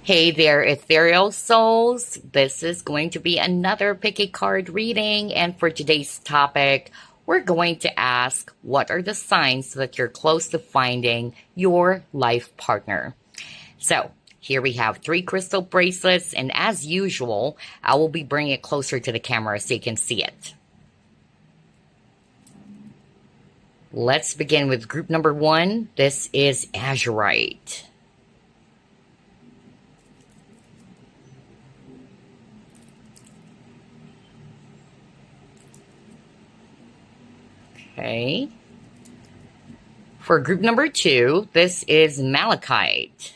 Hey there, Ethereal Souls. This is going to be another pick a card reading. And for today's topic, we're going to ask, what are the signs that you're close to finding your life partner? So here we have 3 crystal bracelets. And as usual, I will be bringing it closer to the camera so you can see it. Let's begin with group number 1. This is Azurite. Okay. For group number 2, this is Malachite.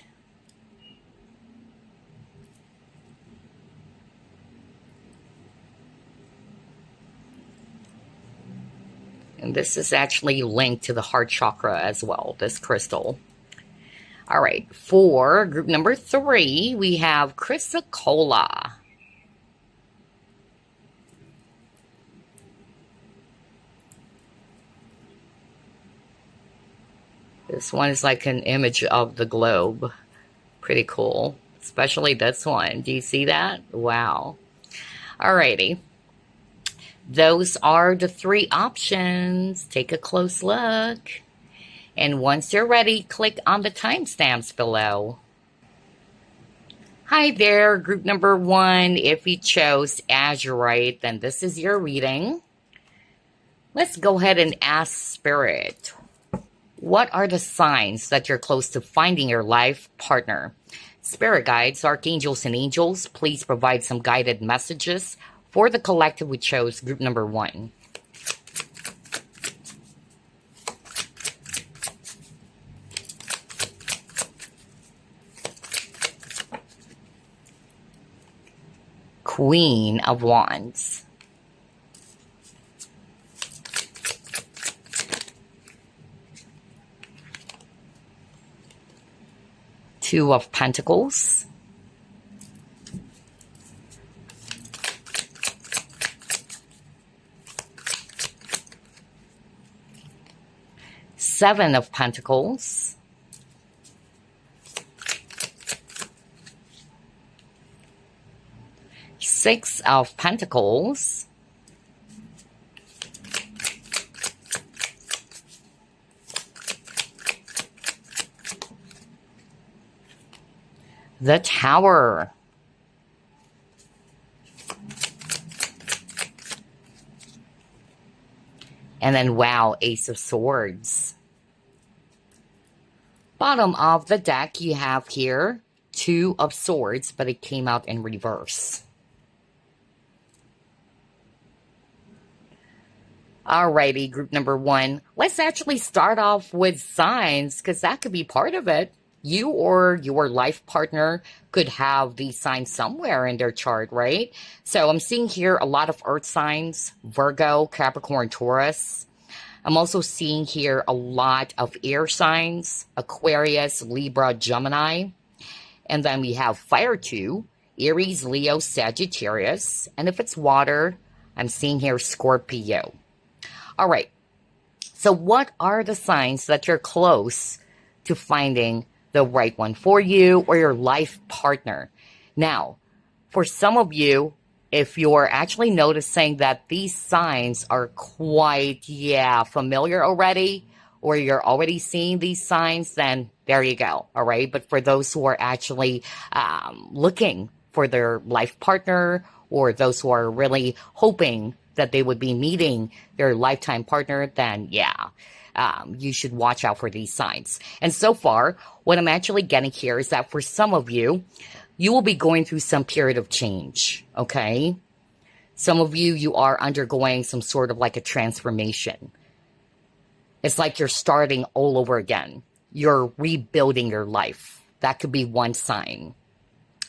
And this is actually linked to the heart chakra as well, this crystal. All right, for group number 3, we have Chrysocolla. This one is like an image of the globe. Pretty cool. Especially this one. Do you see that? Wow. Alrighty. Those are the 3 options. Take a close look. And once you're ready, click on the timestamps below. Hi there, group number 1. If you chose Azurite, then this is your reading. Let's go ahead and ask Spirit. What are the signs that you're close to finding your life partner? Spirit guides, archangels, and angels, please provide some guided messages for the collective we chose, group number 1. Queen of Wands. Two of Pentacles. Seven of Pentacles. Six of Pentacles. The Tower. And then, wow, Ace of Swords. Bottom of the deck, you have here 2 of Swords, but it came out in reverse. Alrighty, group number 1. Let's actually start off with signs, because that could be part of it. You or your life partner could have these signs somewhere in their chart, right? So I'm seeing here a lot of earth signs, Virgo, Capricorn, Taurus. I'm also seeing here a lot of air signs, Aquarius, Libra, Gemini. And then we have fire too, Aries, Leo, Sagittarius. And if it's water, I'm seeing here Scorpio. All right. So what are the signs that you're close to finding the right one for you or your life partner? Now, for some of you, if you're actually noticing that these signs are quite, familiar already, or you're already seeing these signs, then there you go, all right? But for those who are actually looking for their life partner, or those who are really hoping that they would be meeting their lifetime partner, then you should watch out for these signs. And so far, what I'm actually getting here is that for some of you, you will be going through some period of change, okay? Some of you, you are undergoing some sort of like a transformation. It's like you're starting all over again. You're rebuilding your life. That could be one sign.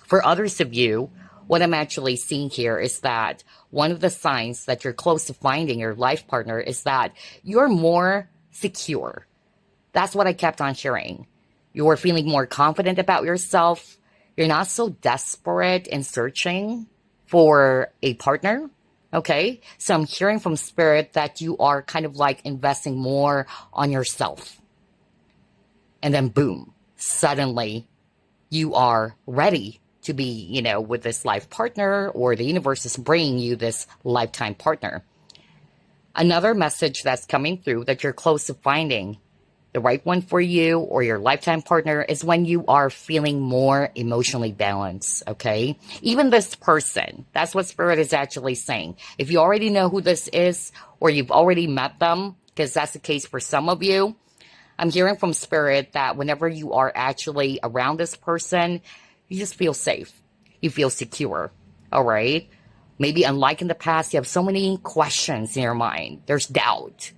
For others of you, what I'm actually seeing here is that one of the signs that you're close to finding your life partner is that you're more secure. That's what I kept on hearing. You're feeling more confident about yourself. You're not so desperate in searching for a partner. Okay. So I'm hearing from Spirit that you are kind of like investing more on yourself. And then boom, suddenly You are ready to be, with this life partner, or the universe is bringing you this lifetime partner. Another message that's coming through that you're close to finding the right one for you or your lifetime partner is when you are feeling more emotionally balanced, okay? Even this person, that's what Spirit is actually saying. If you already know who this is or you've already met them, because that's the case for some of you, I'm hearing from Spirit that whenever you are actually around this person, you just feel safe. You feel secure, all right? Maybe unlike in the past, you have so many questions in your mind. There's doubt.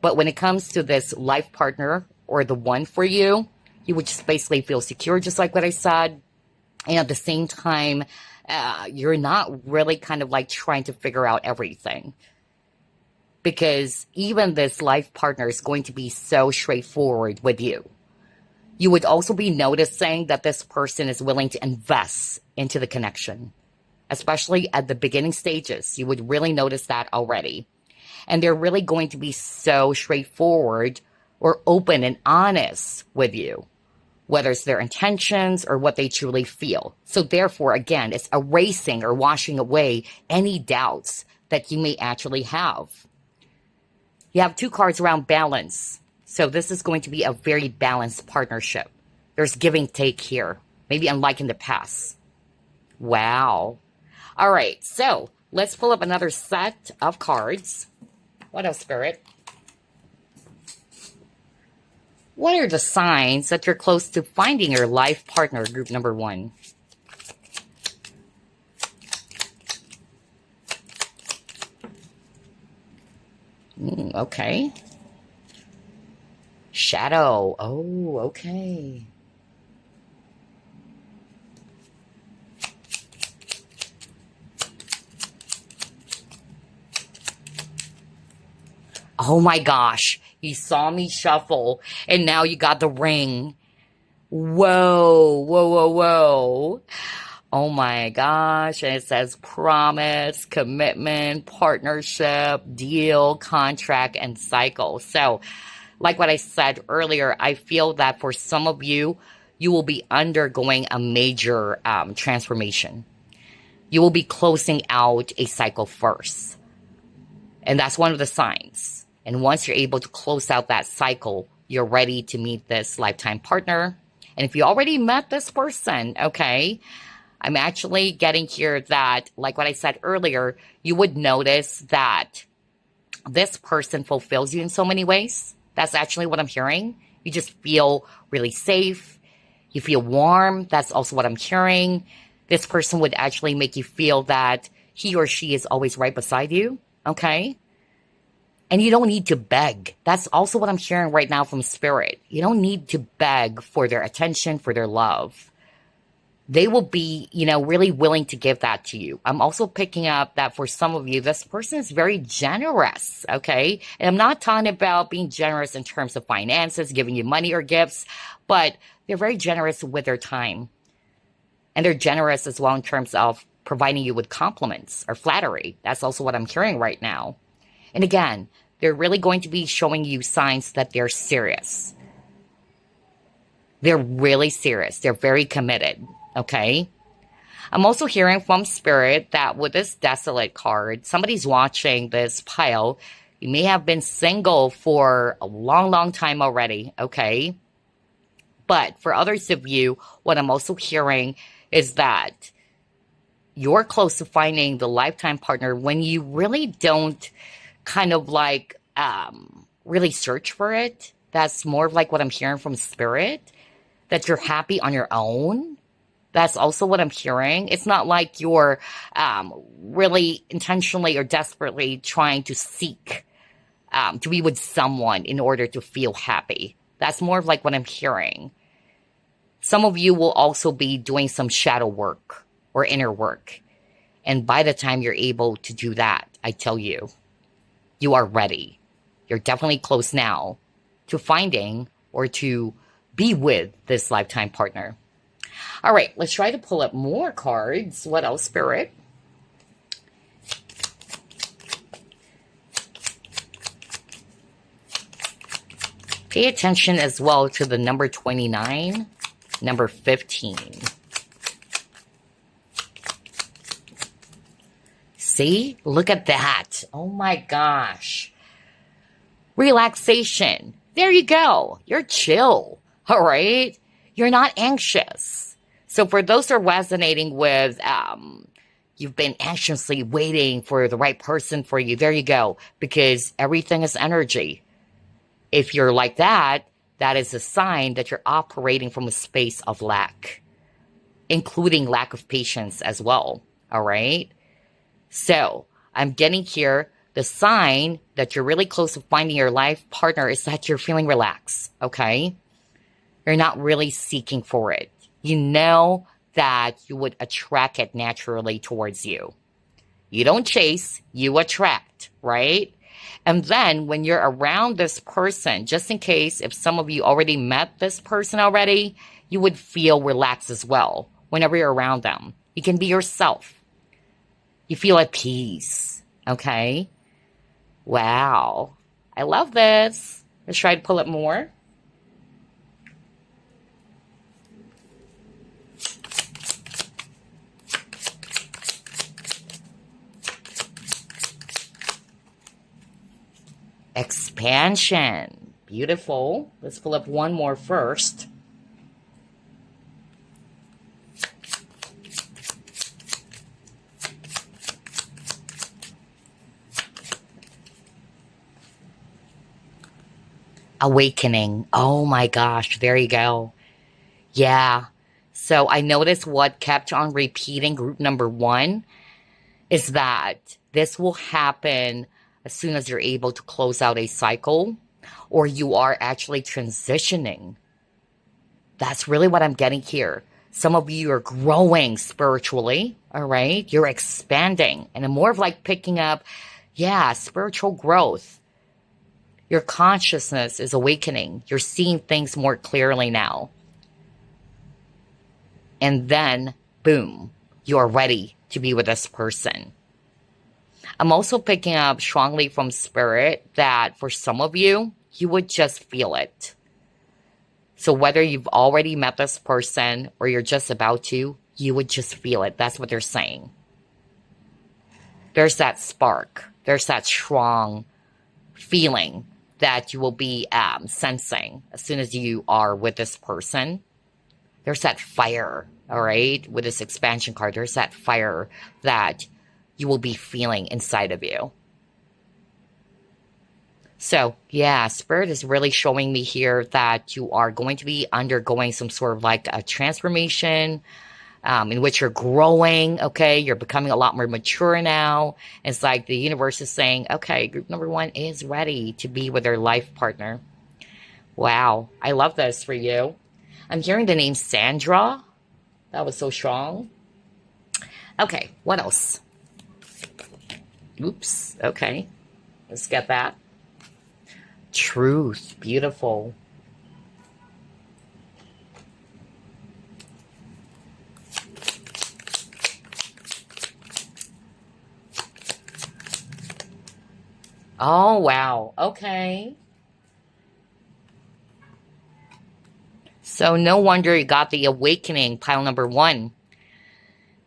But when it comes to this life partner or the one for you, you would just basically feel secure, just like what I said. And at the same time, you're not really kind of like trying to figure out everything. Because even this life partner is going to be so straightforward with you. You would also be noticing that this person is willing to invest into the connection. Especially at the beginning stages, you would really notice that already. And they're really going to be so straightforward or open and honest with you, whether it's their intentions or what they truly feel. So therefore, again, it's erasing or washing away any doubts that you may actually have. You have 2 cards around balance. So this is going to be a very balanced partnership. There's give and take here, maybe unlike in the past. Wow. All right, so let's pull up another set of cards. What else, Spirit? What are the signs that you're close to finding your life partner, group number 1? Okay. Shadow. Oh, okay. Oh my gosh. You saw me shuffle and now you got the ring. Whoa, whoa, whoa, whoa. Oh my gosh. And it says promise, commitment, partnership, deal, contract, and cycle. So, like what I said earlier, I feel that for some of you, you will be undergoing a major transformation. You will be closing out a cycle first. And that's one of the signs. And once you're able to close out that cycle, you're ready to meet this lifetime partner. And if you already met this person, okay, I'm actually getting here that, like what I said earlier, you would notice that this person fulfills you in so many ways. That's actually what I'm hearing. You just feel really safe. You feel warm. That's also what I'm hearing. This person would actually make you feel that he or she is always right beside you, okay? And you don't need to beg. That's also what I'm hearing right now from Spirit. You don't need to beg for their attention, for their love. They will be, really willing to give that to you. I'm also picking up that for some of you, this person is very generous, okay? And I'm not talking about being generous in terms of finances, giving you money or gifts, but they're very generous with their time. And they're generous as well in terms of providing you with compliments or flattery. That's also what I'm hearing right now. And again, they're really going to be showing you signs that they're serious. They're really serious. They're very committed. Okay. I'm also hearing from Spirit that with this Desolate card, somebody's watching this pile. You may have been single for a long, long time already. Okay. But for others of you, what I'm also hearing is that you're close to finding the lifetime partner when you really don't kind of like really search for it. That's more of like what I'm hearing from Spirit, that you're happy on your own. That's also what I'm hearing. It's not like you're really intentionally or desperately trying to seek to be with someone in order to feel happy. That's more of like what I'm hearing. Some of you will also be doing some shadow work or inner work. And by the time you're able to do that, I tell you, you are ready. You're definitely close now to finding or to be with this lifetime partner. All right, let's try to pull up more cards. What else, Spirit? Pay attention as well to the number 29. Number 15. See? Look at that. Oh my gosh. Relaxation. There you go. You're chill. All right? You're not anxious. So for those who are resonating with, you've been anxiously waiting for the right person for you, there you go. Because everything is energy. If you're like that, that is a sign that you're operating from a space of lack, including lack of patience as well. All right? So I'm getting here, the sign that you're really close to finding your life partner is that you're feeling relaxed, okay? You're not really seeking for it. You know that you would attract it naturally towards you. You don't chase, you attract, right? And then when you're around this person, just in case if some of you already met this person already, you would feel relaxed as well whenever you're around them. You can be yourself. You feel at peace, okay? Wow. I love this. Let's try to pull it more. Expansion. Beautiful. Let's pull up one more first. Awakening. Oh my gosh, there you go. Yeah. So I noticed what kept on repeating group number 1 is that this will happen as soon as you're able to close out a cycle or you are actually transitioning. That's really what I'm getting here. Some of you are growing spiritually, all right? You're expanding and more of like picking up, spiritual growth. Your consciousness is awakening. You're seeing things more clearly now. And then, boom, you are ready to be with this person. I'm also picking up strongly from spirit that for some of you, you would just feel it. So whether you've already met this person or you're just about to, you would just feel it. That's what they're saying. There's that spark. There's that strong feeling that you will be sensing as soon as you are with this person. There's that fire, all right? With this expansion card, there's that fire that you will be feeling inside of you. So, Spirit is really showing me here that you are going to be undergoing some sort of like a transformation in which you're growing, okay? You're becoming a lot more mature now. It's like the universe is saying, okay, group number 1 is ready to be with their life partner. Wow, I love this for you. I'm hearing the name Sandra. That was so strong. Okay, what else? Oops, okay. Let's get that. Truth, beautiful. Oh, wow. Okay. So no wonder you got the awakening, pile number 1.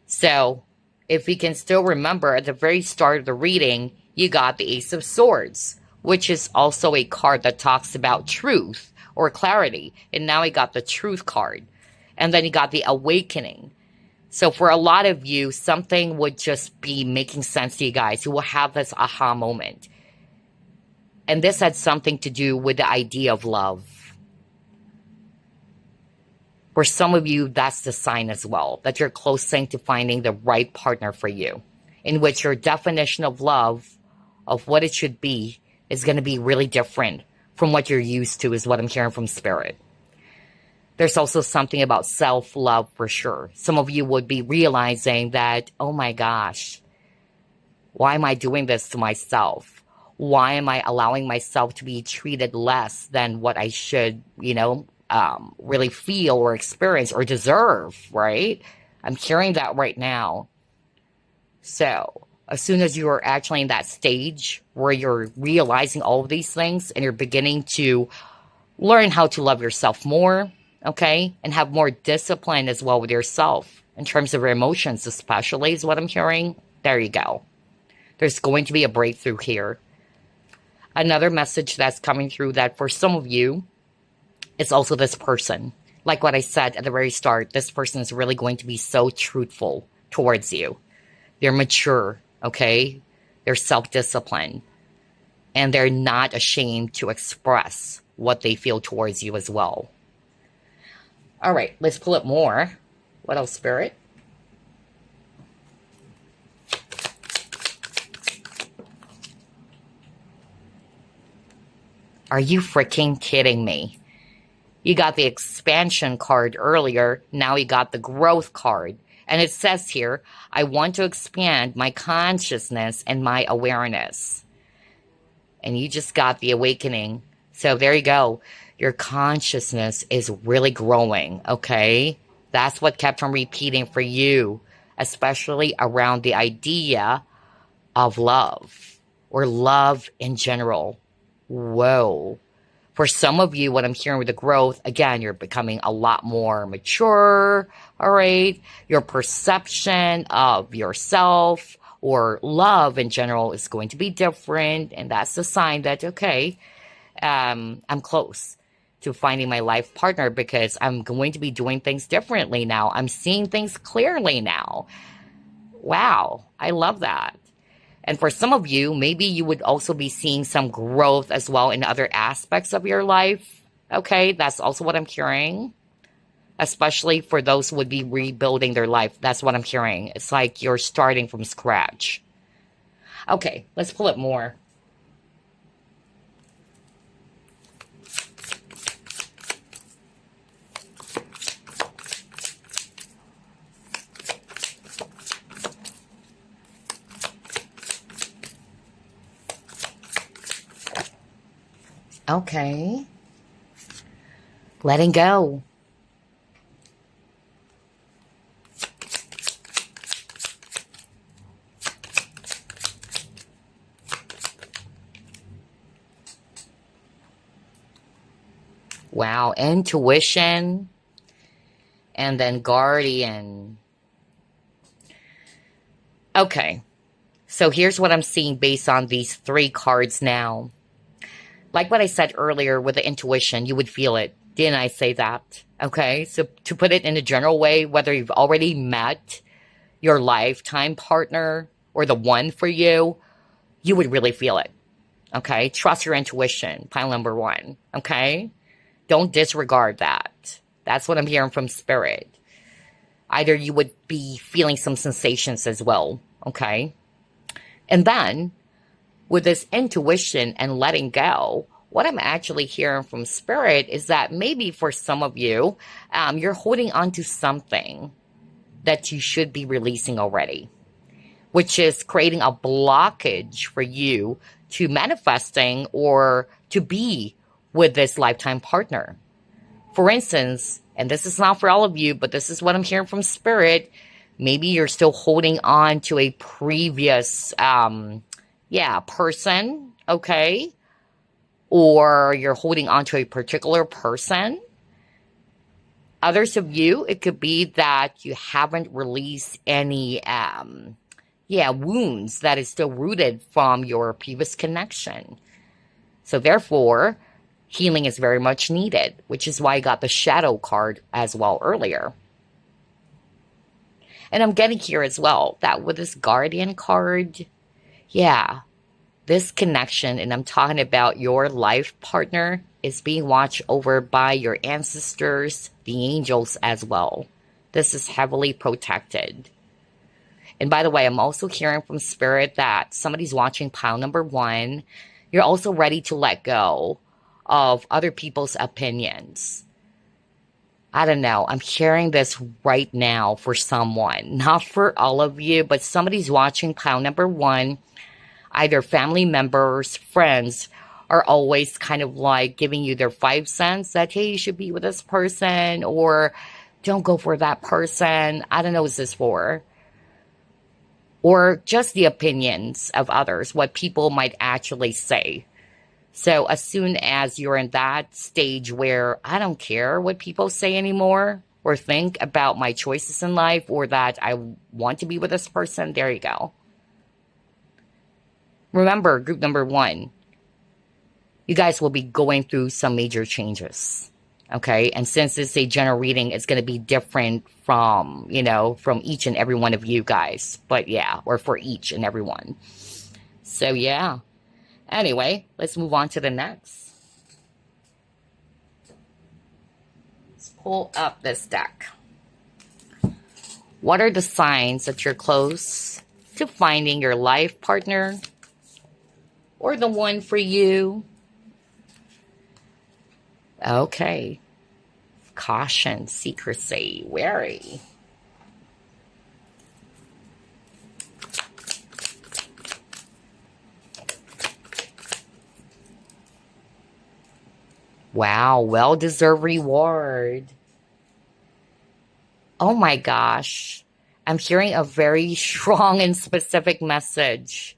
So if we can still remember at the very start of the reading, you got the Ace of Swords, which is also a card that talks about truth or clarity. And now we got the Truth card. And then you got the Awakening. So for a lot of you, something would just be making sense to you guys. You will have this aha moment. And this had something to do with the idea of love. For some of you, that's the sign as well, that you're closing to finding the right partner for you, in which your definition of love, of what it should be, is going to be really different from what you're used to, is what I'm hearing from Spirit. There's also something about self-love for sure. Some of you would be realizing that, oh my gosh, why am I doing this to myself? Why am I allowing myself to be treated less than what I should, really feel or experience or deserve, right? I'm hearing that right now. So as soon as you are actually in that stage where you're realizing all of these things and you're beginning to learn how to love yourself more, okay? And have more discipline as well with yourself in terms of your emotions, especially, is what I'm hearing. There you go. There's going to be a breakthrough here. Another message that's coming through that for some of you, it's also this person. Like what I said at the very start, this person is really going to be so truthful towards you. They're mature, okay? They're self-disciplined. And they're not ashamed to express what they feel towards you as well. All right, let's pull up more. What else, Spirit? Are you freaking kidding me? You got the expansion card earlier. Now you got the growth card. And it says here, I want to expand my consciousness and my awareness. And you just got the awakening. So there you go. Your consciousness is really growing, okay? That's what kept on repeating for you, especially around the idea of love or love in general. Whoa. For some of you, what I'm hearing with the growth, again, you're becoming a lot more mature, all right? Your perception of yourself or love in general is going to be different. And that's a sign that, okay, I'm close to finding my life partner because I'm going to be doing things differently now. I'm seeing things clearly now. Wow, I love that. And for some of you, maybe you would also be seeing some growth as well in other aspects of your life. Okay, that's also what I'm hearing. Especially for those who would be rebuilding their life. That's what I'm hearing. It's like you're starting from scratch. Okay, let's pull it more. Okay. Letting go. Wow, intuition. And then guardian. Okay. So here's what I'm seeing based on these three cards now. Like what I said earlier with the intuition, you would feel it. Didn't I say that? Okay, so to put it in a general way, whether you've already met your lifetime partner or the one for you, you would really feel it. Okay, trust your intuition, pile number one. Okay, don't disregard that. That's what I'm hearing from Spirit. Either you would be feeling some sensations as well. Okay, and then with this intuition and letting go, what I'm actually hearing from Spirit is that maybe for some of you, you're holding on to something that you should be releasing already, which is creating a blockage for you to manifesting or to be with this lifetime partner. For instance, and this is not for all of you, but this is what I'm hearing from Spirit, maybe you're still holding on to a previous person, okay? Or you're holding on to a particular person. Others of you, it could be that you haven't released any, wounds that is still rooted from your previous connection. So therefore, healing is very much needed, which is why I got the shadow card as well earlier. And I'm getting here as well that with this guardian card, this connection, and I'm talking about your life partner, is being watched over by your ancestors, the angels as well. This is heavily protected. And by the way, I'm also hearing from Spirit that somebody's watching pile number one. You're also ready to let go of other people's opinions. I don't know. I'm hearing this right now for someone. Not for all of you, but somebody's watching pile number one. Either family members, friends are always kind of like giving you their 5 cents that, hey, you should be with this person, or don't go for that person. I don't know what this for. Or just the opinions of others, what people might actually say. So as soon as you're in that stage where I don't care what people say anymore or think about my choices in life or that I want to be with this person, there you go. Remember, group number one, you guys will be going through some major changes. Okay. And since it's a general reading, it's going to be different from, from each and every one of you guys. But yeah, or for each and every one. So yeah. Anyway, let's move on to the next. Let's pull up this deck. What are the signs that you're close to finding your life partner or the one for you? Okay. Caution, secrecy, wary. Wow, well-deserved reward. Oh my gosh. I'm hearing a very strong and specific message.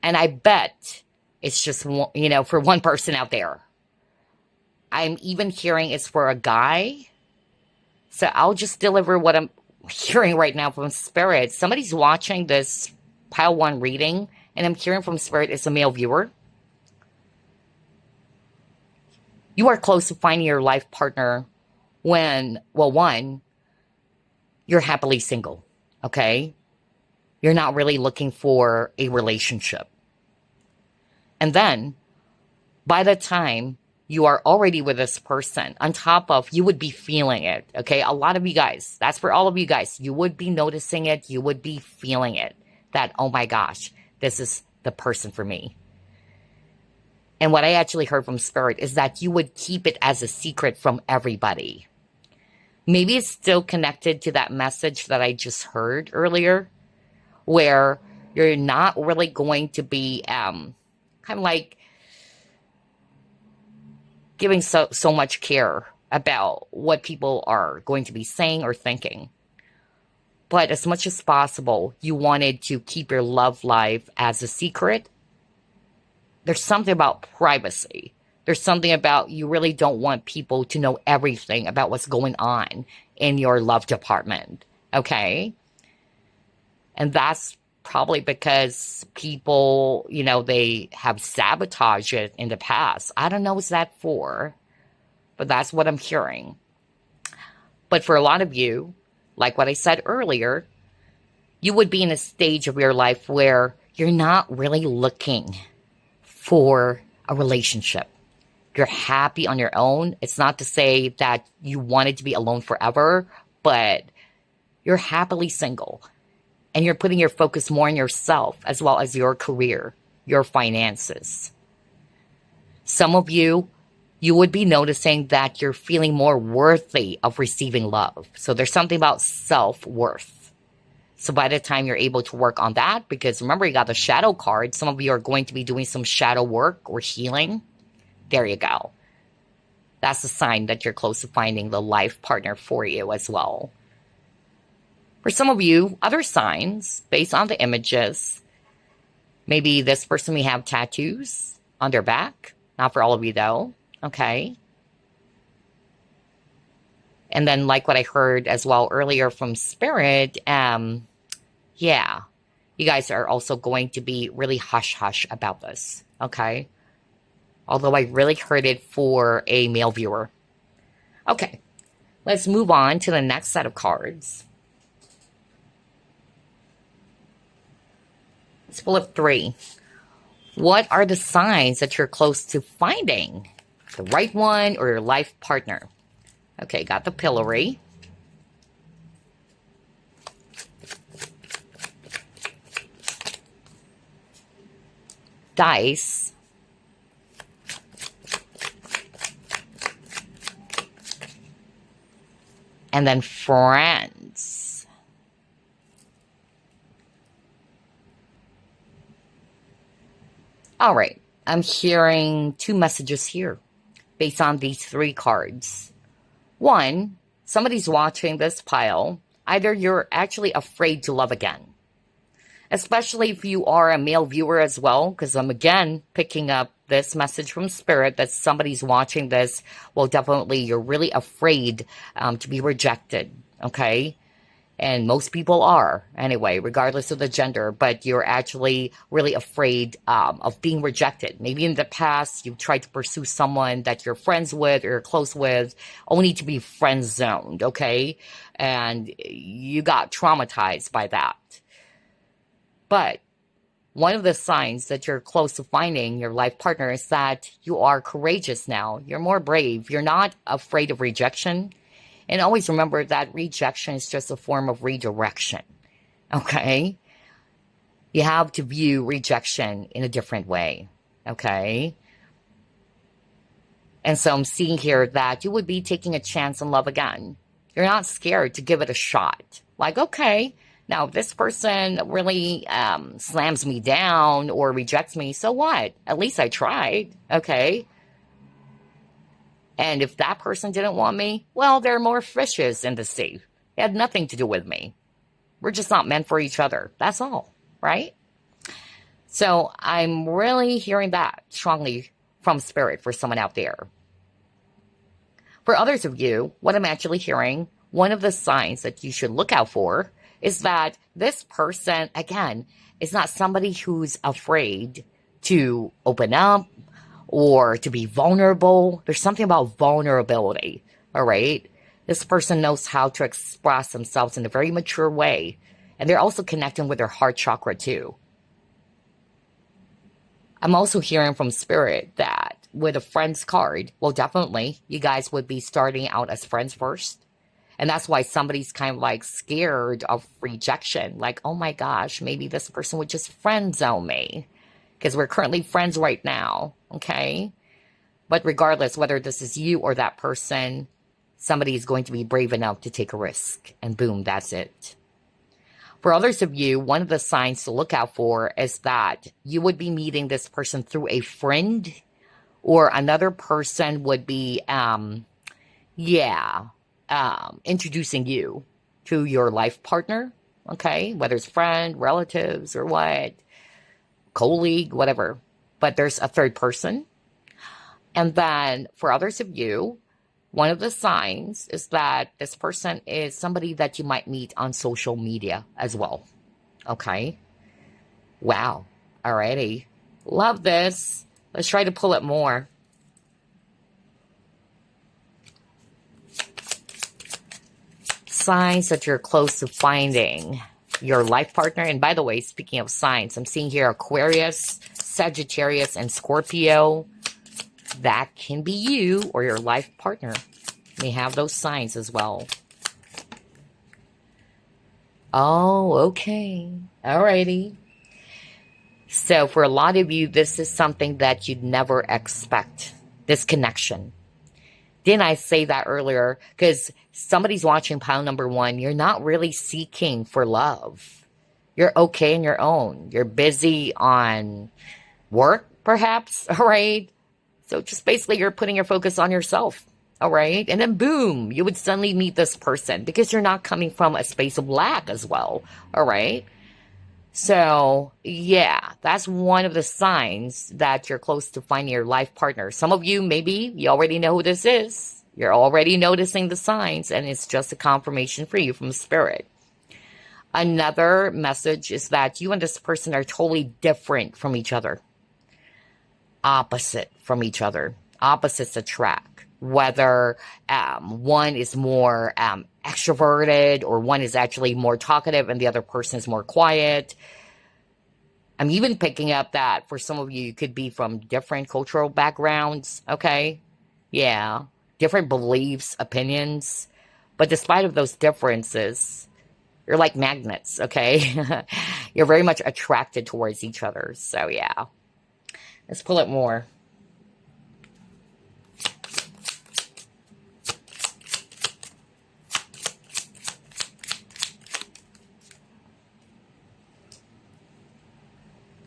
And I bet it's just, for one person out there. I'm even hearing it's for a guy. So I'll just deliver what I'm hearing right now from Spirit. Somebody's watching this pile one reading, and I'm hearing from Spirit it's a male viewer. You are close to finding your life partner when, one, you're happily single, okay? You're not really looking for a relationship. And then, by the time you are already with this person, on top of, you would be feeling it, okay? A lot of you guys, that's for all of you guys, you would be noticing it, you would be feeling it, that, oh my gosh, this is the person for me. And what I actually heard from Spirit is that you would keep it as a secret from everybody. Maybe it's still connected to that message that I just heard earlier, where you're not really going to be kind of like giving so much care about what people are going to be saying or thinking. But as much as possible, you wanted to keep your love life as a secret. There's something about privacy. There's something about you really don't want people to know everything about what's going on in your love department, okay? And that's probably because people, they have sabotaged it in the past. I don't know what's that for, but that's what I'm hearing. But for a lot of you, like what I said earlier, you would be in a stage of your life where you're not really looking for a relationship. You're happy on your own. It's not to say that you wanted to be alone forever, but you're happily single. And you're putting your focus more on yourself as well as your career, your finances. Some of you would be noticing that you're feeling more worthy of receiving love. So there's something about self-worth. So by the time you're able to work on that, because remember you got the shadow card, some of you are going to be doing some shadow work or healing. There you go. That's a sign that you're close to finding the life partner for you as well. For some of you, other signs based on the images, maybe this person may have tattoos on their back. Not for all of you though, okay? And then like what I heard as well earlier from Spirit, yeah, you guys are also going to be really hush-hush about this, okay? Although I really heard it for a male viewer. Okay, let's move on to the next set of cards. Let's pull up 3. What are the signs that you're close to finding the right one or your life partner? Okay, got the pillory. Dice. And then friends. All right, I'm hearing 2 messages here based on these 3 cards. 1, somebody's watching this pile. Either you're actually afraid to love again. especially if you are a male viewer as well, because I'm again picking up this message from spirit that somebody's watching this. Well, definitely you're really afraid to be rejected, okay? And most people are anyway, regardless of the gender, but you're actually really afraid of being rejected. Maybe in the past you tried to pursue someone that you're friends with or you're close with, only to be friend zoned, okay? And you got traumatized by that. But one of the signs that you're close to finding your life partner is that you are courageous now. You're more brave. You're not afraid of rejection. And always remember that rejection is just a form of redirection. Okay? You have to view rejection in a different way. Okay? And so I'm seeing here that you would be taking a chance on love again. You're not scared to give it a shot. Like, okay, now if this person really slams me down or rejects me, so what? At least I tried. Okay? And if that person didn't want me, well, there are more fishes in the sea. It had nothing to do with me. We're just not meant for each other. That's all, right? So I'm really hearing that strongly from spirit for someone out there. For others of you, what I'm actually hearing, one of the signs that you should look out for is that this person, again, is not somebody who's afraid to open up, or to be vulnerable. There's something about vulnerability, all right? This person knows how to express themselves in a very mature way. And they're also connecting with their heart chakra too. I'm also hearing from spirit that with a friend's card, well, definitely, you guys would be starting out as friends first. And that's why somebody's kind of like scared of rejection. Like, oh my gosh, maybe this person would just friend zone me. Because we're currently friends right now, okay? But regardless, whether this is you or that person, somebody is going to be brave enough to take a risk. And boom, that's it. For others of you, one of the signs to look out for is that you would be meeting this person through a friend, or another person would be, introducing you to your life partner, okay? Whether it's friend, relatives, or what. Colleague, whatever, but there's a third person. And then for others of you, one of the signs is that this person is somebody that you might meet on social media as well. Okay. Wow. Alrighty. Love this. Let's try to pull it more. Signs that you're close to finding your life partner. And by the way, speaking of signs, I'm seeing here Aquarius, Sagittarius, and Scorpio. That can be you or your life partner. May have those signs as well. Oh, okay. Alrighty. So for a lot of you, this is something that you'd never expect. This connection. Didn't I say that earlier? Because somebody's watching pile number one. You're not really seeking for love. You're okay on your own. You're busy on work, perhaps, all right? So just basically you're putting your focus on yourself, all right? And then boom, you would suddenly meet this person because you're not coming from a space of lack as well, all right? So, yeah, that's one of the signs that you're close to finding your life partner. Some of you, maybe you already know who this is. You're already noticing the signs, and it's just a confirmation for you from spirit. Another message is that you and this person are totally different from each other. Opposite from each other. Opposites attract. Whether one is more extroverted or one is actually more talkative and the other person is more quiet. I'm even picking up that for some of you, you could be from different cultural backgrounds, okay? Yeah, different beliefs, opinions. But despite of those differences, you're like magnets, okay? You're very much attracted towards each other. So yeah, let's pull it more.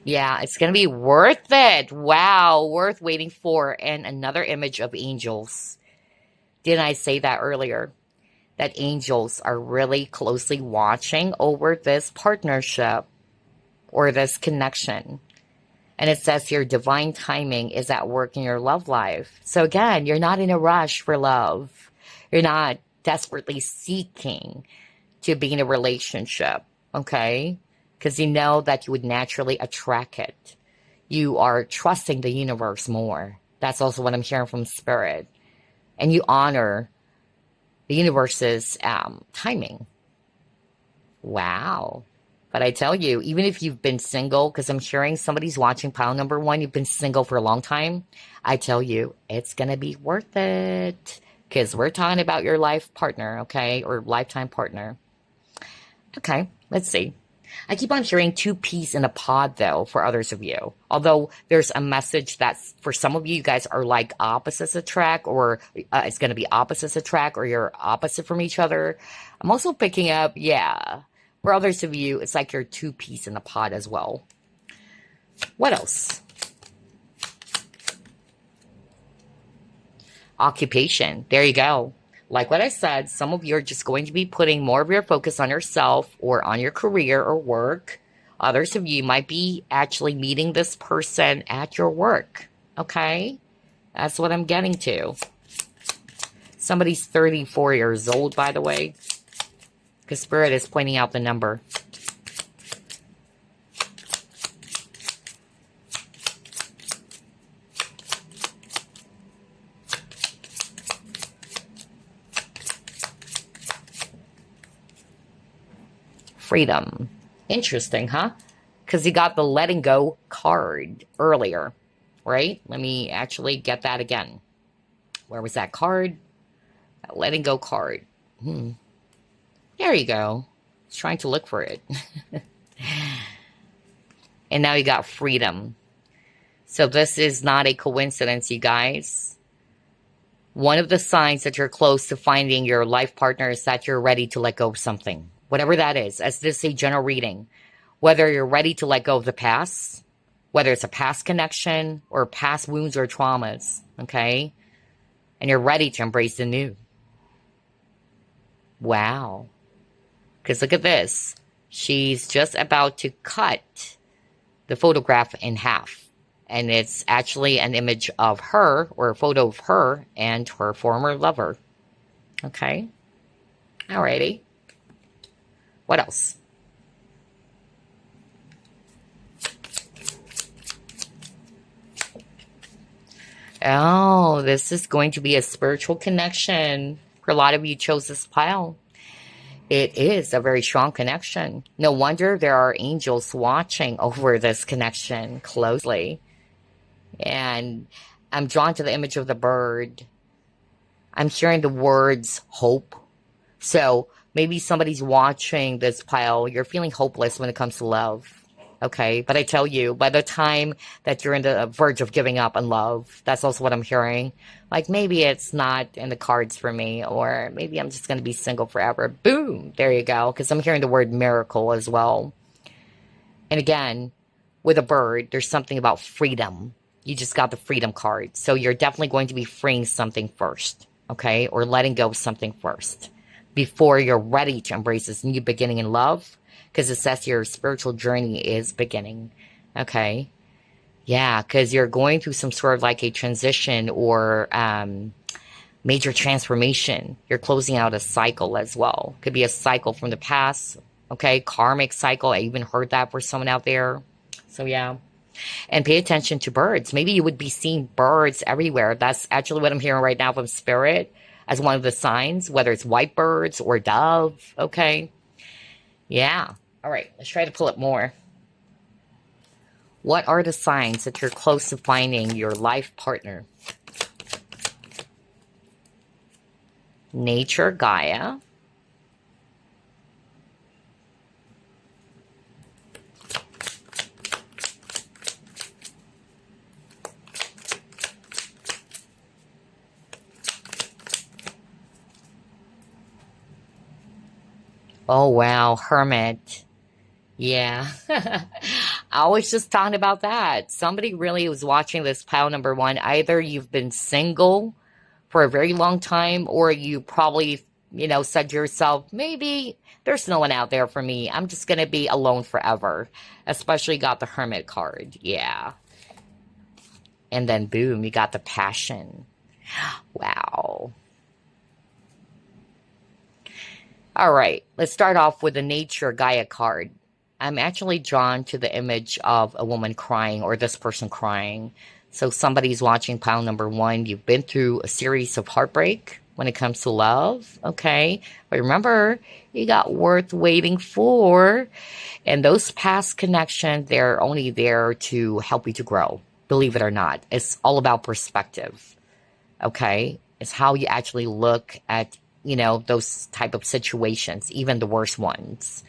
Yeah, it's going to be worth it. Wow, worth waiting for. And another image of angels. Didn't I say that earlier? That angels are really closely watching over this partnership. or this connection. And it says your divine timing is at work in your love life. So again, you're not in a rush for love. You're not desperately seeking to be in a relationship, okay? Because you know that you would naturally attract it. You are trusting the universe more. That's also what I'm hearing from Spirit. And you honor the universe's timing. Wow. But I tell you, even if you've been single, because I'm hearing somebody's watching pile number 1, you've been single for a long time, I tell you, it's going to be worth it. Because we're talking about your life partner, okay? Or lifetime partner. Okay, let's see. I keep on hearing 2 peas in a pod, though, for others of you. Although there's a message that for some of you, you guys are like opposites attract, or it's going to be opposites attract, or you're opposite from each other. I'm also picking up, yeah, for others of you, it's like you're 2 peas in a pod as well. What else? Occupation. There you go. Like what I said, some of you are just going to be putting more of your focus on yourself or on your career or work. Others of you might be actually meeting this person at your work. Okay? That's what I'm getting to. Somebody's 34 years old, by the way. Because Spirit is pointing out the number. Freedom. Interesting, huh? Because you got the letting go card earlier, right? Let me actually get that again. Where was that card? That letting go card. There you go. I was trying to look for it. And now you got freedom. So this is not a coincidence, you guys. One of the signs that you're close to finding your life partner is that you're ready to let go of something. Whatever that is, as this is a general reading. Whether you're ready to let go of the past, whether it's a past connection or past wounds or traumas, okay? And you're ready to embrace the new. Wow. Because look at this. She's just about to cut the photograph in half. And it's actually an image of her, or a photo of her and her former lover. Okay? Alrighty. What else? Oh, this is going to be a spiritual connection. For a lot of you chose this pile. It is a very strong connection. No wonder there are angels watching over this connection closely. And I'm drawn to the image of the bird. I'm hearing the words hope. So maybe somebody's watching this pile. You're feeling hopeless when it comes to love. Okay, but I tell you, by the time that you're in the verge of giving up on love, that's also what I'm hearing. Like, maybe it's not in the cards for me, or maybe I'm just going to be single forever. Boom, there you go, because I'm hearing the word miracle as well. And again, with a bird, there's something about freedom. You just got the freedom card. So you're definitely going to be freeing something first, okay, or letting go of something first before you're ready to embrace this new beginning in love. Because it says your spiritual journey is beginning. Okay. Yeah, because you're going through some sort of like a transition or major transformation. You're closing out a cycle as well. Could be a cycle from the past. Okay. Karmic cycle. I even heard that for someone out there. So yeah. And pay attention to birds. Maybe you would be seeing birds everywhere. That's actually what I'm hearing right now from Spirit as one of the signs, whether it's white birds or dove. Okay. Yeah. All right, let's try to pull it more. What are the signs that you're close to finding your life partner? Nature, Gaia. Oh, wow, Hermit. Yeah. I was just talking about that. Somebody really was watching this pile number 1. Either you've been single for a very long time, or you probably said to yourself, maybe there's no one out there for me. I'm just going to be alone forever. Especially got the Hermit card. Yeah. And then boom, you got the Passion. Wow. All right, let's start off with the Nature Gaia card. I'm actually drawn to the image of a woman crying or this person crying. So somebody's watching pile number one. You've been through a series of heartbreak when it comes to love, okay? But remember, you got worth waiting for. And those past connections, they're only there to help you to grow. Believe it or not. It's all about perspective, okay? It's how you actually look at, those type of situations, even the worst ones.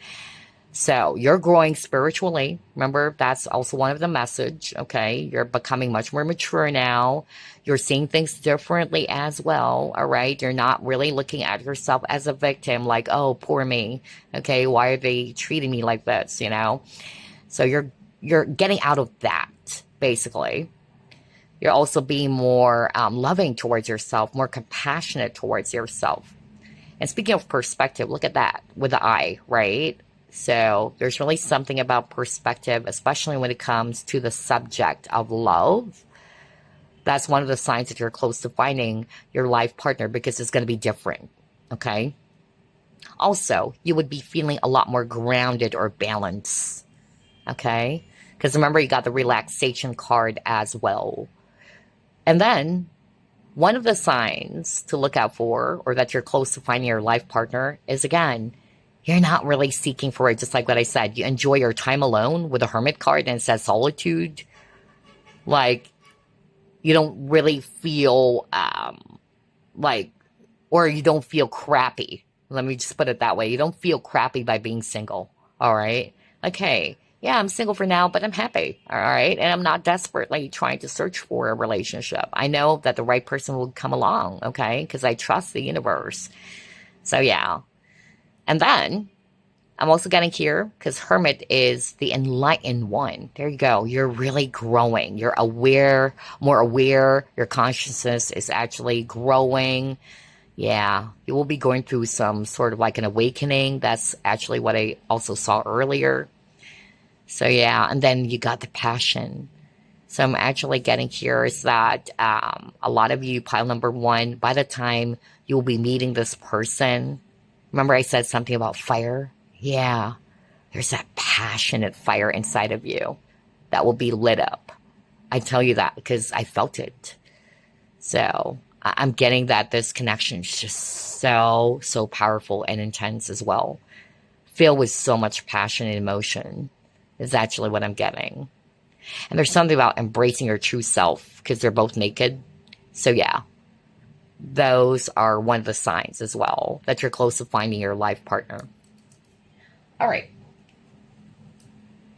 So you're growing spiritually. Remember, that's also one of the message, okay? You're becoming much more mature now. You're seeing things differently as well, all right? You're not really looking at yourself as a victim like, oh, poor me, okay? Why are they treating me like this, So you're getting out of that, basically. You're also being more loving towards yourself, more compassionate towards yourself. And speaking of perspective, look at that with the eye, right? So there's really something about perspective, especially when it comes to the subject of love. That's one of the signs that you're close to finding your life partner because it's going to be different, okay? Also, you would be feeling a lot more grounded or balanced, okay? Because remember, you got the relaxation card as well. And then one of the signs to look out for, or that you're close to finding your life partner, is again, you're not really seeking for it. Just like what I said, you enjoy your time alone with a Hermit card and it says solitude. Like, you don't really feel or you don't feel crappy. Let me just put it that way. You don't feel crappy by being single. All right. Okay. Yeah, I'm single for now, but I'm happy. All right. And I'm not desperately trying to search for a relationship. I know that the right person will come along. Okay. Because I trust the universe. So, yeah. And then I'm also getting here because Hermit is the enlightened one. There you go. You're really growing. You're aware, more aware. Your consciousness is actually growing. Yeah, you will be going through some sort of like an awakening. That's actually what I also saw earlier. So yeah, and then you got the Passion. So I'm actually getting here is that a lot of you, pile number one, by the time you'll be meeting this person, remember I said something about fire? Yeah, there's that passionate fire inside of you that will be lit up. I tell you that because I felt it. So I'm getting that this connection is just so powerful and intense as well. Filled with so much passion and emotion is actually what I'm getting. And there's something about embracing your true self because they're both naked. So yeah, those are one of the signs as well that you're close to finding your life partner. All right.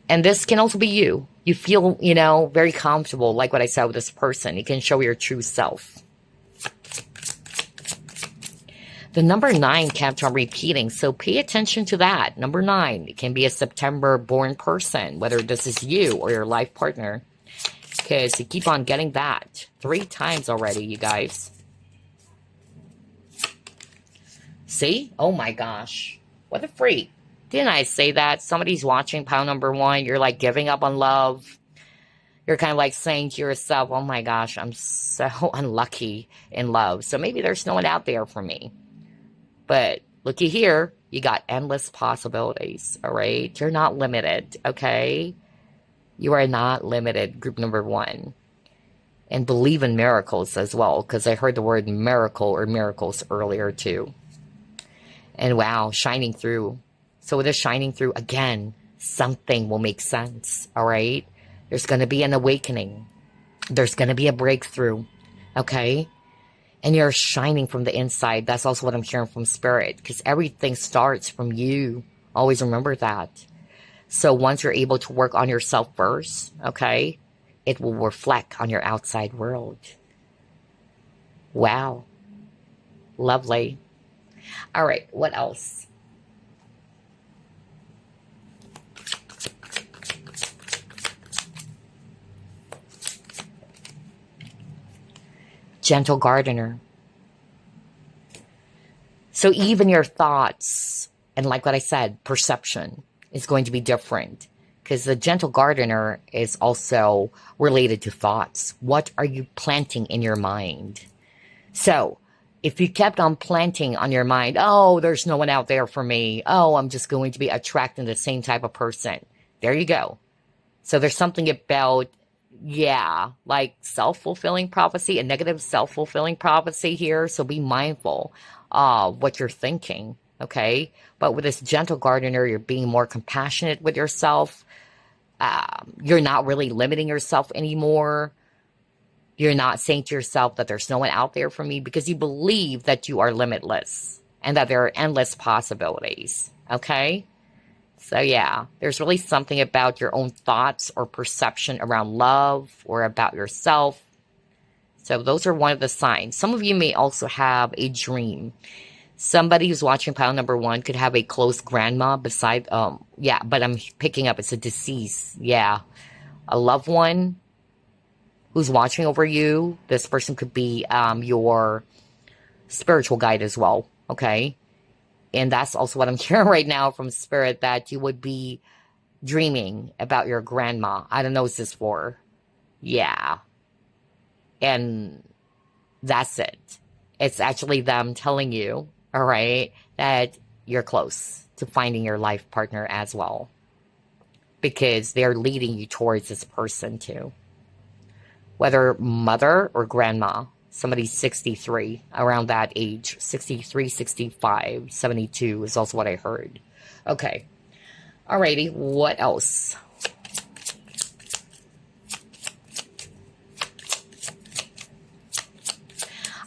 And this can also be you. You feel, very comfortable, like what I said with this person. You can show your true self. The number 9 kept on repeating, so pay attention to that. Number 9, it can be a September-born person, whether this is you or your life partner, because you keep on getting that 3 times already, you guys. See? Oh my gosh. What a freak. Didn't I say that? Somebody's watching pile number 1, you're like giving up on love. You're kind of like saying to yourself, oh my gosh, I'm so unlucky in love. So maybe there's no one out there for me. But looky here, you got endless possibilities, all right? You're not limited, okay? You are not limited, group number 1. And believe in miracles as well, because I heard the word miracle or miracles earlier too. And wow, shining through. So with this shining through, again, something will make sense, all right? There's going to be an awakening. There's going to be a breakthrough, okay? And you're shining from the inside. That's also what I'm hearing from Spirit, because everything starts from you. Always remember that. So once you're able to work on yourself first, okay, it will reflect on your outside world. Wow. Lovely. All right, what else? Gentle gardener. So even your thoughts, and like what I said, perception is going to be different because the gentle gardener is also related to thoughts. What are you planting in your mind? So if you kept on planting on your mind, oh, there's no one out there for me. Oh, I'm just going to be attracting the same type of person. There you go. So there's something about, yeah, like self-fulfilling prophecy, a negative self-fulfilling prophecy here. So be mindful of what you're thinking, okay? But with this gentle gardener, you're being more compassionate with yourself. You're not really limiting yourself anymore. You're not saying to yourself that there's no one out there for me because you believe that you are limitless and that there are endless possibilities, okay? So yeah, there's really something about your own thoughts or perception around love or about yourself. So those are one of the signs. Some of you may also have a dream. Somebody who's watching pile number 1 could have a close grandma beside, yeah, but I'm picking up it's a deceased, yeah. A loved one who's watching over you. This person could be your spiritual guide as well, okay? And that's also what I'm hearing right now from Spirit, that you would be dreaming about your grandma. I don't know what this is for. Yeah. And that's it. It's actually them telling you, all right, that you're close to finding your life partner as well. Because they're leading you towards this person too. Whether mother or grandma. Somebody's 63, around that age. 63, 65, 72 is also what I heard. Okay. Alrighty, what else?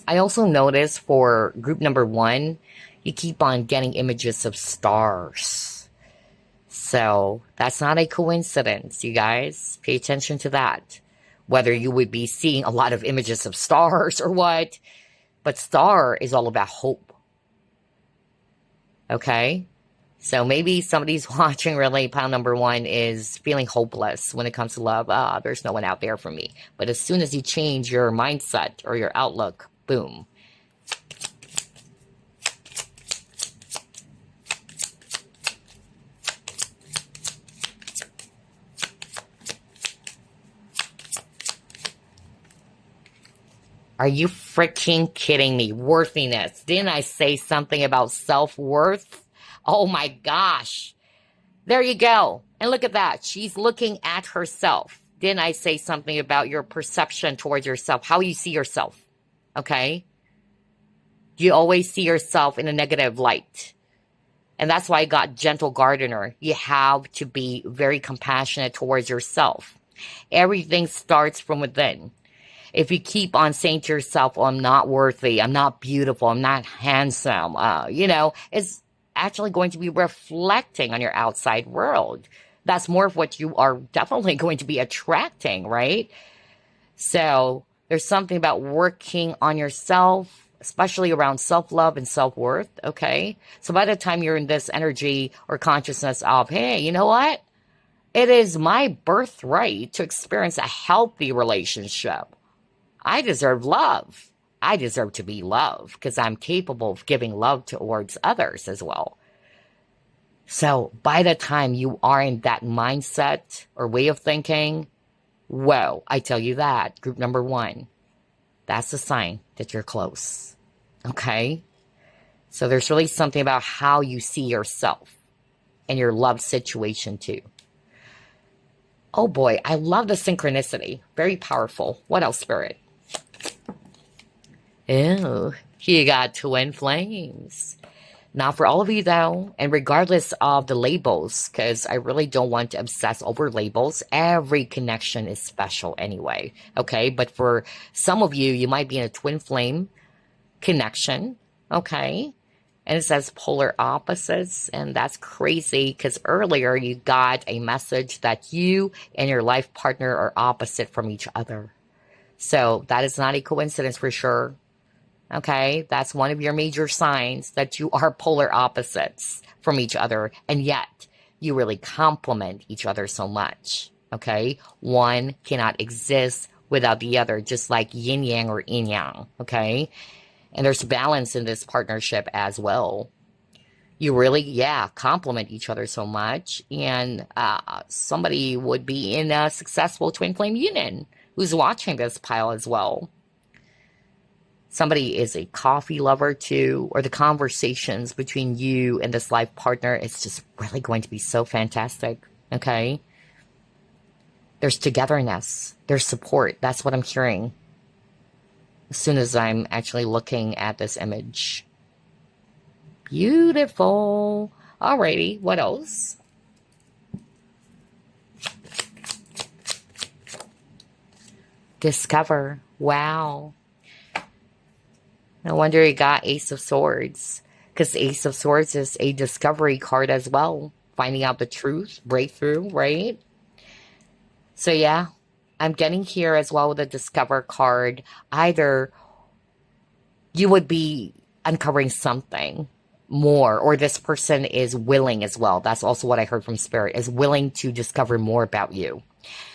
I also noticed for group number 1, you keep on getting images of stars. So that's not a coincidence, you guys. Pay attention to that. Whether you would be seeing a lot of images of stars or what. But star is all about hope. Okay? So maybe somebody's watching really pile number 1 is feeling hopeless when it comes to love. There's no one out there for me. But as soon as you change your mindset or your outlook, boom. Are you freaking kidding me? Worthiness. Didn't I say something about self-worth? Oh my gosh. There you go. And look at that. She's looking at herself. Didn't I say something about your perception towards yourself? How you see yourself. Okay? You always see yourself in a negative light. And that's why I got gentle gardener. You have to be very compassionate towards yourself. Everything starts from within. If you keep on saying to yourself, oh, I'm not worthy, I'm not beautiful, I'm not handsome, it's actually going to be reflecting on your outside world. That's more of what you are definitely going to be attracting, right? So there's something about working on yourself, especially around self-love and self-worth, okay? So by the time you're in this energy or consciousness of, hey, you know what? It is my birthright to experience a healthy relationship. I deserve love. I deserve to be loved because I'm capable of giving love towards others as well. So by the time you are in that mindset or way of thinking, whoa, I tell you that, group number 1, that's a sign that you're close. Okay? So there's really something about how you see yourself and your love situation too. Oh boy, I love the synchronicity. Very powerful. What else, Spirit? Ew, you got twin flames. Now, for all of you, though, and regardless of the labels, because I really don't want to obsess over labels, every connection is special anyway, okay? But for some of you, you might be in a twin flame connection, okay? And it says polar opposites, and that's crazy because earlier you got a message that you and your life partner are opposite from each other. So that is not a coincidence for sure. Okay, that's one of your major signs that you are polar opposites from each other, and yet you really complement each other so much. Okay, one cannot exist without the other, just like yin yang or yin yang. Okay, And there's balance in this partnership as well. You really, yeah, complement each other so much. And somebody would be in a successful twin flame union who's watching this pile as well. Somebody is a coffee lover too, or the conversations between you and this life partner is just really going to be so fantastic. Okay. There's togetherness. There's support. That's what I'm hearing as soon as I'm actually looking at this image. Beautiful. Alrighty, what else? Discover. Wow. No wonder you got Ace of Swords, because Ace of Swords is a discovery card as well. Finding out the truth, breakthrough, right? So yeah, I'm getting here as well with a Discover card. Either you would be uncovering something more, or this person is willing as well. That's also what I heard from Spirit, is willing to discover more about you.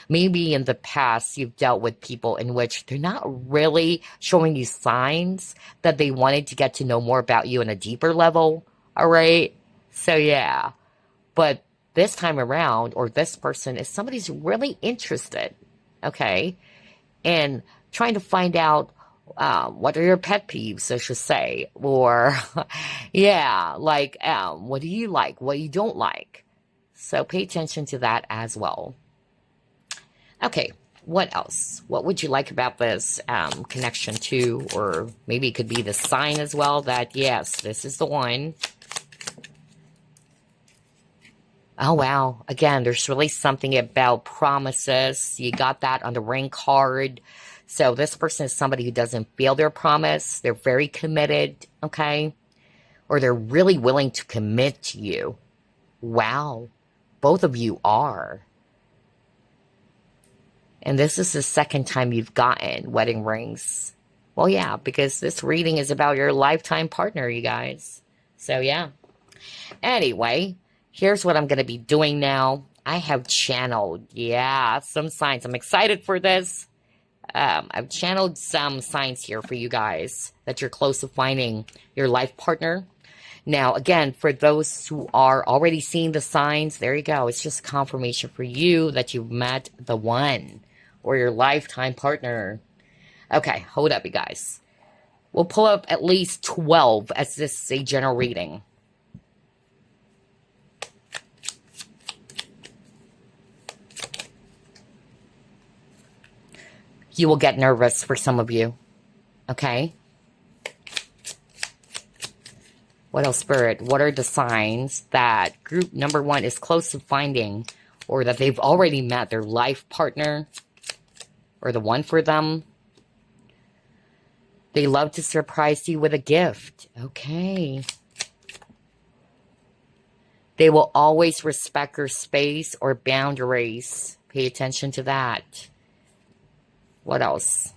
Maybe in the past, you've dealt with people in which they're not really showing you signs that they wanted to get to know more about you on a deeper level. All right. So yeah, but this time around, or this person is somebody's really interested. Okay. And trying to find out what are your pet peeves, I should say, or yeah, like what do you like, what you don't like. So pay attention to that as well. Okay, what else? What would you like about this connection to, or maybe it could be the sign as well that, yes, this is the one. Oh, wow. Again, there's really something about promises. You got that on the ring card. So this person is somebody who doesn't fail their promise. They're very committed, okay? Or they're really willing to commit to you. Wow. Both of you are. And this is the second time you've gotten wedding rings. Well, yeah, because this reading is about your lifetime partner, you guys. So, yeah. Anyway, here's what I'm going to be doing now. I have channeled, yeah, some signs. I'm excited for this. I've channeled some signs here for you guys that you're close to finding your life partner. Now, again, for those who are already seeing the signs, there you go. It's just confirmation for you that you've met the one, or your lifetime partner. Okay, hold up, you guys. We'll pull up at least 12 as this is a general reading. You will get nervous for some of you. Okay? What else, Spirit? What are the signs that group number one is close to finding, or that they've already met their life partner, or the one for them? They love to surprise you with a gift. Okay. They will always respect your space or boundaries. Pay attention to that. What else?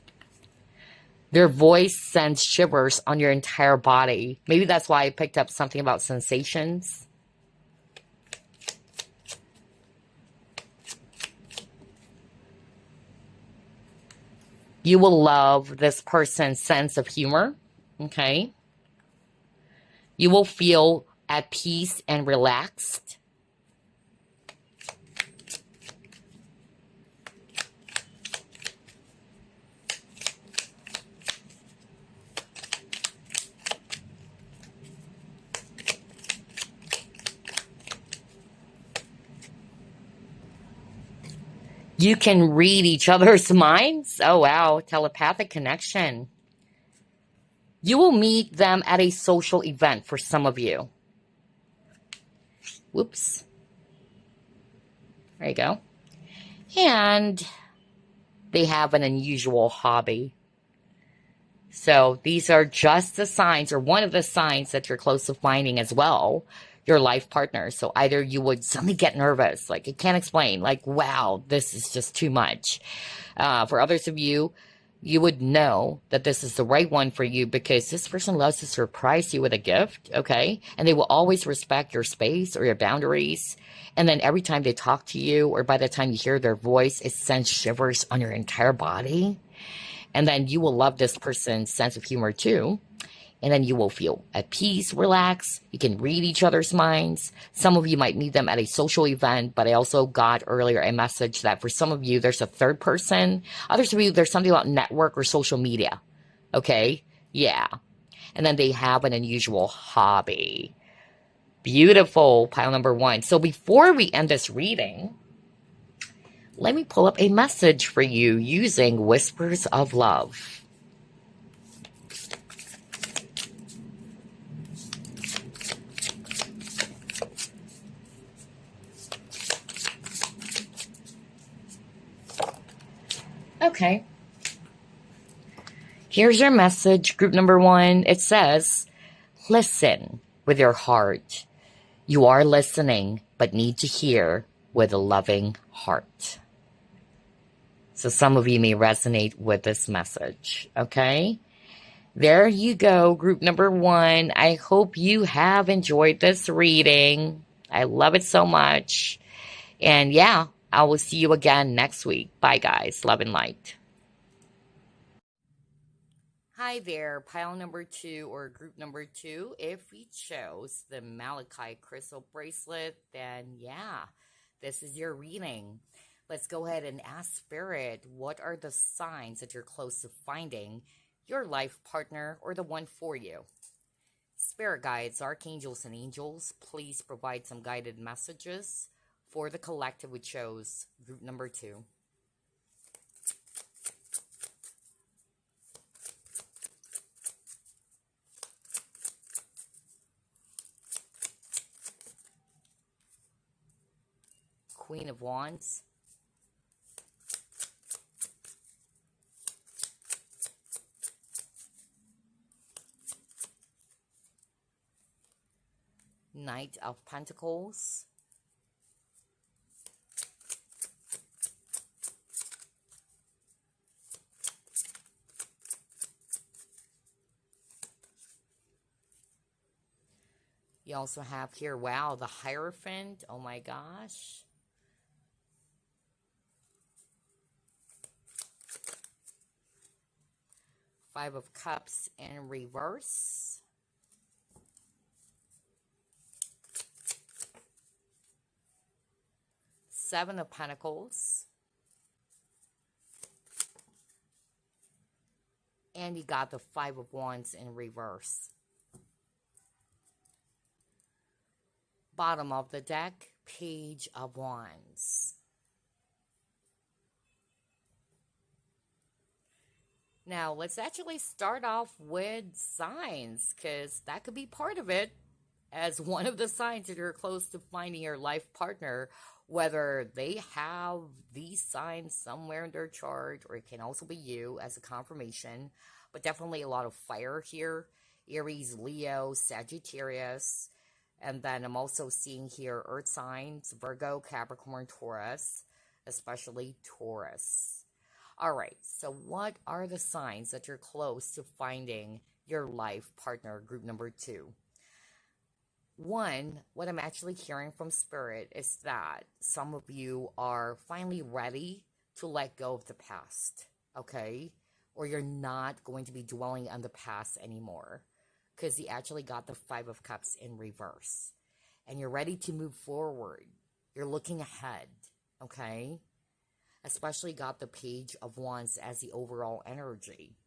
Their voice sends shivers on your entire body. Maybe that's why I picked up something about sensations. You will love this person's sense of humor. Okay. You will feel at peace and relaxed. You can read each other's minds. Oh, wow. Telepathic connection. You will meet them at a social event for some of you. Whoops. There you go. And they have an unusual hobby. So these are just the signs, or one of the signs that you're close to finding as well, your life partner. So either you would suddenly get nervous, like you can't explain, like, wow, this is just too much. For others of you, you would know that this is the right one for you because this person loves to surprise you with a gift, okay? And they will always respect your space or your boundaries. And then every time they talk to you, or by the time you hear their voice, it sends shivers on your entire body. And then you will love this person's sense of humor too. And then you will feel at peace, relaxed. You can read each other's minds. Some of you might meet them at a social event, but I also got earlier a message that for some of you, there's a third person. Others of you, there's something about network or social media. Okay? Yeah. And then they have an unusual hobby. Beautiful, pile number one. So before we end this reading, let me pull up a message for you using Whispers of Love. Okay. Here's your message, group number one. It says, listen with your heart. You are listening, but need to hear with a loving heart. So some of you may resonate with this message, okay? There you go, group number one. I hope you have enjoyed this reading. I love it so much. And yeah, I will see you again next week. Bye, guys. Love and light. Hi there, pile number two or group number two. If we chose the Malachite crystal bracelet, then yeah, this is your reading. Let's go ahead and ask Spirit, what are the signs that you're close to finding your life partner or the one for you? Spirit guides, archangels, and angels, please provide some guided messages for the collective we chose, group number two. Queen of Wands. Knight of Pentacles. You also have here, wow, the Hierophant. Oh my gosh. Five of Cups in reverse. Seven of Pentacles. And you got the Five of Wands in reverse. Bottom of the deck, Page of Wands. Now, let's actually start off with signs, because that could be part of it, as one of the signs that you're close to finding your life partner, whether they have these signs somewhere in their chart, or it can also be you as a confirmation, but definitely a lot of fire here. Aries, Leo, Sagittarius, and then I'm also seeing here earth signs, Virgo, Capricorn, Taurus, especially Taurus. All right, so what are the signs that you're close to finding your life partner, group number two? One, what I'm actually hearing from Spirit is that some of you are finally ready to let go of the past, okay? Or you're not going to be dwelling on the past anymore, because you actually got the Five of Cups in reverse. And you're ready to move forward. You're looking ahead, okay? Especially got the Page of Wands as the overall energy.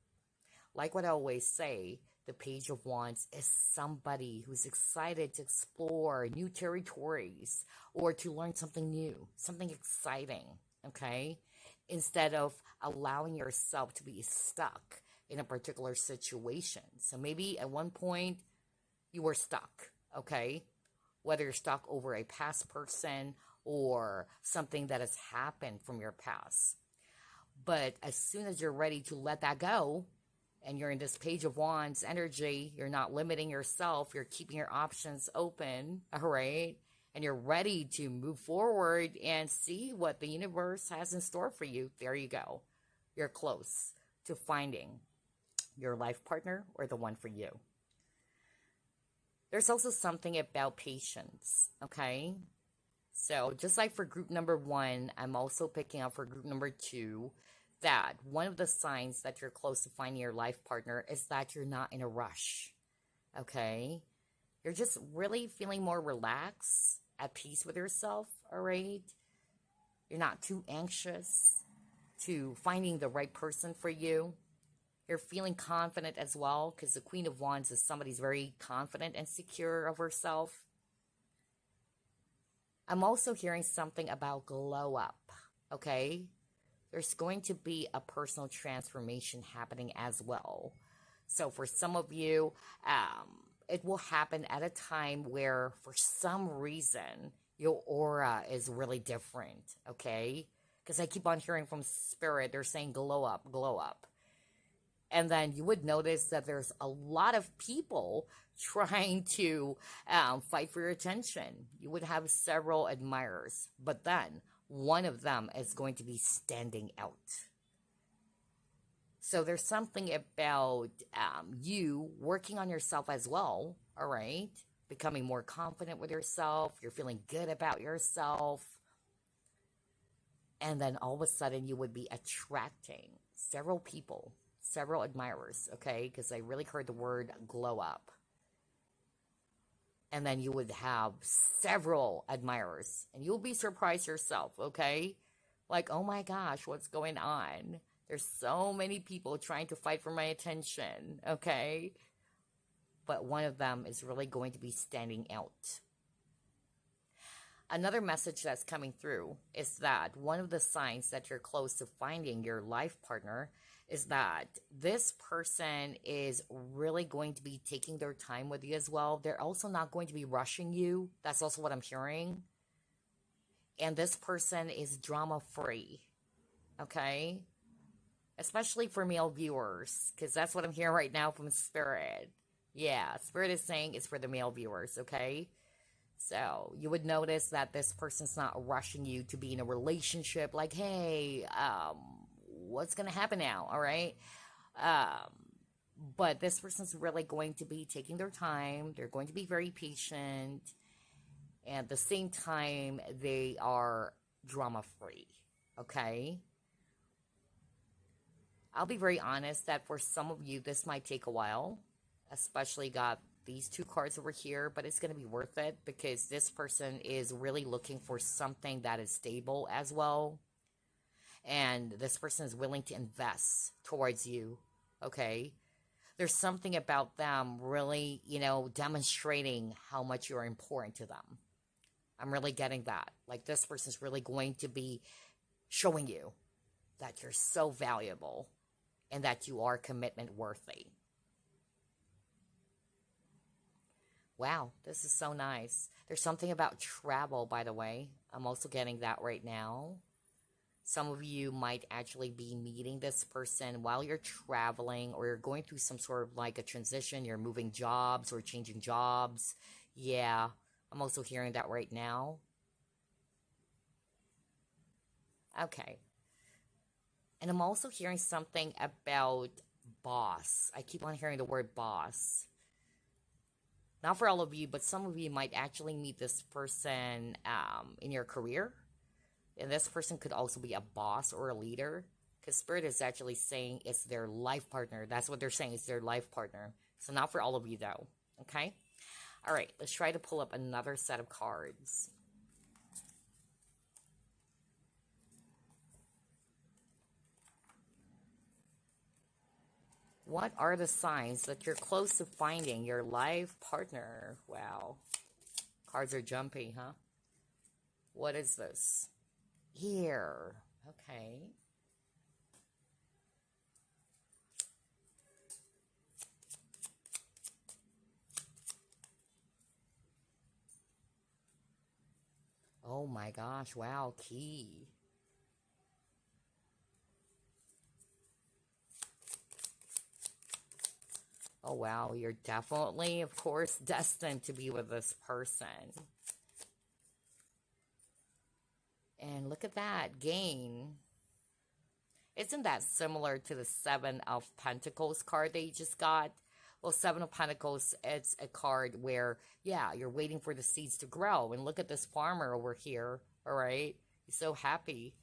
Like what I always say, the Page of Wands is somebody who's excited to explore new territories or to learn something new, something exciting, okay? Instead of allowing yourself to be stuck in a particular situation. So maybe at one point you were stuck, okay? Whether you're stuck over a past person or something that has happened from your past. But as soon as you're ready to let that go, and you're in this Page of Wands energy, you're not limiting yourself, you're keeping your options open, all right? And you're ready to move forward and see what the universe has in store for you. There you go. You're close to finding your life partner or the one for you. There's also something about patience, okay? So just like for group number one, I'm also picking up for group number two that one of the signs that you're close to finding your life partner is that you're not in a rush. Okay? You're just really feeling more relaxed, at peace with yourself, all right? You're not too anxious to finding the right person for you. You're feeling confident as well, because the Queen of Wands is somebody who's very confident and secure of herself. I'm also hearing something about glow up, okay? There's going to be a personal transformation happening as well. So for some of you, it will happen at a time where for some reason your aura is really different, okay? Because I keep on hearing from Spirit, they're saying glow up, glow up. And then you would notice that there's a lot of people trying to fight for your attention. You would have several admirers, but then one of them is going to be standing out. So there's something about you working on yourself as well, all right? Becoming more confident with yourself. You're feeling good about yourself. And then all of a sudden you would be attracting several people, several admirers, okay? Because I really heard the word glow up. And then you would have several admirers. And you'll be surprised yourself, okay? Like, oh my gosh, what's going on? There's so many people trying to fight for my attention, okay? But one of them is really going to be standing out. Another message that's coming through is that one of the signs that you're close to finding your life partner is that this person is really going to be taking their time with you as well. They're also not going to be rushing you. That's also what I'm hearing. And this person is drama-free, okay? Especially for male viewers, because that's what I'm hearing right now from Spirit. Yeah, Spirit is saying it's for the male viewers, okay? So you would notice that this person's not rushing you to be in a relationship like, hey, what's going to happen now, all right? But this person's really going to be taking their time. They're going to be very patient. And at the same time, they are drama-free, okay? I'll be very honest that for some of you, this might take a while, especially got these two cards over here, but it's going to be worth it because this person is really looking for something that is stable as well. And this person is willing to invest towards you, okay? There's something about them really, demonstrating how much you're important to them. I'm really getting that. Like this person's really going to be showing you that you're so valuable and that you are commitment worthy. Wow, this is so nice. There's something about travel, by the way. I'm also getting that right now. Some of you might actually be meeting this person while you're traveling or you're going through some sort of like a transition. You're moving jobs or changing jobs. Yeah, I'm also hearing that right now. Okay. And I'm also hearing something about boss. I keep on hearing the word boss. Not for all of you, but some of you might actually meet this person in your career. And this person could also be a boss or a leader. Because Spirit is actually saying it's their life partner. That's what they're saying, it's their life partner. So not for all of you though. Okay? All right, let's try to pull up another set of cards. What are the signs that you're close to finding your life partner? Wow. Cards are jumpy, huh? What is this? Here. Okay. Oh my gosh. Wow. Key. Oh, wow, you're definitely, of course, destined to be with this person. And look at that, gain. Isn't that similar to the Seven of Pentacles card that you just got? Well, Seven of Pentacles, it's a card where, yeah, you're waiting for the seeds to grow. And look at this farmer over here, all right? He's so happy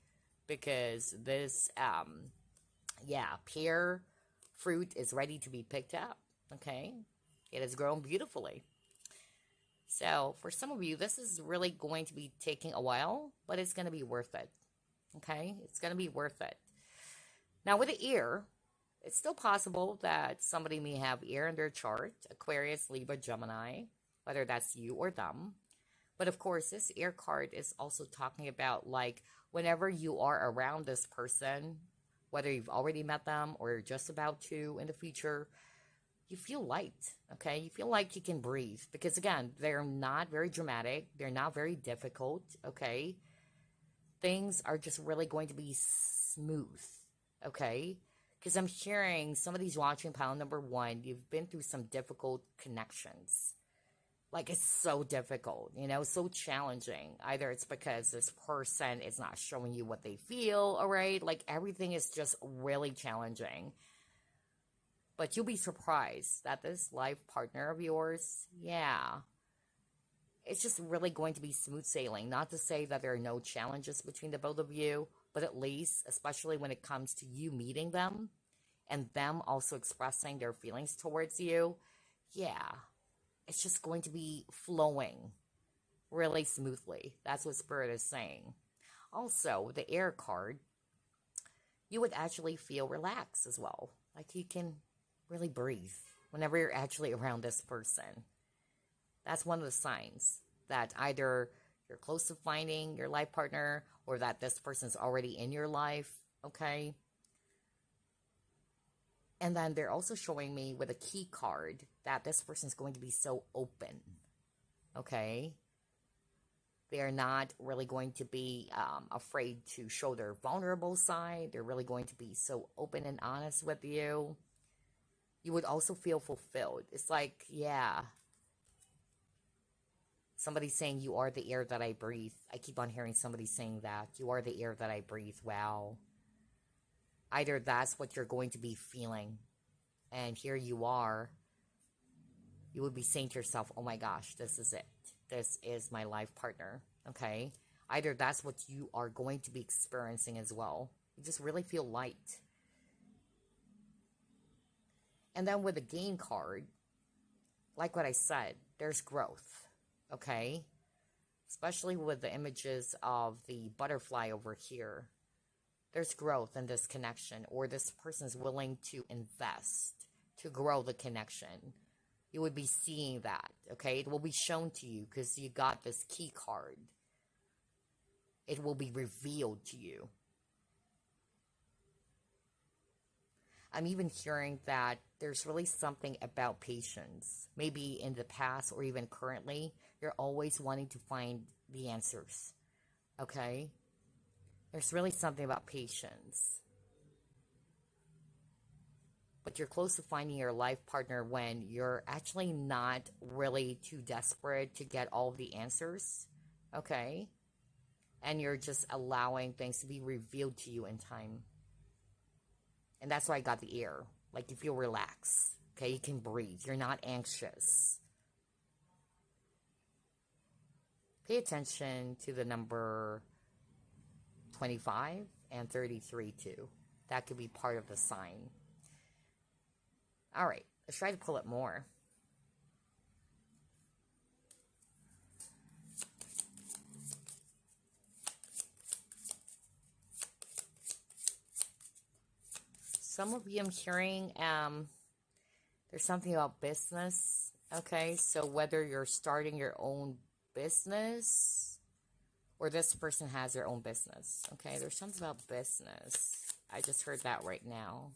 because this Yeah, pear fruit is ready to be picked up. Okay, it has grown beautifully. So for some of you, this is really going to be taking a while, but it's going to be worth it. Okay, it's going to be worth it. Now with the ear, it's still possible that somebody may have ear in their chart, Aquarius, Libra, Gemini, whether that's you or them. But of course, this ear card is also talking about like whenever you are around this person, whether you've already met them or you're just about to in the future, you feel light, okay? You feel like you can breathe because again, they're not very dramatic. They're not very difficult, okay? Things are just really going to be smooth, okay? Because I'm hearing somebody's watching pile number one, you've been through some difficult connections. Like it's so difficult, you know, so challenging. Either it's because this person is not showing you what they feel, all right? Like everything is just really challenging. But you'll be surprised that this life partner of yours, yeah, it's just really going to be smooth sailing. Not to say that there are no challenges between the both of you, but at least, especially when it comes to you meeting them and them also expressing their feelings towards you, yeah, it's just going to be flowing really smoothly. That's what Spirit is saying. Also, the air card, you would actually feel relaxed as well. Like you can really breathe whenever you're actually around this person. That's one of the signs that either you're close to finding your life partner or that this person's already in your life, okay? And then they're also showing me with a key card that this person's going to be so open, okay? They are not really going to be afraid to show their vulnerable side. They're really going to be so open and honest with you. You would also feel fulfilled. It's like, yeah, somebody's saying you are the air that I breathe. I keep on hearing somebody saying that. You are the air that I breathe. Wow. Either that's what you're going to be feeling. And here you are. You would be saying to yourself, oh my gosh, this is it. This is my life partner. Okay. Either that's what you are going to be experiencing as well. You just really feel light. And then with the gain card, like what I said, there's growth. Okay. Especially with the images of the butterfly over here. There's growth in this connection, or this person is willing to invest to grow the connection. You would be seeing that, okay? It will be shown to you because you got this key card. It will be revealed to you. I'm even hearing that there's really something about patience. Maybe in the past or even currently, you're always wanting to find the answers, okay? There's really something about patience. But you're close to finding your life partner when you're actually not really too desperate to get all the answers, okay? And you're just allowing things to be revealed to you in time. And that's why I got the air. Like you feel relaxed, okay? You can breathe. You're not anxious. Pay attention to the number 25 and 33 too. That could be part of the sign. All right, let's try to pull it more. Some of you I'm hearing, there's something about business, okay? So whether you're starting your own business or this person has their own business, okay? There's something about business. I just heard that right now.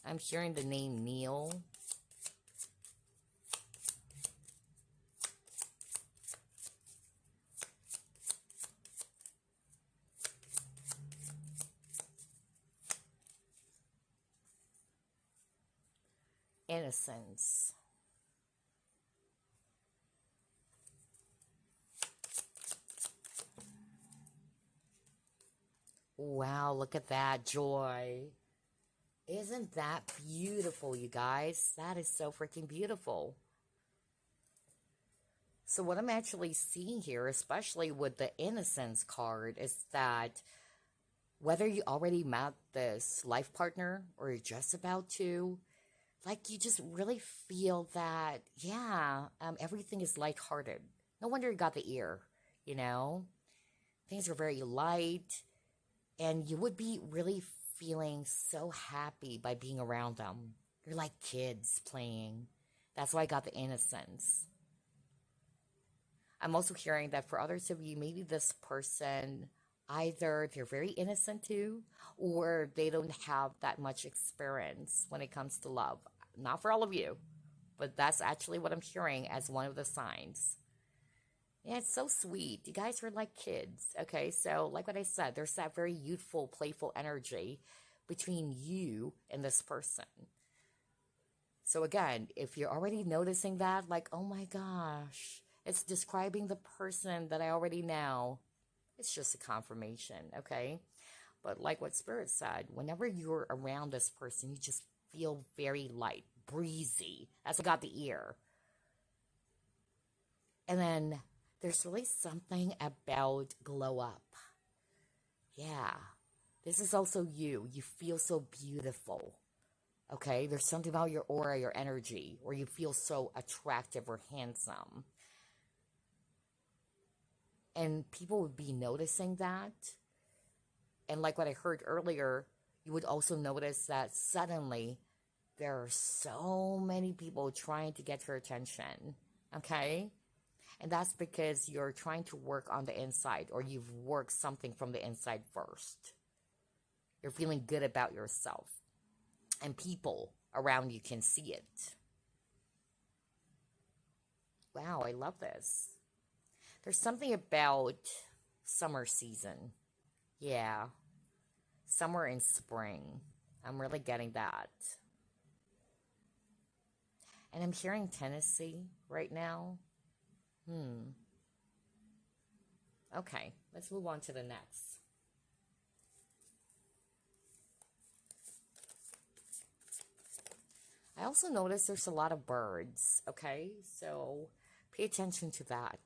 I'm hearing the name Neil. Innocence. Wow, look at that joy. Isn't that beautiful, you guys? That is so freaking beautiful. So what I'm actually seeing here, especially with the innocence card, is that Whether you already met this life partner or you're just about to, like you just really feel that, yeah, everything is lighthearted. No wonder you got the ear, you know? Things are very light, and you would be really feeling so happy by being around them. You're like kids playing. That's why I got the innocence. I'm also hearing that for others of you, maybe this person, either they're very innocent too, or they don't have that much experience when it comes to love. Not for all of you, but that's actually what I'm hearing as one of the signs. Yeah, it's so sweet. You guys are like kids. Okay, so like what I said, there's that very youthful, playful energy between you and this person. So again, if you're already noticing that, like, oh my gosh, it's describing the person that I already know, it's just a confirmation, okay? But like what Spirit said, whenever you're around this person, you just feel very light, breezy. That's what got the ear. And then there's really something about glow up. Yeah, this is also you. You feel so beautiful. Okay, there's something about your aura, your energy, or you feel so attractive or handsome. And people would be noticing that. And like what I heard earlier, you would also notice that suddenly there are so many people trying to get your attention. Okay? And that's because you're trying to work on the inside, or you've worked something from the inside first. You're feeling good about yourself. And people around you can see it. Wow, I love this. There's something about summer season. Yeah, summer and spring. I'm really getting that. And I'm hearing Tennessee right now. Okay, let's move on to the next. I also noticed there's a lot of birds, okay? So pay attention to that.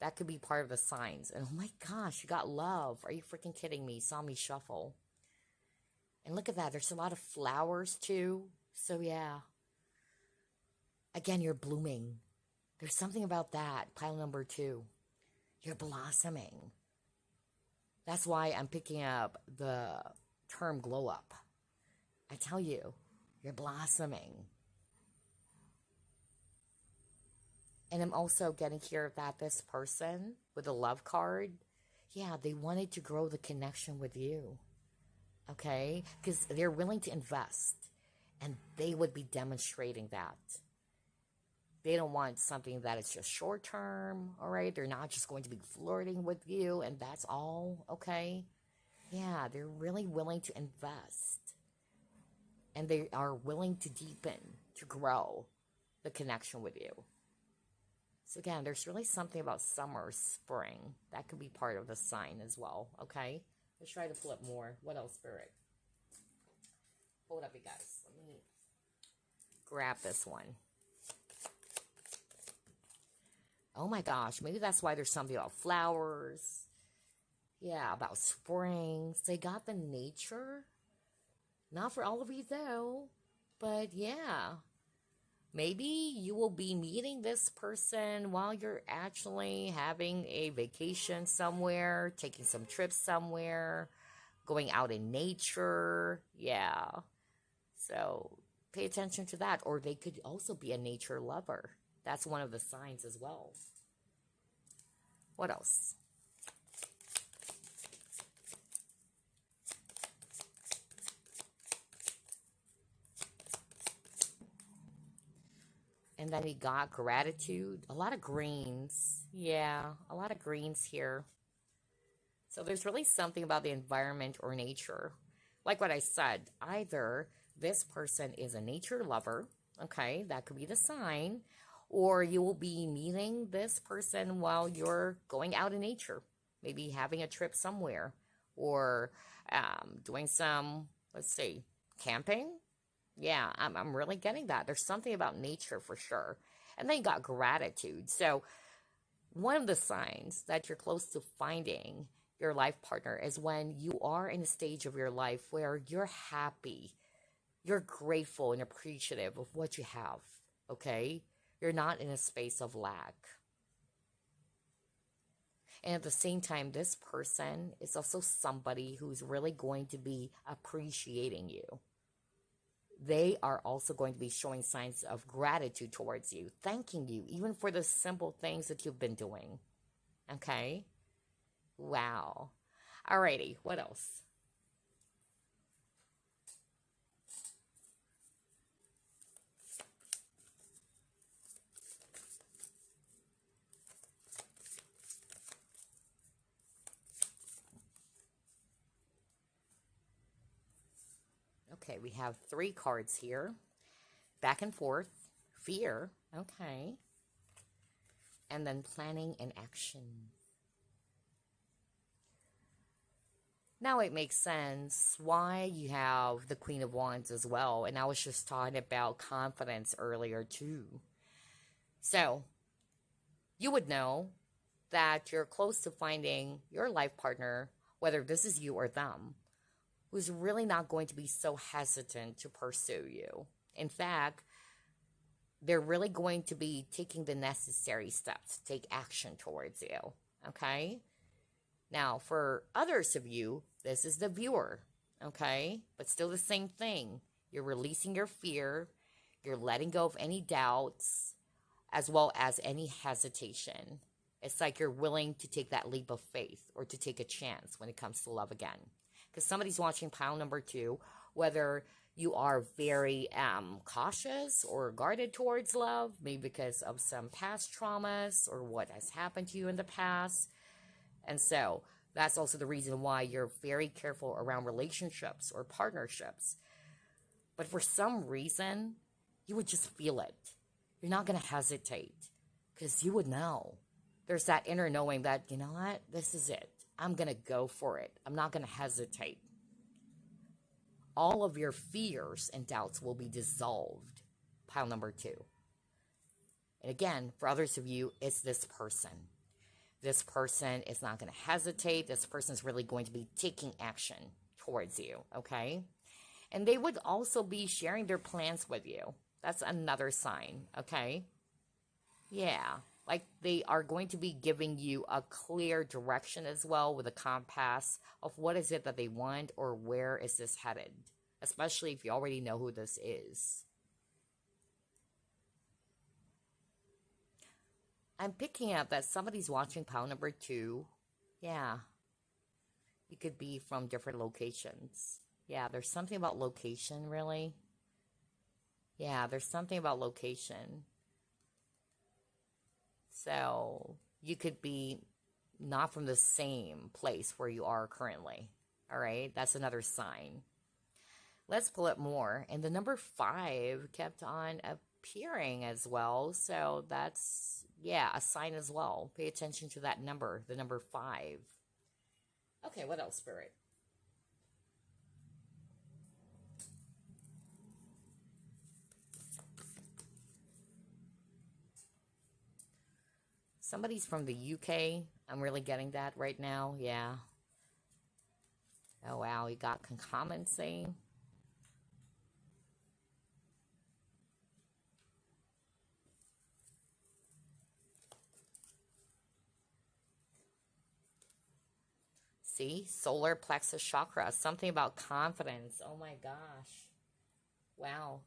That could be part of the signs. And oh my gosh, you got love. Are you freaking kidding me? You saw me shuffle. And look at that. There's a lot of flowers too. So yeah. Again, you're blooming. There's something about that. Pile number 2. You're blossoming. That's why I'm picking up the term glow up. I tell you, you're blossoming. And I'm also getting here that this person with the love card, yeah, they wanted to grow the connection with you. Okay? Because they're willing to invest. And they would be demonstrating that. They don't want something that is just short term, all right? They're not just going to be flirting with you and that's all, okay? Yeah, they're really willing to invest. And they are willing to deepen, to grow the connection with you. So again, there's really something about summer, spring. That could be part of the sign as well, okay? Let's try to flip more. What else, Spirit? Hold up, you guys. Let me grab this one. Oh my gosh, maybe that's why there's something about flowers. Yeah, about springs. They got the nature. Not for all of you though, but yeah. Maybe you will be meeting this person while you're actually having a vacation somewhere, taking some trips somewhere, going out in nature. Yeah. So pay attention to that. Or they could also be a nature lover. That's one of the signs as well. What else? And then we got gratitude. A lot of greens. Yeah, a lot of greens here. So there's really something about the environment or nature. Like what I said, either this person is a nature lover, okay, that could be the sign, or you will be meeting this person while you're going out in nature, maybe having a trip somewhere, or doing some, let's see, camping. Yeah, I'm really getting that. There's something about nature for sure. And then you got gratitude. So one of the signs that you're close to finding your life partner is when you are in a stage of your life where you're happy, you're grateful and appreciative of what you have, okay? You're not in a space of lack. And at the same time, this person is also somebody who's really going to be appreciating you. They are also going to be showing signs of gratitude towards you, thanking you, even for the simple things that you've been doing. Okay? Wow. Alrighty, what else? Okay, we have 3 cards here. Back and forth. Fear. Okay. And then planning and action. Now it makes sense why you have the Queen of Wands as well. And I was just talking about confidence earlier too. So, you would know that you're close to finding your life partner, whether this is you or them, who's really not going to be so hesitant to pursue you. In fact, they're really going to be taking the necessary steps to take action towards you. Okay? Now, for others of you, this is the viewer. Okay? But still the same thing. You're releasing your fear. You're letting go of any doubts, as well as any hesitation. It's like you're willing to take that leap of faith or to take a chance when it comes to love again. Because somebody's watching pile number 2, whether you are very cautious or guarded towards love, maybe because of some past traumas or what has happened to you in the past. And so that's also the reason why you're very careful around relationships or partnerships. But for some reason, you would just feel it. You're not going to hesitate because you would know. There's that inner knowing that, you know what, this is it. I'm going to go for it. I'm not going to hesitate. All of your fears and doubts will be dissolved. Pile number 2. And again, for others of you, it's this person. This person is not going to hesitate. This person is really going to be taking action towards you, okay? And they would also be sharing their plans with you. That's another sign, okay? Yeah, like they are going to be giving you a clear direction as well with a compass of what is it that they want or where is this headed, especially if you already know who this is. I'm picking up that somebody's watching pile number 2. Yeah, you could be from different locations. Yeah, there's something about location, really. Yeah, there's something about location. So you could be not from the same place where you are currently. All right, that's another sign. Let's pull it more. And the number 5 kept on appearing as well. So that's, yeah, a sign as well. Pay attention to that number, the number 5. Okay, what else, Spirit? Somebody's from the UK. I'm really getting that right now. Yeah. Oh, wow. You got concommency. See? Solar plexus chakra. Something about confidence. Oh, my gosh. Wow.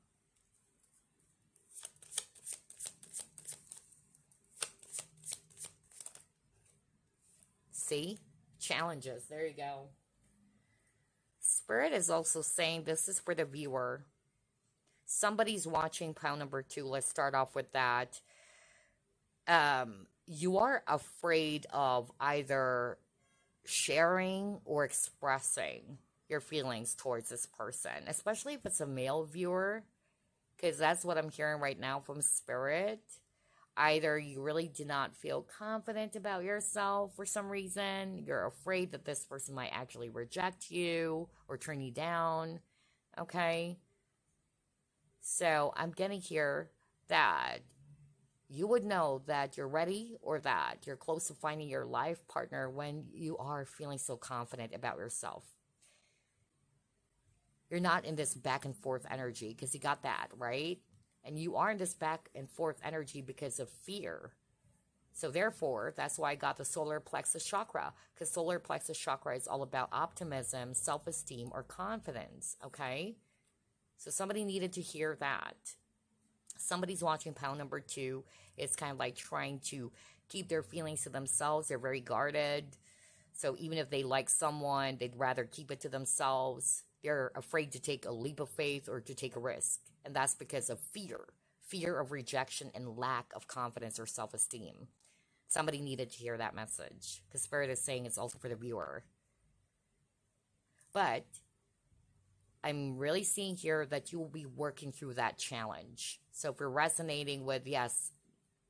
See? Challenges. There you go. Spirit is also saying this is for the viewer. Somebody's watching pile number 2. Let's start off with that. You are afraid of either sharing or expressing your feelings towards this person, especially if it's a male viewer, because that's what I'm hearing right now from Spirit. Either you really do not feel confident about yourself for some reason, you're afraid that this person might actually reject you or turn you down, okay? So I'm going to hear that you would know that you're ready or that you're close to finding your life partner when you are feeling so confident about yourself. You're not in this back and forth energy because you got that, right? And you are in this back and forth energy because of fear. So therefore, that's why I got the solar plexus chakra, because solar plexus chakra is all about optimism, self-esteem, or confidence, okay? So somebody needed to hear that. Somebody's watching pile number 2. It's kind of like trying to keep their feelings to themselves. They're very guarded. So even if they like someone, they'd rather keep it to themselves. They're afraid to take a leap of faith or to take a risk. And that's because of fear. Fear of rejection and lack of confidence or self-esteem. Somebody needed to hear that message, because Spirit is saying it's also for the viewer. But I'm really seeing here that you will be working through that challenge. So if you're resonating with, yes,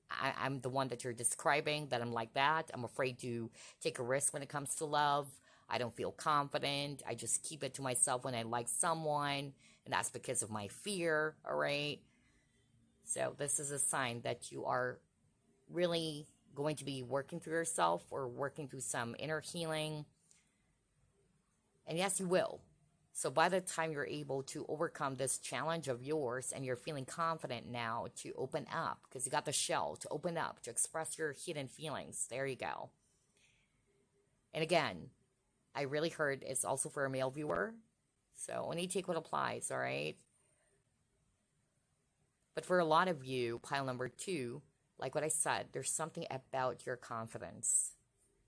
I'm the one that you're describing, that I'm like that. I'm afraid to take a risk when it comes to love. I don't feel confident. I just keep it to myself when I like someone. And that's because of my fear, all right? So this is a sign that you are really going to be working through yourself or working through some inner healing. And yes, you will. So by the time you're able to overcome this challenge of yours and you're feeling confident now to open up, because you got the shell to open up, to express your hidden feelings. There you go. And again, I really heard it's also for a male viewer. So only take what applies, all right? But for a lot of you, pile number 2, like what I said, there's something about your confidence.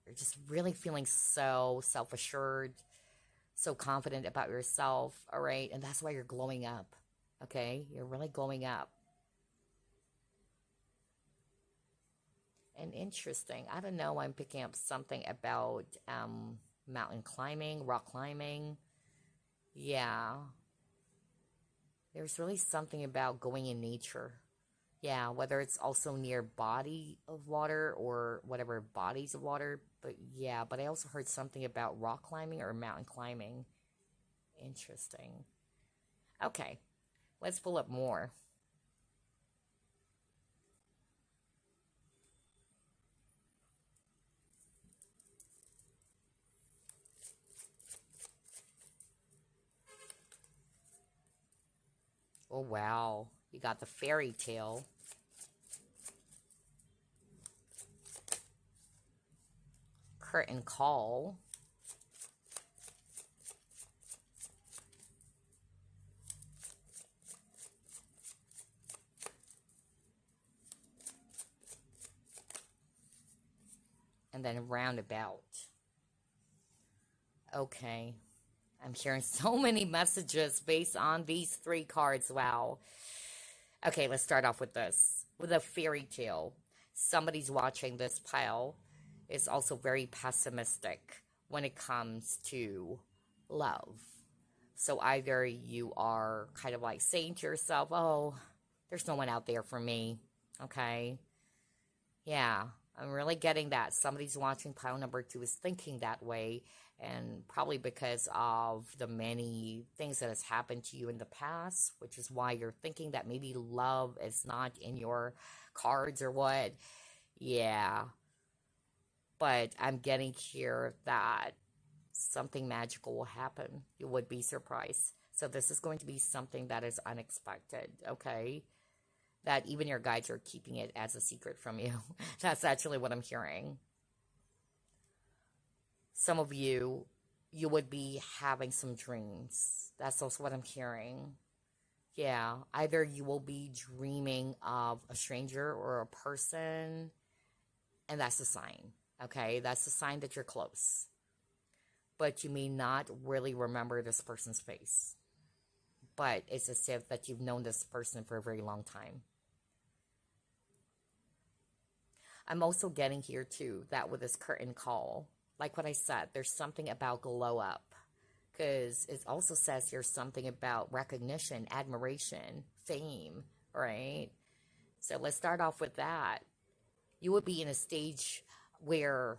You're just really feeling so self-assured, so confident about yourself, all right? And that's why you're glowing up, okay? You're really glowing up. And interesting, I don't know, I'm picking up something about mountain climbing, rock climbing. Yeah. There's really something about going in nature. Yeah, whether it's also near body of water or whatever bodies of water. But yeah, but I also heard something about rock climbing or mountain climbing. Interesting. Okay, let's pull up more. Oh, wow. You got the fairy tale. Curtain call. And then roundabout. Okay. I'm hearing so many messages based on these 3 cards. Wow. Okay, let's start off with this. With a fairy tale. Somebody's watching this pile is also very pessimistic when it comes to love. So either you are kind of like saying to yourself, oh, there's no one out there for me. Okay. Yeah, I'm really getting that. Somebody's watching pile number 2 is thinking that way, and probably because of the many things that has happened to you in the past, which is why you're thinking that maybe love is not in your cards or what. Yeah, but I'm getting here that something magical will happen. You would be surprised. So this is going to be something that is unexpected, okay? That even your guides are keeping it as a secret from you. That's actually what I'm hearing. Some of you, you would be having some dreams. That's also what I'm hearing. Yeah, either you will be dreaming of a stranger or a person, and that's a sign, okay? That's a sign that you're close. But you may not really remember this person's face. But it's as if that you've known this person for a very long time. I'm also getting here too, that with this curtain call, like what I said, there's something about glow up. Because it also says here's something about recognition, admiration, fame, right? So let's start off with that. You would be in a stage where,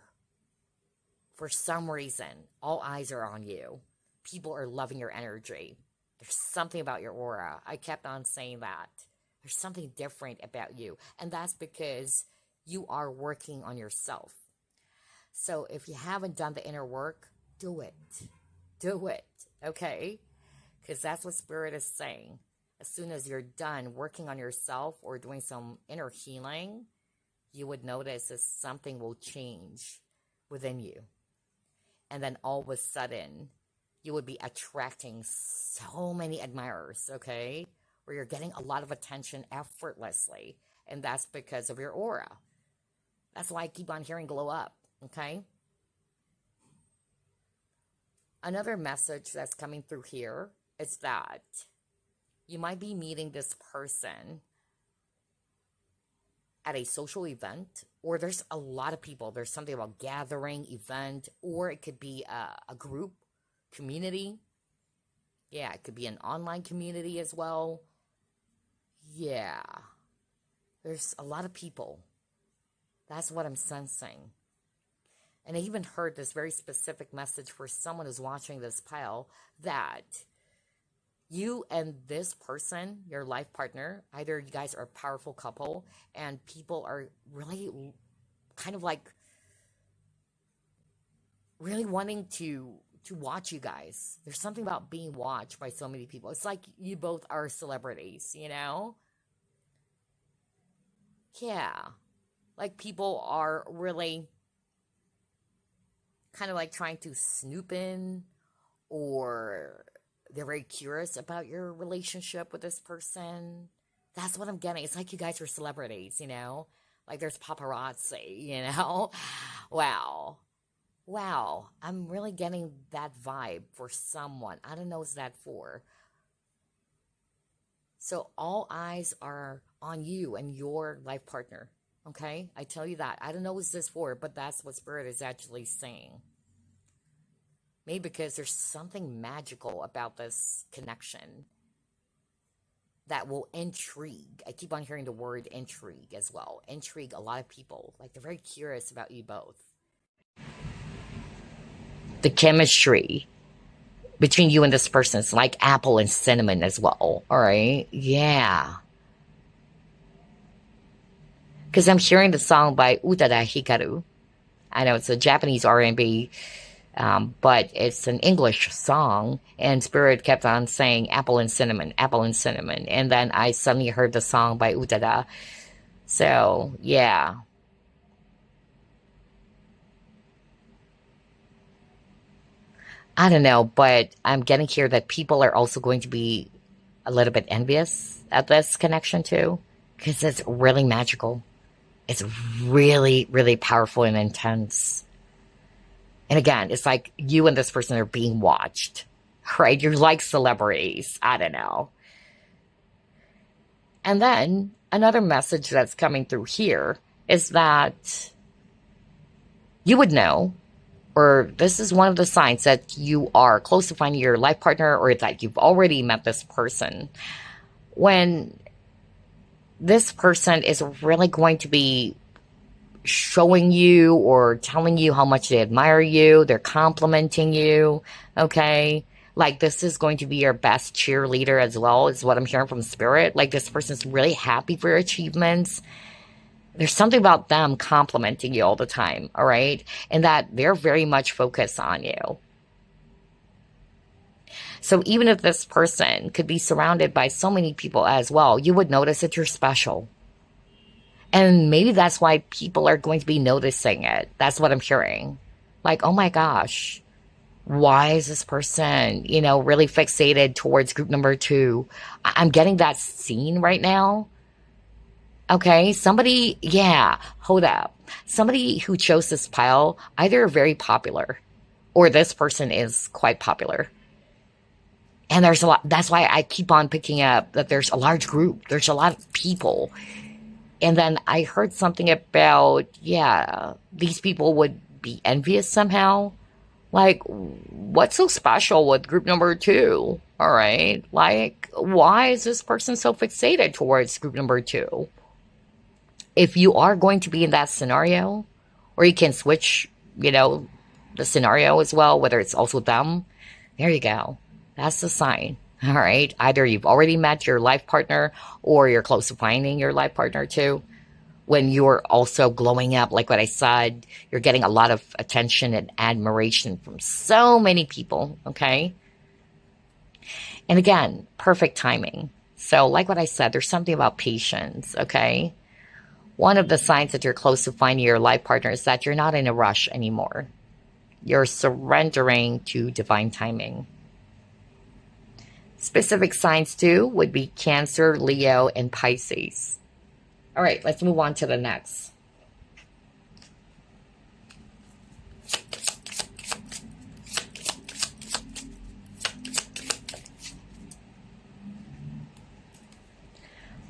for some reason, all eyes are on you. People are loving your energy. There's something about your aura. I kept on saying that. There's something different about you. And that's because you are working on yourself. So if you haven't done the inner work, do it. Do it. Okay? Because that's what Spirit is saying. As soon as you're done working on yourself or doing some inner healing, you would notice that something will change within you. And then all of a sudden, you would be attracting so many admirers, okay? Where you're getting a lot of attention effortlessly. And that's because of your aura. That's why I keep on hearing glow up, okay? Another message that's coming through here is that you might be meeting this person at a social event, or there's a lot of people. There's something about gathering, event, or it could be a group, community. Yeah, it could be an online community as well. Yeah, there's a lot of people. That's what I'm sensing. And I even heard this very specific message for someone who's watching this pile, that you and this person, your life partner, either you guys are a powerful couple and people are really kind of like really wanting to watch you guys. There's something about being watched by so many people. It's like you both are celebrities, you know? Yeah. Like people are really kind of like trying to snoop in, or they're very curious about your relationship with this person. That's what I'm getting. It's like you guys are celebrities, you know? Like there's paparazzi, you know? Wow. Wow. I'm really getting that vibe for someone. I don't know what's that for. So all eyes are on you and your life partner. Okay? I tell you that. I don't know what's this for, but that's what Spirit is actually saying. Maybe because there's something magical about this connection that will intrigue. I keep on hearing the word intrigue as well. Intrigue a lot of people. Like they're very curious about you both. The chemistry between you and this person is like apple and cinnamon as well. All right? Yeah. Because I'm hearing the song by Utada Hikaru. I know it's a Japanese R&B, but it's an English song, and Spirit kept on saying apple and cinnamon, and then I suddenly heard the song by Utada. So, yeah. I don't know, but I'm getting here that people are also going to be a little bit envious at this connection too, because it's really magical. It's really, really powerful and intense. And again, it's like you and this person are being watched, right? You're like celebrities. I don't know. And then another message that's coming through here is that you would know, or this is one of the signs that you are close to finding your life partner, or that you've already met this person, when this person is really going to be showing you or telling you how much they admire you. They're complimenting you, okay? Like this is going to be your best cheerleader as well, is what I'm hearing from Spirit. Like this person's really happy for your achievements. There's something about them complimenting you all the time, all right? And that they're very much focused on you. So even if this person could be surrounded by so many people as well, you would notice that you're special. And maybe that's why people are going to be noticing it. That's what I'm hearing. Like, oh my gosh, why is this person, you know, really fixated towards group number 2? I'm getting that scene right now. Okay, somebody, yeah, hold up. Somebody who chose this pile, either very popular or this person is quite popular. And there's a lot, that's why I keep on picking up that there's a large group. There's a lot of people. And then I heard something about, yeah, these people would be envious somehow. Like, what's so special with group number 2? All right. Like, why is this person so fixated towards group number 2? If you are going to be in that scenario, or you can switch, you know, the scenario as well, whether it's also them, there you go. That's the sign. All right. Either you've already met your life partner or you're close to finding your life partner too. When you're also glowing up, like what I said, you're getting a lot of attention and admiration from so many people. Okay. And again, perfect timing. So like what I said, there's something about patience. Okay. One of the signs that you're close to finding your life partner is that you're not in a rush anymore. You're surrendering to divine timing. Specific signs too would be Cancer, Leo, and Pisces. All right, let's move on to the next.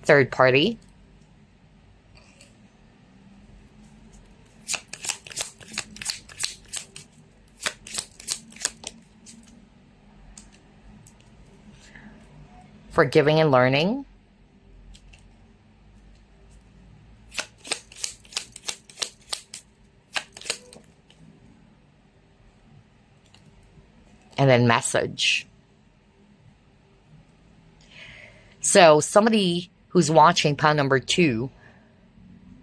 Third party. Forgiving and learning. And then message. So somebody who's watching pile number 2,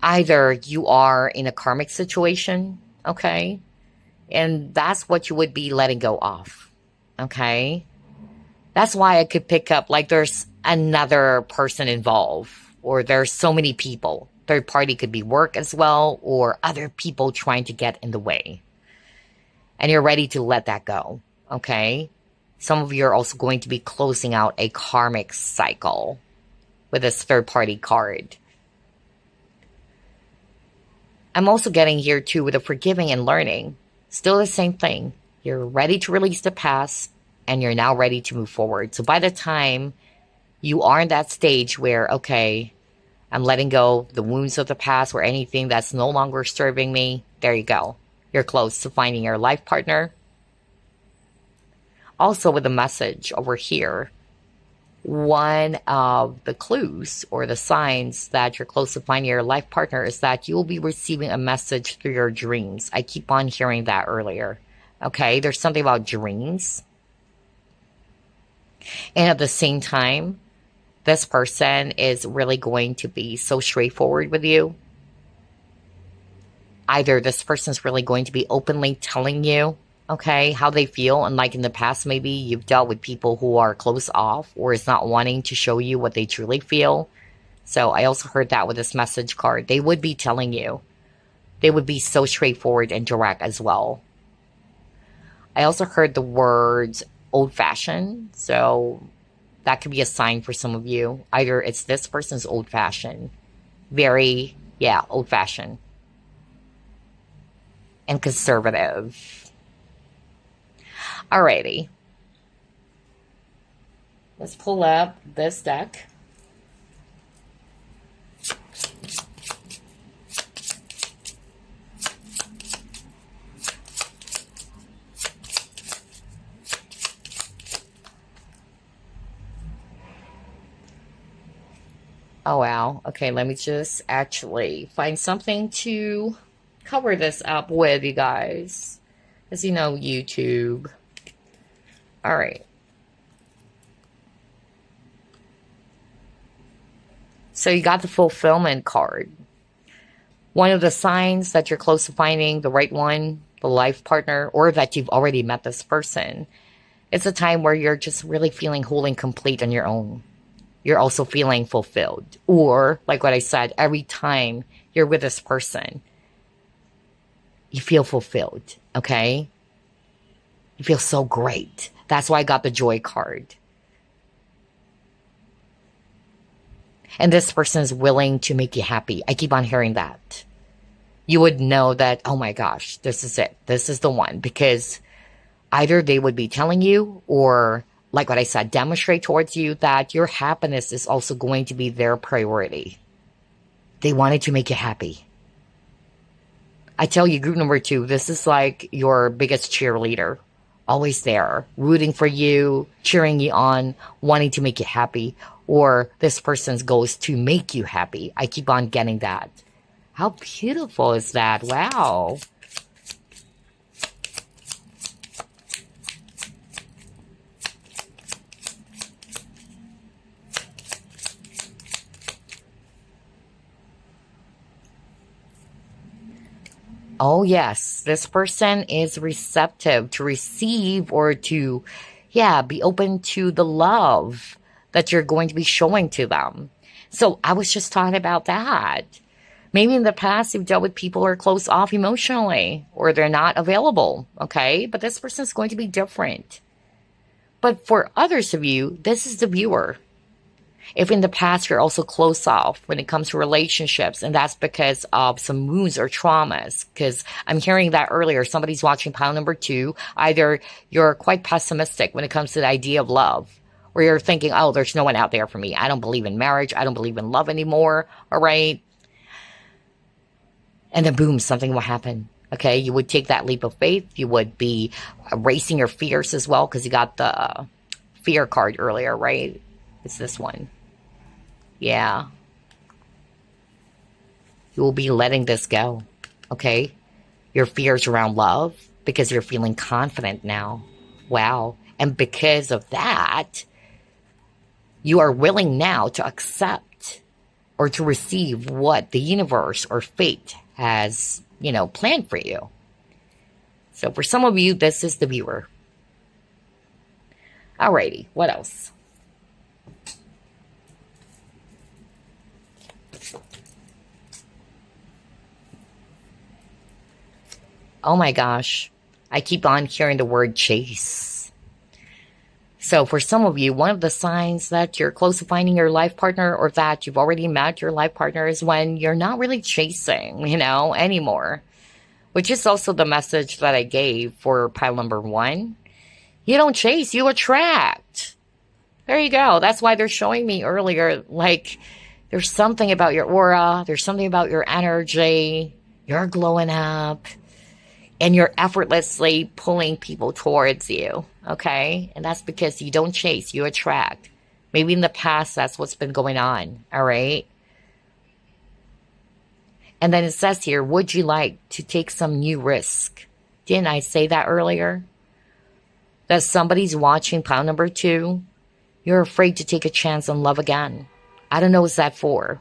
either you are in a karmic situation, okay? And that's what you would be letting go of, okay? That's why I could pick up, like, there's another person involved, or there's so many people. Third party could be work as well, or other people trying to get in the way. And you're ready to let that go, okay? Some of you are also going to be closing out a karmic cycle with this third party card. I'm also getting here too with the forgiving and learning. Still the same thing. You're ready to release the past, and you're now ready to move forward. So by the time you are in that stage where, okay, I'm letting go the wounds of the past or anything that's no longer serving me, there you go. You're close to finding your life partner. Also with the message over here, one of the clues or the signs that you're close to finding your life partner is that you'll be receiving a message through your dreams. I keep on hearing that earlier. Okay, there's something about dreams. And at the same time, this person is really going to be so straightforward with you. Either this person's really going to be openly telling you, okay, how they feel. And like in the past, maybe you've dealt with people who are closed off or is not wanting to show you what they truly feel. So I also heard that with this message card. They would be telling you. They would be so straightforward and direct as well. I also heard the words old-fashioned. So that could be a sign for some of you. Either it's this person's old-fashioned. Very, old-fashioned. And conservative. Alrighty. Let's pull up this deck. Oh, wow. Okay, let me just actually find something to cover this up with, you guys. As you know, YouTube. All right. So you got the fulfillment card. One of the signs that you're close to finding the right one, the life partner, or that you've already met this person. It's a time where you're just really feeling whole and complete on your own. You're also feeling fulfilled. Or, like what I said, every time you're with this person, you feel fulfilled, okay? You feel so great. That's why I got the joy card. And this person is willing to make you happy. I keep on hearing that. You would know that, oh my gosh, this is it. This is the one. Because either they would be telling you or, like what I said, demonstrate towards you that your happiness is also going to be their priority. They wanted to make you happy. I tell you, group number 2, this is like your biggest cheerleader. Always there, rooting for you, cheering you on, wanting to make you happy. Or this person's goal is to make you happy. I keep on getting that. How beautiful is that? Wow. Oh, yes, this person is receptive to receive or to, yeah, be open to the love that you're going to be showing to them. So I was just talking about that. Maybe in the past you've dealt with people who are closed off emotionally or they're not available, okay? But this person is going to be different. But for others of you, this is the viewer. If in the past you're also closed off when it comes to relationships, and that's because of some wounds or traumas, because I'm hearing that earlier, somebody's watching pile number 2, either you're quite pessimistic when it comes to the idea of love, or you're thinking, oh, there's no one out there for me. I don't believe in marriage. I don't believe in love anymore. All right. And then boom, something will happen. Okay. You would take that leap of faith. You would be erasing your fears as well, because you got the fear card earlier, right? It's this one. Yeah. You will be letting this go. Okay. Your fears around love, because you're feeling confident now. Wow. And because of that, you are willing now to accept or to receive what the universe or fate has, planned for you. So for some of you, this is the viewer. Alrighty, what else? Oh my gosh, I keep on hearing the word chase. So for some of you, one of the signs that you're close to finding your life partner, or that you've already met your life partner, is when you're not really chasing, anymore. Which is also the message that I gave for pile number 1. You don't chase, you attract. There you go. That's why they're showing me earlier, like, there's something about your aura, there's something about your energy, you're glowing up, and you're effortlessly pulling people towards you, okay? And that's because you don't chase, you attract. Maybe in the past, that's what's been going on, all right? And then it says here, would you like to take some new risk? Didn't I say that earlier? That somebody's watching pile number 2. You're afraid to take a chance on love again. I don't know what's that for.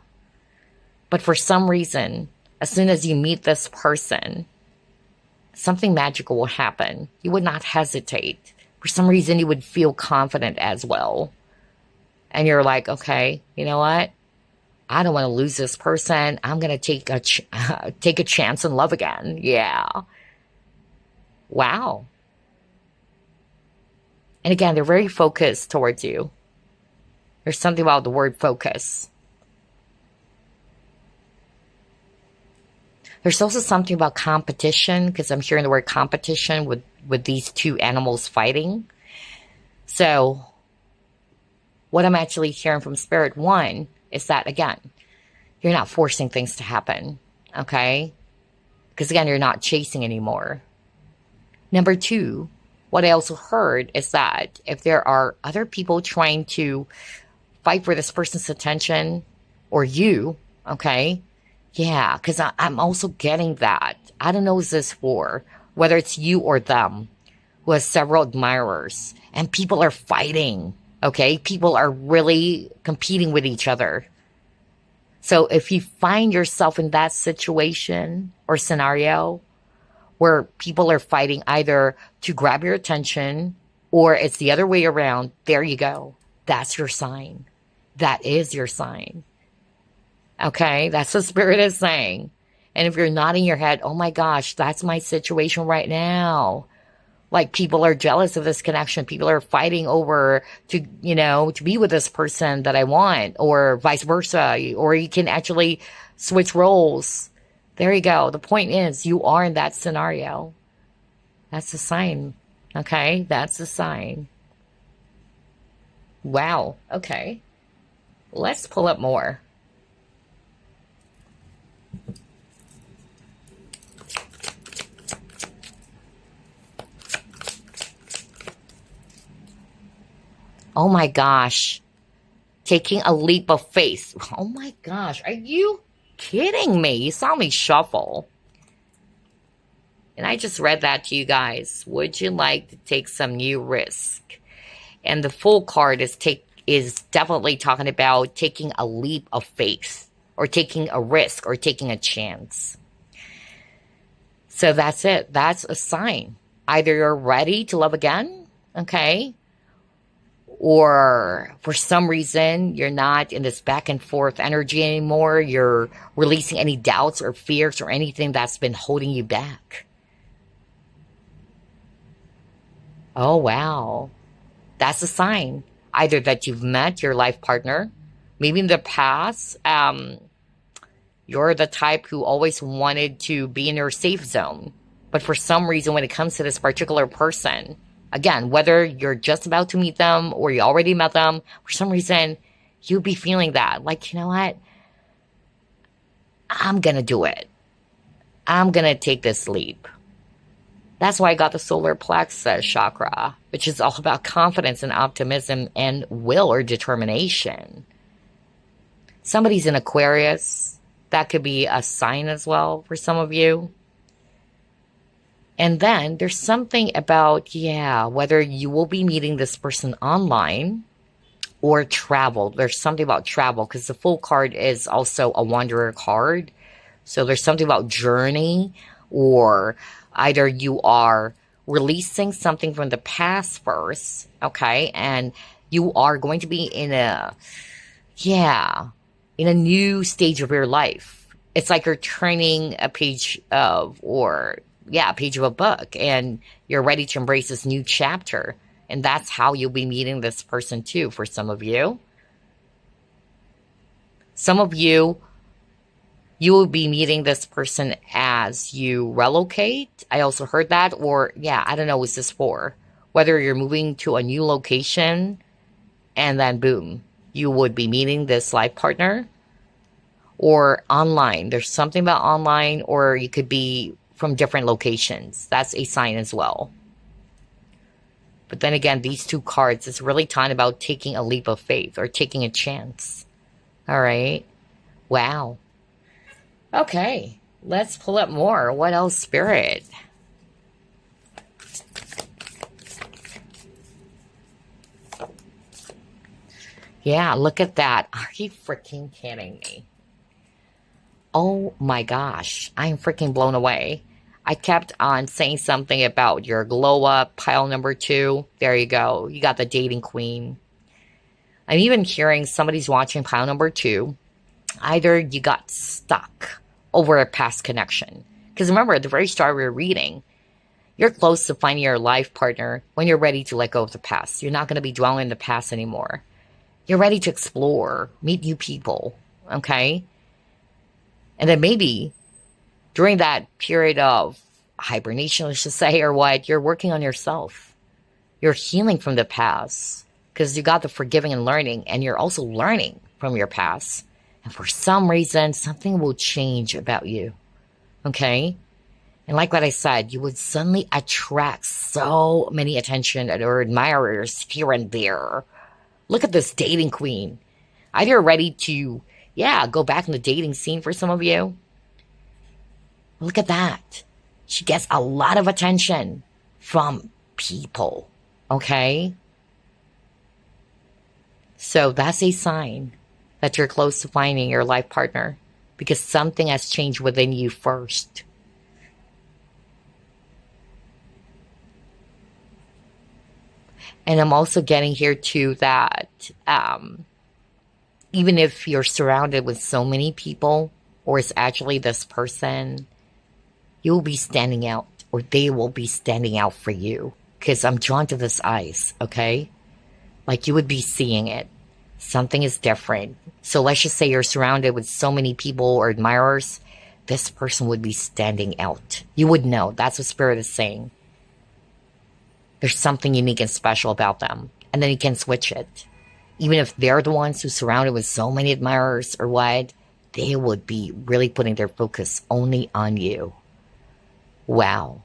But for some reason, as soon as you meet this person, something magical will happen. You would not hesitate. For some reason, you would feel confident as well. And you're like, okay, you know what? I don't want to lose this person. I'm going to take a chance in love again. Yeah. Wow. And again, they're very focused towards you. There's something about the word focus. There's also something about competition, because I'm hearing the word competition with these two animals fighting. So what I'm actually hearing from Spirit 1 is that, again, you're not forcing things to happen, okay? Because, again, you're not chasing anymore. Number 2, what I also heard is that if there are other people trying to fight for this person's attention, or you, okay? Yeah, because I'm also getting that. I don't know who's this for, whether it's you or them, who has several admirers, and people are fighting, okay? People are really competing with each other. So if you find yourself in that situation or scenario where people are fighting either to grab your attention or it's the other way around, there you go. That's your sign. That is your sign. Okay? That's what Spirit is saying. And if you're nodding your head, oh my gosh, that's my situation right now. Like, people are jealous of this connection. People are fighting over to be with this person that I want, or vice versa. Or you can actually switch roles. There you go. The point is, you are in that scenario. That's a sign. Okay? That's a sign. Wow. Okay. Let's pull up more. Oh my gosh. Taking a leap of faith. Oh my gosh. Are you kidding me? You saw me shuffle. And I just read that to you guys. Would you like to take some new risk? And the full card is definitely talking about taking a leap of faith, or taking a risk, or taking a chance. So that's it. That's a sign. Either you're ready to love again, okay? Or for some reason, you're not in this back and forth energy anymore. You're releasing any doubts or fears or anything that's been holding you back. Oh, wow. That's a sign. Either that you've met your life partner, maybe in the past, you're the type who always wanted to be in your safe zone. But for some reason, when it comes to this particular person, again, whether you're just about to meet them or you already met them, for some reason, you'll be feeling that. Like, you know what? I'm going to do it. I'm going to take this leap. That's why I got the solar plexus chakra, which is all about confidence and optimism and will or determination. Somebody's in Aquarius. That could be a sign as well for some of you. And then there's something about, whether you will be meeting this person online or travel. There's something about travel because the full card is also a wanderer card. So there's something about journey, or either you are releasing something from the past first, okay? And you are going to be in a new stage of your life. It's like you're turning a page of, a page of a book, and you're ready to embrace this new chapter. And that's how you'll be meeting this person too, for some of you. Some of you, you will be meeting this person as you relocate. I also heard that, or I don't know what this for. Whether you're moving to a new location and then boom, you would be meeting this life partner, or online. There's something about online, or you could be from different locations. That's a sign as well. But then again, these two cards, it's really talking about taking a leap of faith or taking a chance. All right. Wow. Okay. Let's pull up more. What else, Spirit? Yeah, look at that. Are you freaking kidding me? Oh my gosh. I'm freaking blown away. I kept on saying something about your glow up, pile number 2. There you go. You got the dating queen. I'm even hearing somebody's watching pile number 2. Either you got stuck over a past connection. Because remember, at the very start we were reading, you're close to finding your life partner when you're ready to let go of the past. You're not going to be dwelling in the past anymore. You're ready to explore, meet new people, okay? And then maybe during that period of hibernation, let's just say, or what, you're working on yourself. You're healing from the past because you got the forgiving and learning, and you're also learning from your past. And for some reason, something will change about you, okay? And like what I said, you would suddenly attract so many attention or admirers here and there. Look at this dating queen. Either you're ready to, go back in the dating scene for some of you. Look at that. She gets a lot of attention from people, okay? So that's a sign that you're close to finding your life partner because something has changed within you first. And I'm also getting here too that even if you're surrounded with so many people, or it's actually this person, you'll be standing out, or they will be standing out for you. Because I'm drawn to this eyes, okay? Like you would be seeing it. Something is different. So let's just say you're surrounded with so many people or admirers, this person would be standing out. You would know. That's what Spirit is saying. There's something unique and special about them. And then you can switch it. Even if they're the ones who surrounded with so many admirers or what, they would be really putting their focus only on you. Wow.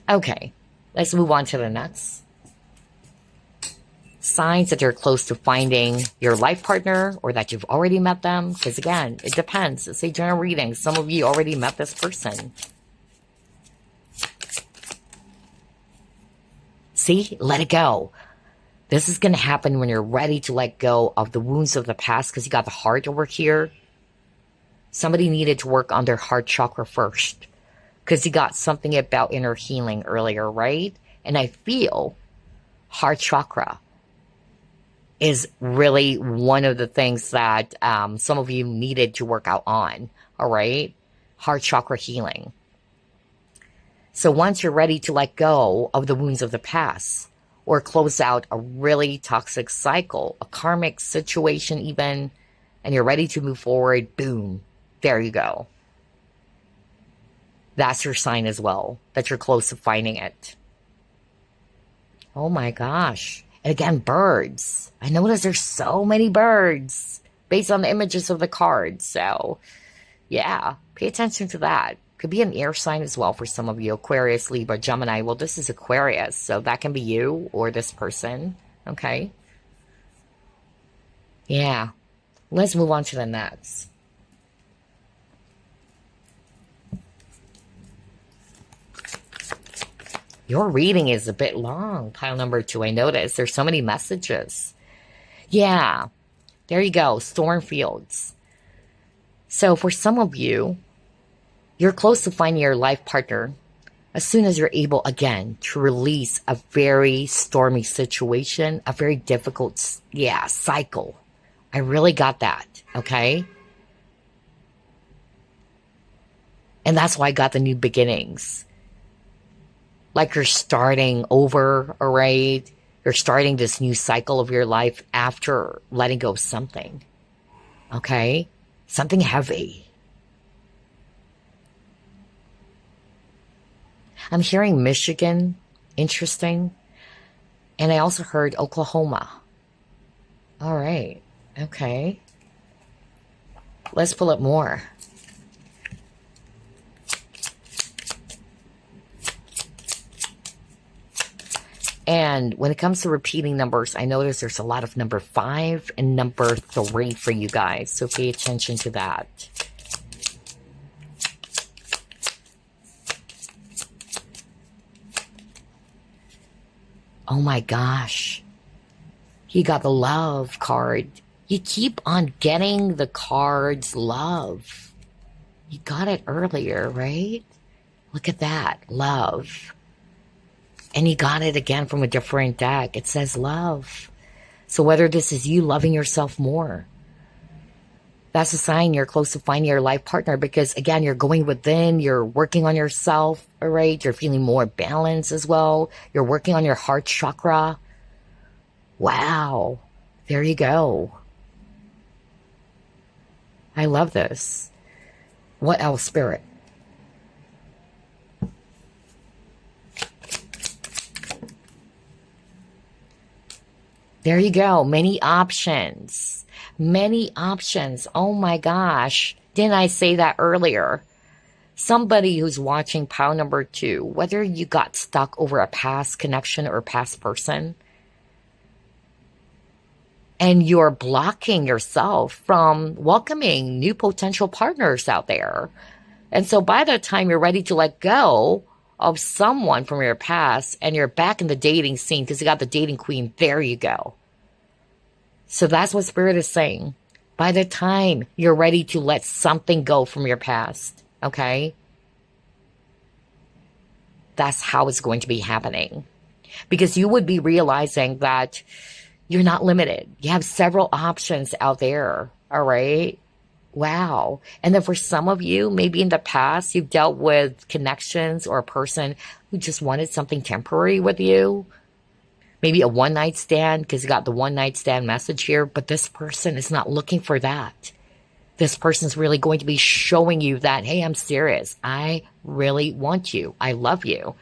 Okay, let's move on to the next. Signs that you're close to finding your life partner or that you've already met them. Because again, it depends. It's a general reading. Some of you already met this person. See? Let it go. This is going to happen when you're ready to let go of the wounds of the past because you got the heart over here. Somebody needed to work on their heart chakra first because you got something about inner healing earlier, right? And I feel heart chakra is really one of the things that some of you needed to work out on, all right? Heart chakra healing. So once you're ready to let go of the wounds of the past or close out a really toxic cycle, a karmic situation even, and you're ready to move forward, boom, there you go. That's your sign as well, that you're close to finding it. Oh my gosh. And again, birds. I notice there's so many birds based on the images of the cards. So yeah, pay attention to that. Could be an air sign as well for some of you. Aquarius, Libra, Gemini. Well, this is Aquarius, so that can be you or this person. Okay. Yeah. Let's move on to the next. Your reading is a bit long, pile number 2. I noticed there's so many messages. Yeah. There you go. Storm fields. So for some of you, you're close to finding your life partner as soon as you're able again to release a very stormy situation, a very difficult, cycle. I really got that, okay? And that's why I got the new beginnings. Like you're starting over, all right? You're starting this new cycle of your life after letting go of something, okay? Something heavy. I'm hearing Michigan, interesting. And I also heard Oklahoma. All right, okay. Let's pull up more. And when it comes to repeating numbers, I notice there's a lot of number 5 and number 3 for you guys. So pay attention to that. Oh my gosh. You got the love card. You keep on getting the cards love. You got it earlier, right? Look at that. Love. And you got it again from a different deck. It says love. So whether this is you loving yourself more, that's a sign you're close to finding your life partner because, again, you're going within, you're working on yourself, all right? You're feeling more balanced as well. You're working on your heart chakra. Wow. There you go. I love this. What else, Spirit? There you go. Many options. Many options. Oh my gosh. Didn't I say that earlier? Somebody who's watching pile number 2, whether you got stuck over a past connection or past person, and you're blocking yourself from welcoming new potential partners out there. And so by the time you're ready to let go of someone from your past and you're back in the dating scene because you got the dating queen, there you go. So that's what Spirit is saying. By the time you're ready to let something go from your past, okay? That's how it's going to be happening. Because you would be realizing that you're not limited. You have several options out there, all right? Wow. And then for some of you, maybe in the past, you've dealt with connections or a person who just wanted something temporary with you. Maybe a one-night stand, because you got the one-night stand message here, but this person is not looking for that. This person's really going to be showing you that, hey, I'm serious. I really want you. I love you.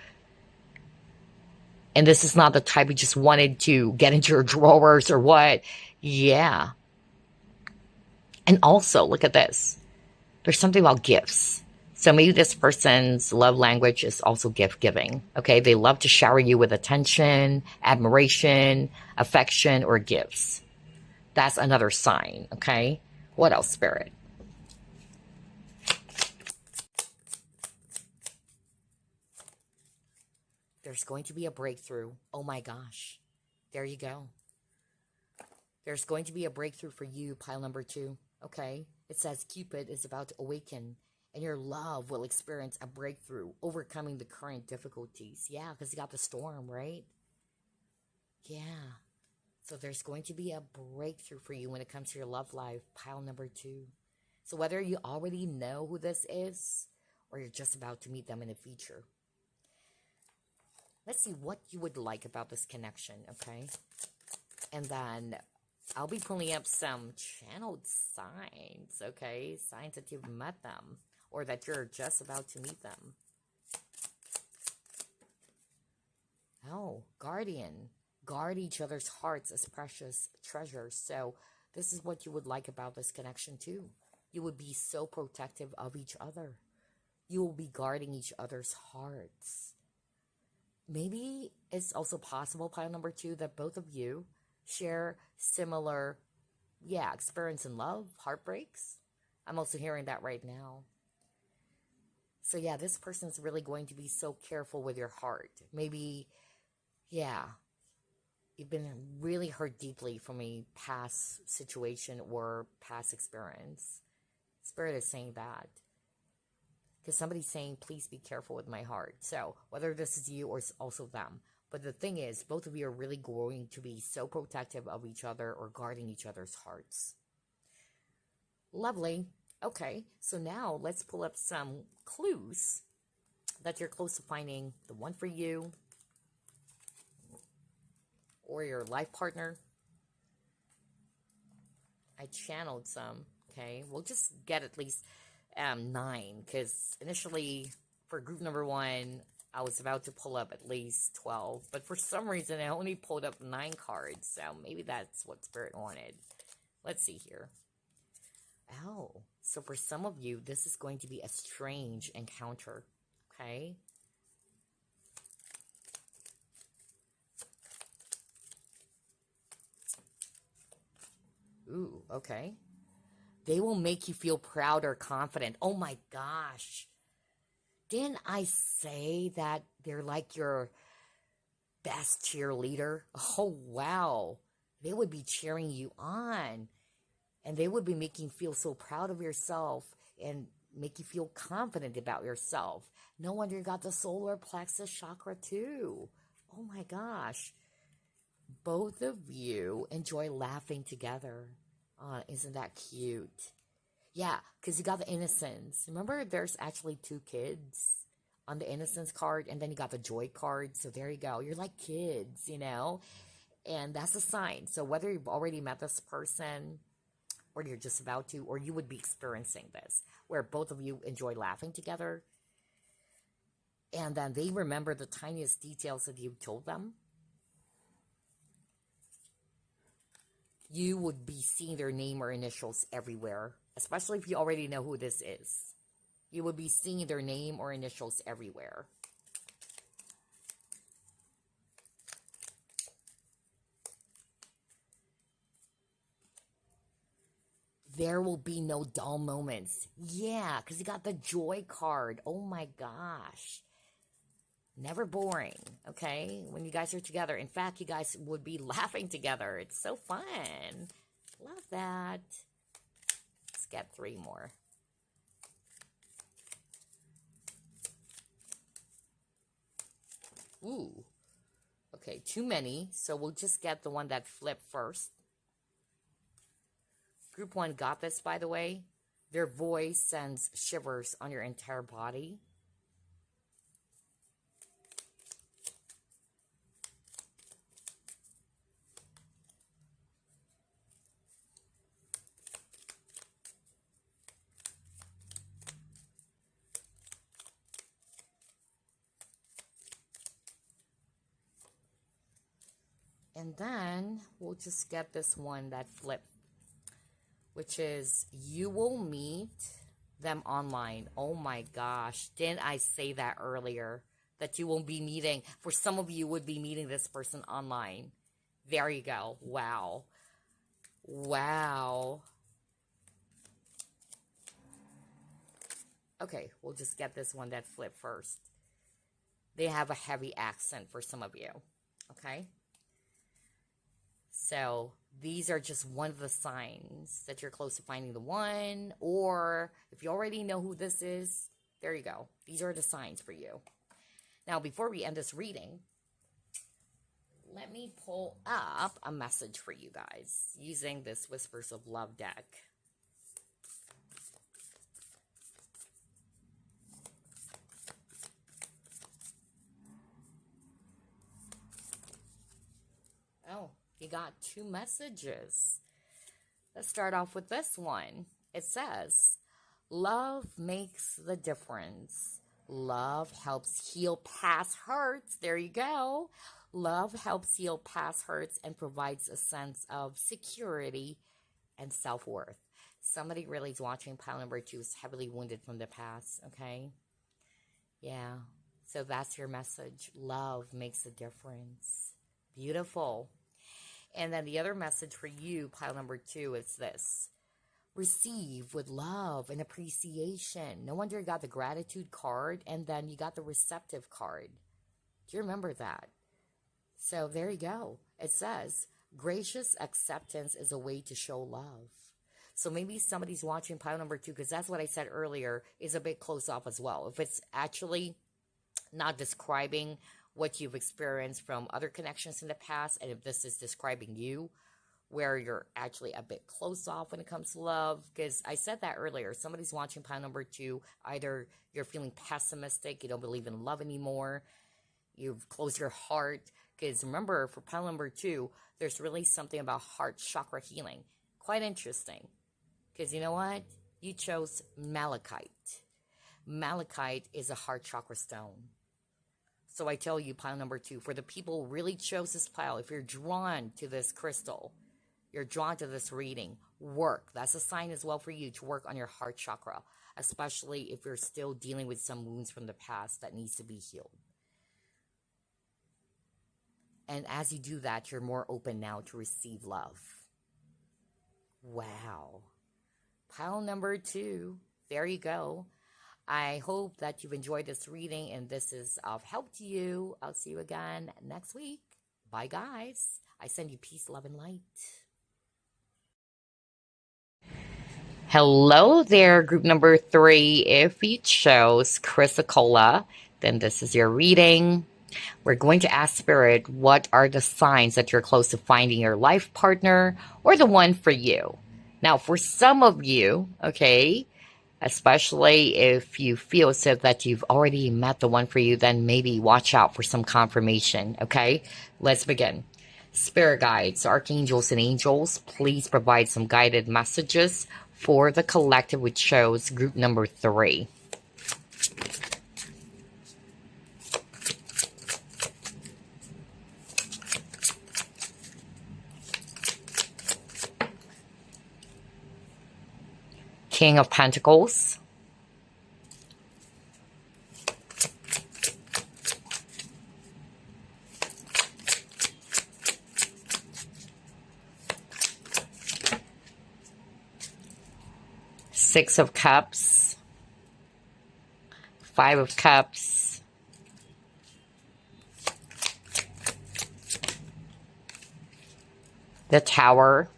And this is not the type who just wanted to get into your drawers or what. Yeah. And also, look at this. There's something about gifts. So maybe this person's love language is also gift giving. Okay, they love to shower you with attention, admiration, affection, or gifts. That's another sign. Okay, what else, Spirit? There's going to be a breakthrough. Oh my gosh. There you go. There's going to be a breakthrough for you, pile number 2. Okay, It says Cupid is about to awaken and your love will experience a breakthrough, overcoming the current difficulties. Yeah, because you got the storm, right? Yeah. So there's going to be a breakthrough for you when it comes to your love life, pile number 2. So whether you already know who this is or you're just about to meet them in the future, let's see what you would like about this connection, okay? And then I'll be pulling up some channeled signs, okay? Signs that you've met them or that you're just about to meet them. Oh, guardian. Guard each other's hearts as precious treasures. So this is what you would like about this connection too. You would be so protective of each other. You will be guarding each other's hearts. Maybe it's also possible, pile number 2, that both of you share similar, experience in love, heartbreaks. I'm also hearing that right now. So yeah, this person's really going to be so careful with your heart. Maybe, you've been really hurt deeply from a past situation or past experience. Spirit is saying that. Because somebody's saying, please be careful with my heart. So, whether this is you or it's also them. But the thing is, both of you are really going to be so protective of each other or guarding each other's hearts. Lovely. Okay, so now let's pull up some clues that you're close to finding the one for you or your life partner. I channeled some, okay? We'll just get at least 9, because initially for group number 1, I was about to pull up at least 12, but for some reason I only pulled up 9 cards, so maybe that's what Spirit wanted. Let's see here. Oh, so for some of you, this is going to be a strange encounter, okay? Ooh, okay. They will make you feel proud or confident. Oh my gosh. Didn't I say that they're like your best cheerleader? Oh, wow. They would be cheering you on. And they would be making you feel so proud of yourself and make you feel confident about yourself. No wonder you got the solar plexus chakra too. Oh my gosh. Both of you enjoy laughing together. Isn't that cute? Yeah, because you got the innocence. Remember, there's actually 2 kids on the innocence card, and then you got the joy card. So there you go. You're like kids, and that's a sign. So whether you've already met this person or you're just about to, or you would be experiencing this, where both of you enjoy laughing together, and then they remember the tiniest details that you've told them. You would be seeing their name or initials everywhere, especially if you already know who this is. You would be seeing their name or initials everywhere. There will be no dull moments. Yeah, because you got the joy card. Oh my gosh. Never boring, okay? When you guys are together. In fact, you guys would be laughing together. It's so fun. Love that. Let's get 3 more. Ooh. Okay, too many. So we'll just get the one that flipped first. Group 1 got this, by the way. Their voice sends shivers on your entire body. And then we'll just get this one that flipped, which is you will meet them online. Oh my gosh. Didn't I say that earlier? That you will be meeting, for some of you would be meeting this person online. There you go. Wow. Wow. Okay, we'll just get this one that flipped first. They have a heavy accent for some of you. Okay? So these are just one of the signs that you're close to finding the one, or if you already know who this is, there you go. These are the signs for you. Now, before we end this reading, let me pull up a message for you guys using this Whispers of Love deck. Oh, you got 2 messages. Let's start off with this one. It says, love makes the difference. Love helps heal past hurts. There you go. Love helps heal past hurts and provides a sense of security and self-worth. Somebody really is watching pile number 2 is heavily wounded from the past, okay? Yeah. So that's your message. Love makes a difference. Beautiful. And then the other message for you, pile number 2, is this. Receive with love and appreciation. No wonder you got the gratitude card and then you got the receptive card. Do you remember that? So there you go. It says, gracious acceptance is a way to show love. So maybe somebody's watching pile number 2, because that's what I said earlier, is a bit close off as well. If it's actually not describing what you've experienced from other connections in the past, and if this is describing you, where you're actually a bit close off when it comes to love, because I said that earlier. Somebody's watching pile number 2. Either you're feeling pessimistic, you don't believe in love anymore, you've closed your heart, because remember, for pile number 2, there's really something about heart chakra healing. Quite interesting, because you know what? You chose Malachite. Malachite is a heart chakra stone. So I tell you, pile number 2, for the people who really chose this pile, if you're drawn to this crystal, you're drawn to this reading, work. That's a sign as well for you to work on your heart chakra, especially if you're still dealing with some wounds from the past that needs to be healed. And as you do that, you're more open now to receive love. Wow. Pile number 2, there you go. I hope that you've enjoyed this reading and this is of help to you. I'll see you again next week. Bye, guys. I send you peace, love, and light. Hello there, group number 3. If you chose Chrysocolla, then this is your reading. We're going to ask Spirit, what are the signs that you're close to finding your life partner or the one for you? Now, for some of you, okay, especially if you feel as if that you've already met the one for you, then maybe watch out for some confirmation, okay? Let's begin. Spirit guides, archangels, and angels, please provide some guided messages for the collective which shows group number 3. King of Pentacles. Six of Cups. 5 of Cups. The Tower.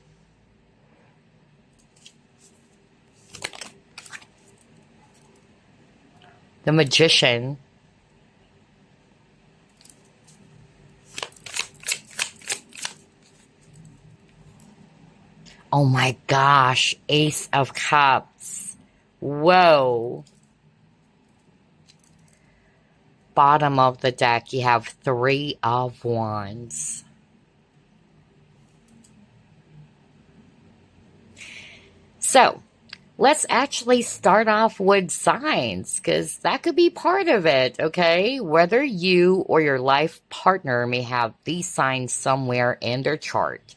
The Magician. Oh my gosh, Ace of Cups. Whoa. Bottom of the deck, you have 3 of Wands. So, let's actually start off with signs, because that could be part of it, okay? Whether you or your life partner may have these signs somewhere in their chart.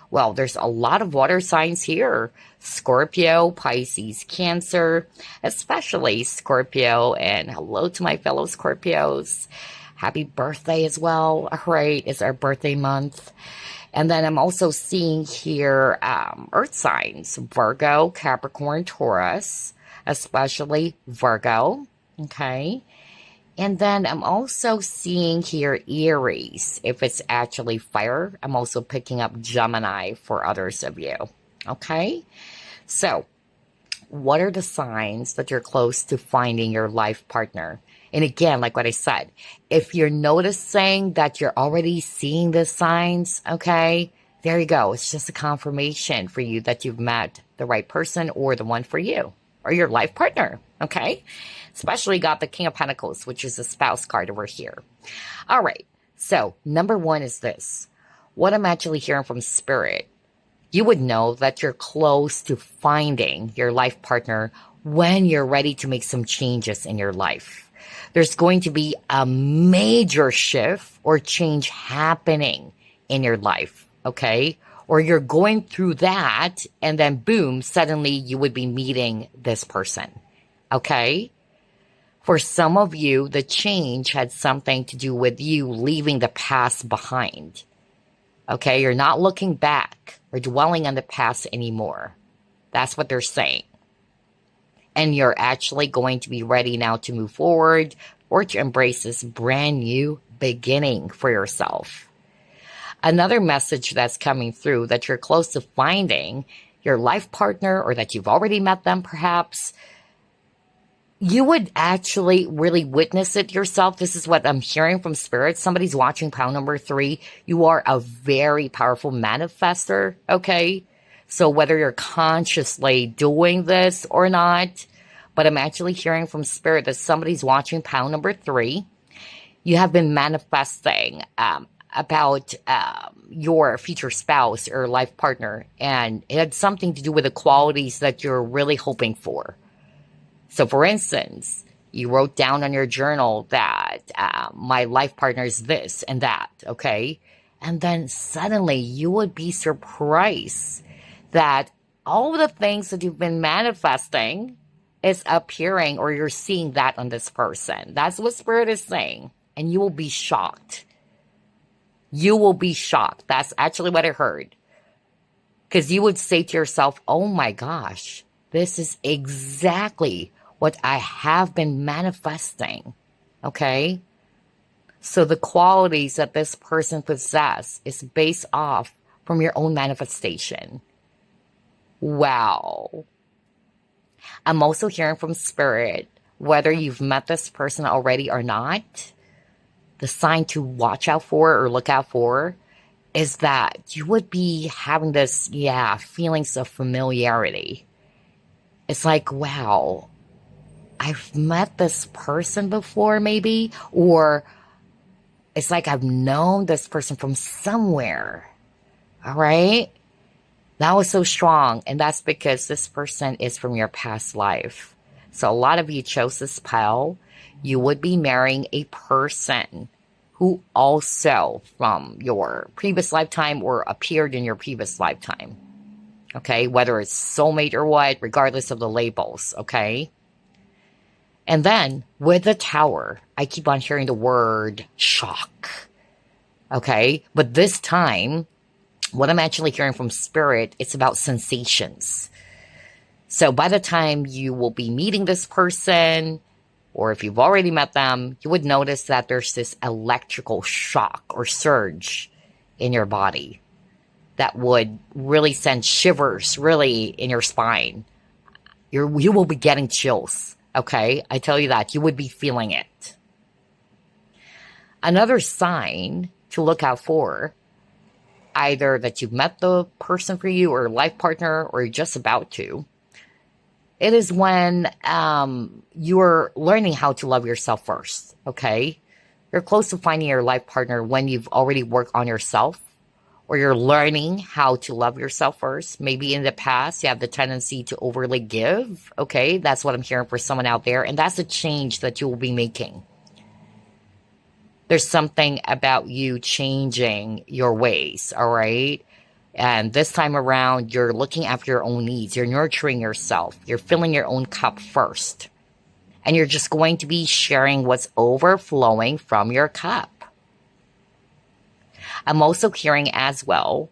Well, there's a lot of water signs here. Scorpio, Pisces, Cancer, especially Scorpio. And hello to my fellow Scorpios. Happy birthday as well. All right, it's our birthday month. And then I'm also seeing here earth signs. Virgo, Capricorn, Taurus, especially Virgo. Okay. And then I'm also seeing here Aries. If it's actually fire, I'm also picking up Gemini for others of you. Okay? So, what are the signs that you're close to finding your life partner? And again, like what I said, if you're noticing that you're already seeing the signs, okay, there you go. It's just a confirmation for you that you've met the right person or the one for you or your life partner, okay? Especially got the King of Pentacles, which is a spouse card over here. All right. So, number one is this. What I'm actually hearing from Spirit, you would know that you're close to finding your life partner when you're ready to make some changes in your life. There's going to be a major shift or change happening in your life, okay? Or you're going through that and then boom, suddenly you would be meeting this person, okay? For some of you, the change had something to do with you leaving the past behind. Okay, you're not looking back or dwelling on the past anymore. That's what they're saying. And you're actually going to be ready now to move forward or to embrace this brand new beginning for yourself. Another message that's coming through that you're close to finding your life partner or that you've already met them perhaps, you would actually really witness it yourself. This is what I'm hearing from Spirit. Somebody's watching pile number 3. You are a very powerful manifester, okay? So whether you're consciously doing this or not, but I'm actually hearing from Spirit that somebody's watching pile number 3. You have been manifesting about your future spouse or life partner, and it had something to do with the qualities that you're really hoping for. So, for instance, you wrote down on your journal that my life partner is this and that, okay? And then suddenly you would be surprised that all of the things that you've been manifesting is appearing or you're seeing that on this person. That's what Spirit is saying. And you will be shocked. You will be shocked. That's actually what I heard. Because you would say to yourself, oh my gosh, this is exactly what I have been manifesting, okay? So the qualities that this person possesses is based off from your own manifestation. Wow. I'm also hearing from Spirit, whether you've met this person already or not, the sign to watch out for or look out for is that you would be having this, feelings of familiarity. It's like, wow, I've met this person before maybe, or it's like I've known this person from somewhere, all right? That was so strong, and that's because this person is from your past life. So a lot of you chose this pile. You would be marrying a person who also from your previous lifetime or appeared in your previous lifetime, okay? Whether it's soulmate or what, regardless of the labels, okay? And then with the Tower, I keep on hearing the word shock. Okay? But this time, what I'm actually hearing from Spirit, it's about sensations. So by the time you will be meeting this person, or if you've already met them, you would notice that there's this electrical shock or surge in your body that would really send shivers really in your spine. You will be getting chills. Okay, I tell you that. You would be feeling it. Another sign to look out for, either that you've met the person for you or life partner or you're just about to, it is when you're learning how to love yourself first, okay? You're close to finding your life partner when you've already worked on yourself or you're learning how to love yourself first. Maybe in the past, you have the tendency to overly give. Okay, that's what I'm hearing for someone out there. And that's a change that you will be making. There's something about you changing your ways, all right? And this time around, you're looking after your own needs. You're nurturing yourself. You're filling your own cup first. And you're just going to be sharing what's overflowing from your cup. I'm also hearing as well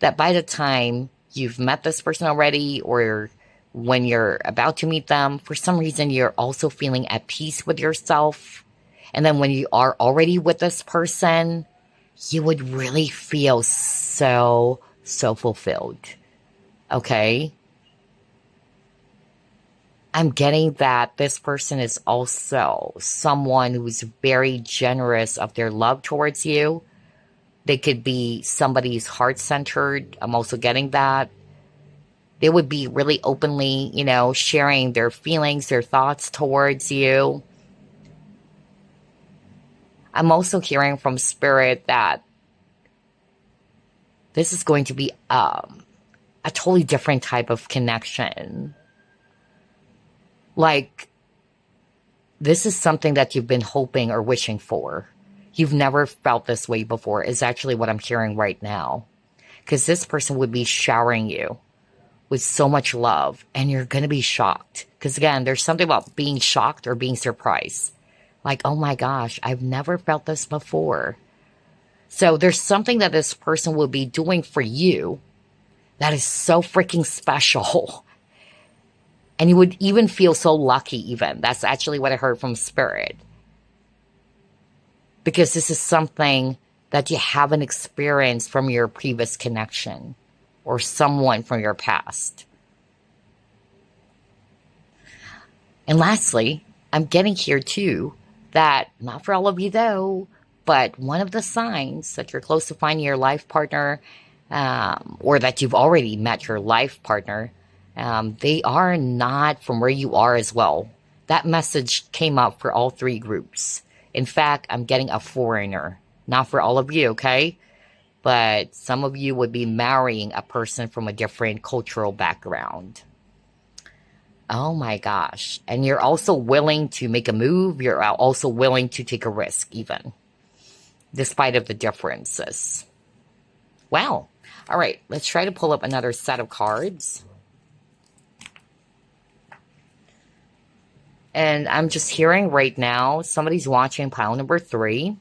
that by the time you've met this person already or when you're about to meet them, for some reason, you're also feeling at peace with yourself. And then when you are already with this person, you would really feel so fulfilled. Okay? I'm getting that this person is also someone who's very generous of their love towards you. They could be somebody's heart-centered. I'm also getting that. They would be really openly, sharing their feelings, their thoughts towards you. I'm also hearing from Spirit that this is going to be a totally different type of connection. Like, this is something that you've been hoping or wishing for. You've never felt this way before, is actually what I'm hearing right now. Because this person would be showering you with so much love, and you're going to be shocked. Because again, there's something about being shocked or being surprised. Like, oh my gosh, I've never felt this before. So there's something that this person will be doing for you that is so freaking special. And you would even feel so lucky even. That's actually what I heard from Spirit. Because this is something that you haven't experienced from your previous connection or someone from your past. And lastly, I'm getting here too that, not for all of you though, but one of the signs that you're close to finding your life partner, or that you've already met your life partner, they are not from where you are as well. That message came up for all three groups. In fact, I'm getting a foreigner. Not for all of you, okay? But some of you would be marrying a person from a different cultural background. Oh my gosh. And you're also willing to make a move. You're also willing to take a risk even, despite of the differences. Wow. All right, let's try to pull up another set of cards. And I'm just hearing right now, somebody's watching pile number 3.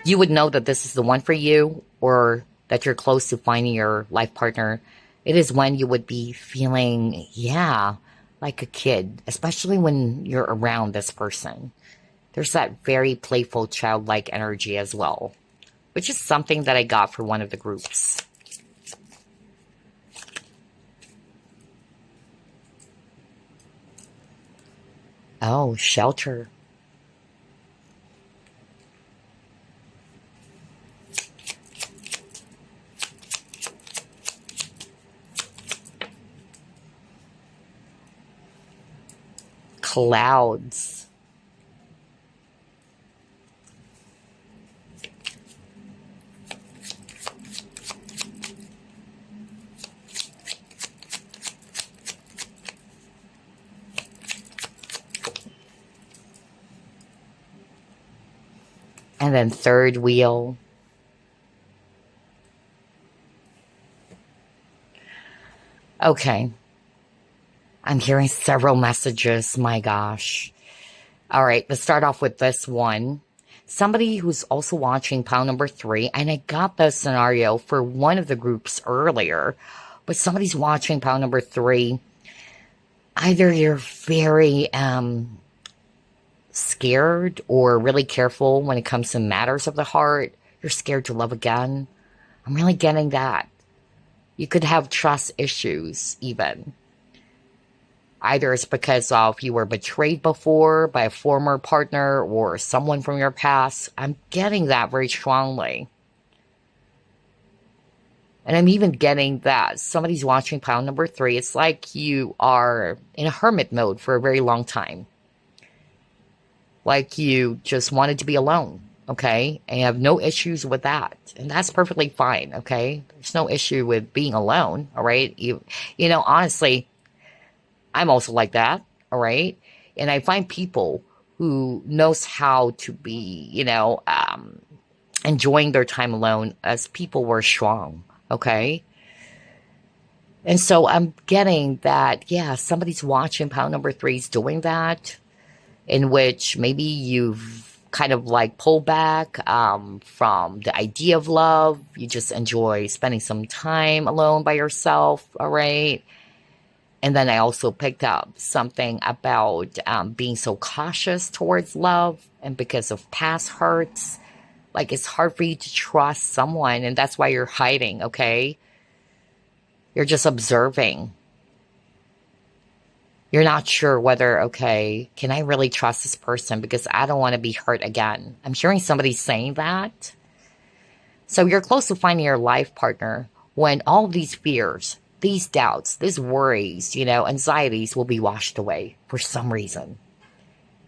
You would know that this is the one for you, or that you're close to finding your life partner. It is when you would be feeling, like a kid, especially when you're around this person. There's that very playful, childlike energy as well, which is something that I got for one of the groups. Oh, shelter. Clouds. And then third wheel. Okay. I'm hearing several messages. My gosh. All right, let's start off with this one. Somebody who's also watching pile number 3, and I got this scenario for one of the groups earlier, but somebody's watching pile number 3. Either you're very scared or really careful when it comes to matters of the heart. You're scared to love again. I'm really getting that. You could have trust issues even. Either it's because of you were betrayed before by a former partner or someone from your past. I'm getting that very strongly. And I'm even getting that somebody's watching pile number 3. It's like you are in a hermit mode for a very long time. Like you just wanted to be alone, okay? And you have no issues with that. And that's perfectly fine, okay? There's no issue with being alone, all right? You know, honestly, I'm also like that, all right? And I find people who knows how to be, enjoying their time alone as people were strong, okay? And so I'm getting that, somebody's watching pile number 3 is doing that, in which maybe you've kind of like pulled back from the idea of love. You just enjoy spending some time alone by yourself, all right? And then I also picked up something about being so cautious towards love, and because of past hurts, like it's hard for you to trust someone, and that's why you're hiding, okay? You're just observing. You're not sure whether, okay, can I really trust this person because I don't want to be hurt again. I'm hearing somebody saying that. So you're close to finding your life partner when all these fears, these doubts, these worries, anxieties will be washed away for some reason.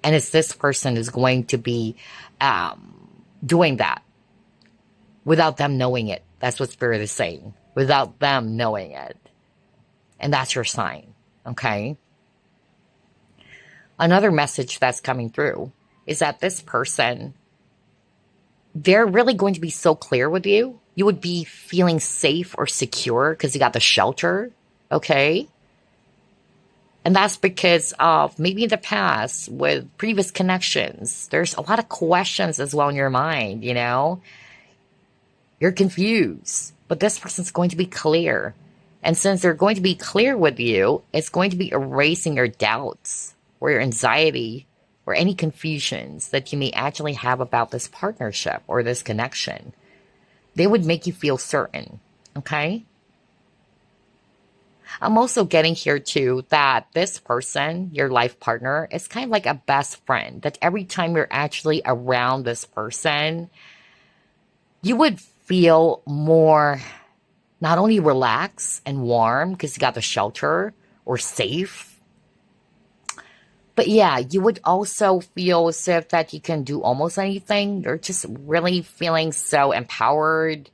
And it's this person who's going to be doing that without them knowing it. That's what Spirit is saying. Without them knowing it. And that's your sign, okay? Another message that's coming through is that this person, they're really going to be so clear with you. You would be feeling safe or secure because you got the shelter, okay? And that's because of maybe in the past with previous connections, there's a lot of questions as well in your mind, You're confused, but this person's going to be clear. And since they're going to be clear with you, it's going to be erasing your doubts or your anxiety or any confusions that you may actually have about this partnership or this connection. They would make you feel certain, okay? I'm also getting here too that this person, your life partner, is kind of like a best friend. That every time you're actually around this person, you would feel more, not only relaxed and warm because you got the shelter or safe, but yeah, you would also feel as if that you can do almost anything. You're just really feeling so empowered.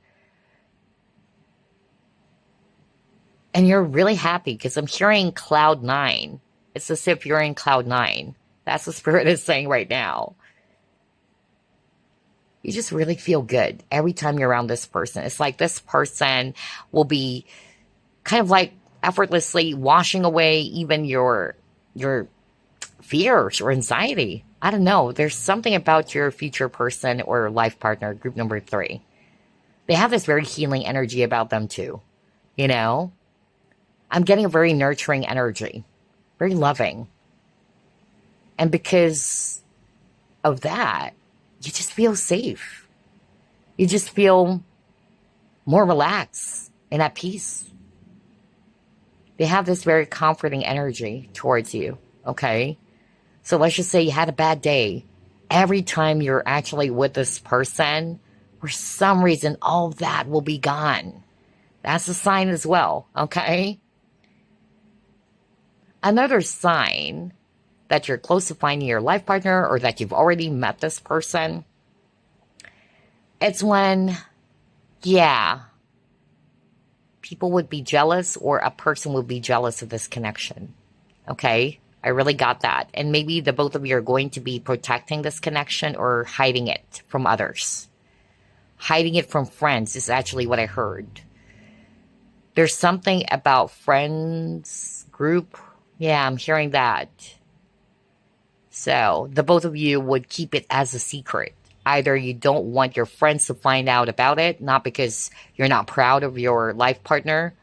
And you're really happy because I'm hearing cloud 9. It's as if you're in cloud 9. That's what Spirit is saying right now. You just really feel good every time you're around this person. It's like this person will be kind of like effortlessly washing away even your fears or anxiety. I don't know. There's something about your future person or life partner, group number 3. They have this very healing energy about them too. I'm getting a very nurturing energy, very loving. And because of that, you just feel safe. You just feel more relaxed and at peace. They have this very comforting energy towards you, okay? So let's just say you had a bad day. Every time you're actually with this person, for some reason, all that will be gone. That's a sign as well, okay? Another sign that you're close to finding your life partner or that you've already met this person, it's when, people would be jealous or a person would be jealous of this connection, okay? I really got that. And maybe the both of you are going to be protecting this connection or hiding it from others. Hiding it from friends is actually what I heard. There's something about friends group. Yeah, I'm hearing that. So the both of you would keep it as a secret. Either you don't want your friends to find out about it, not because you're not proud of your life partner,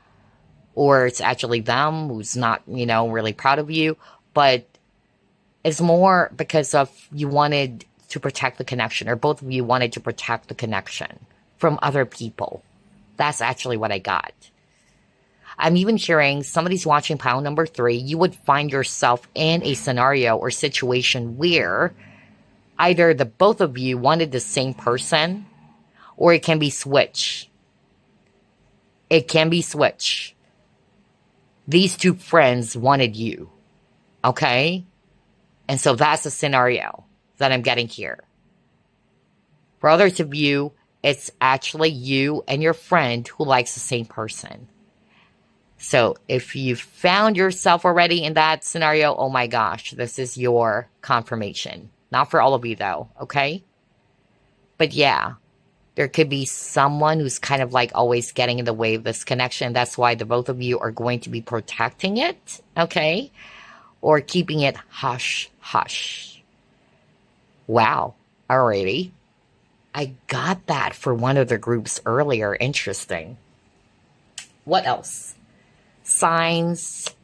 or it's actually them who's not, really proud of you, but it's more because of you wanted to protect the connection, or both of you wanted to protect the connection from other people. That's actually what I got. I'm even hearing somebody's watching pile number 3. You would find yourself in a scenario or situation where either the both of you wanted the same person, or it can be switch. It can be switch. These two friends wanted you. Okay? And so that's the scenario that I'm getting here. For others of you, it's actually you and your friend who likes the same person. So if you found yourself already in that scenario, oh my gosh, this is your confirmation. Not for all of you though, okay? But yeah, there could be someone who's kind of like always getting in the way of this connection. That's why the both of you are going to be protecting it, okay? Or keeping it hush, hush. Wow, alrighty. I got that for one of the groups earlier. Interesting. What else? Signs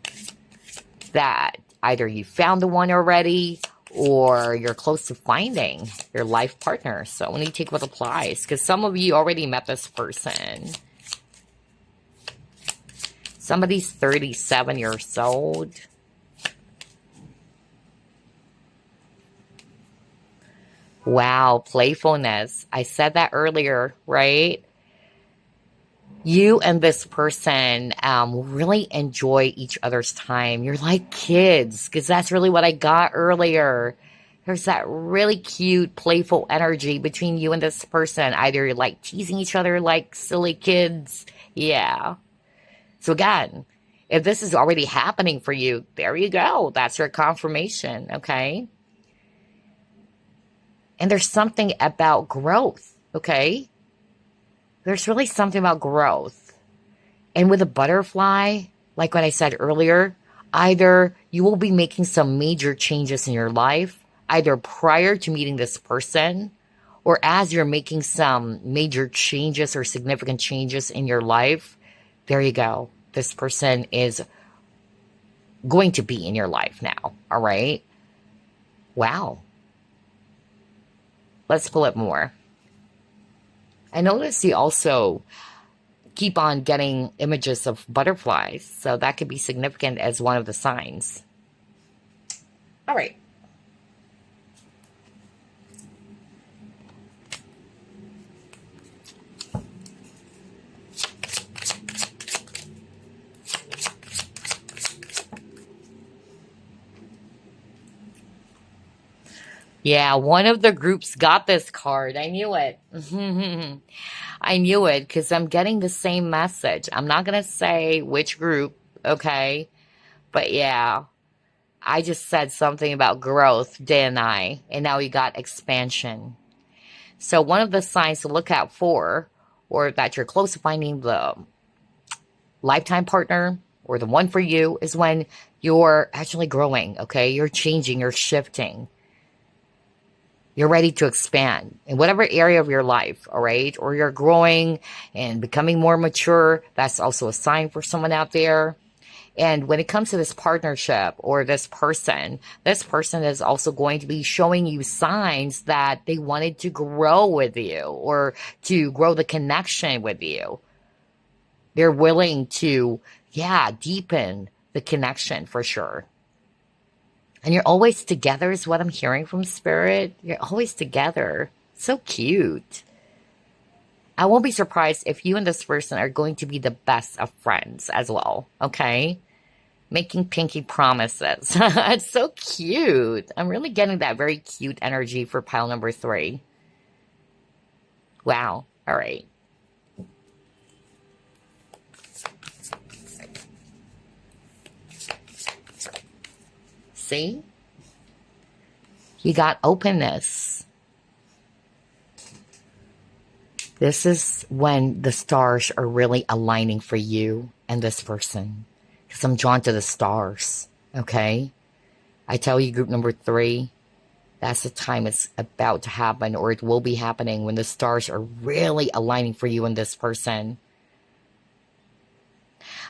that either you found the one already or you're close to finding your life partner. So let me take what applies, because some of you already met this person. Somebody's 37 years old. Wow, playfulness. I said that earlier, right? You and this person really enjoy each other's time. You're like kids, because that's really what I got earlier. There's that really cute, playful energy between you and this person. Either you're like teasing each other like silly kids. Yeah. So again, if this is already happening for you, there you go. That's your confirmation, okay? And there's something about growth, okay? There's really something about growth. And with a butterfly, like what I said earlier, either you will be making some major changes in your life, either prior to meeting this person, or as you're making some major changes or significant changes in your life, there you go. This person is going to be in your life now, all right? Wow. Let's pull it more. I notice you also keep on getting images of butterflies, so that could be significant as one of the signs. All right. Yeah, one of the groups got this card. I knew it. I knew it because I'm getting the same message. I'm not going to say which group, okay? But yeah, I just said something about growth, didn't I? And now we got expansion. So one of the signs to look out for, or that you're close to finding the lifetime partner or the one for you, is when you're actually growing, okay? You're changing, you're shifting. You're ready to expand in whatever area of your life, all right? Or you're growing and becoming more mature. That's also a sign for someone out there. And when it comes to this partnership or this person is also going to be showing you signs that they wanted to grow with you or to grow the connection with you. They're willing to, yeah, deepen the connection for sure. And you're always together is what I'm hearing from Spirit. You're always together. So cute. I won't be surprised if you and this person are going to be the best of friends as well, okay? Making pinky promises. It's so cute. I'm really getting that very cute energy for pile number 3. Wow. All right. See? You got openness. This is when the stars are really aligning for you and this person. Because I'm drawn to the stars, okay? I tell you, group number 3, that's the time it's about to happen, or it will be happening when the stars are really aligning for you and this person.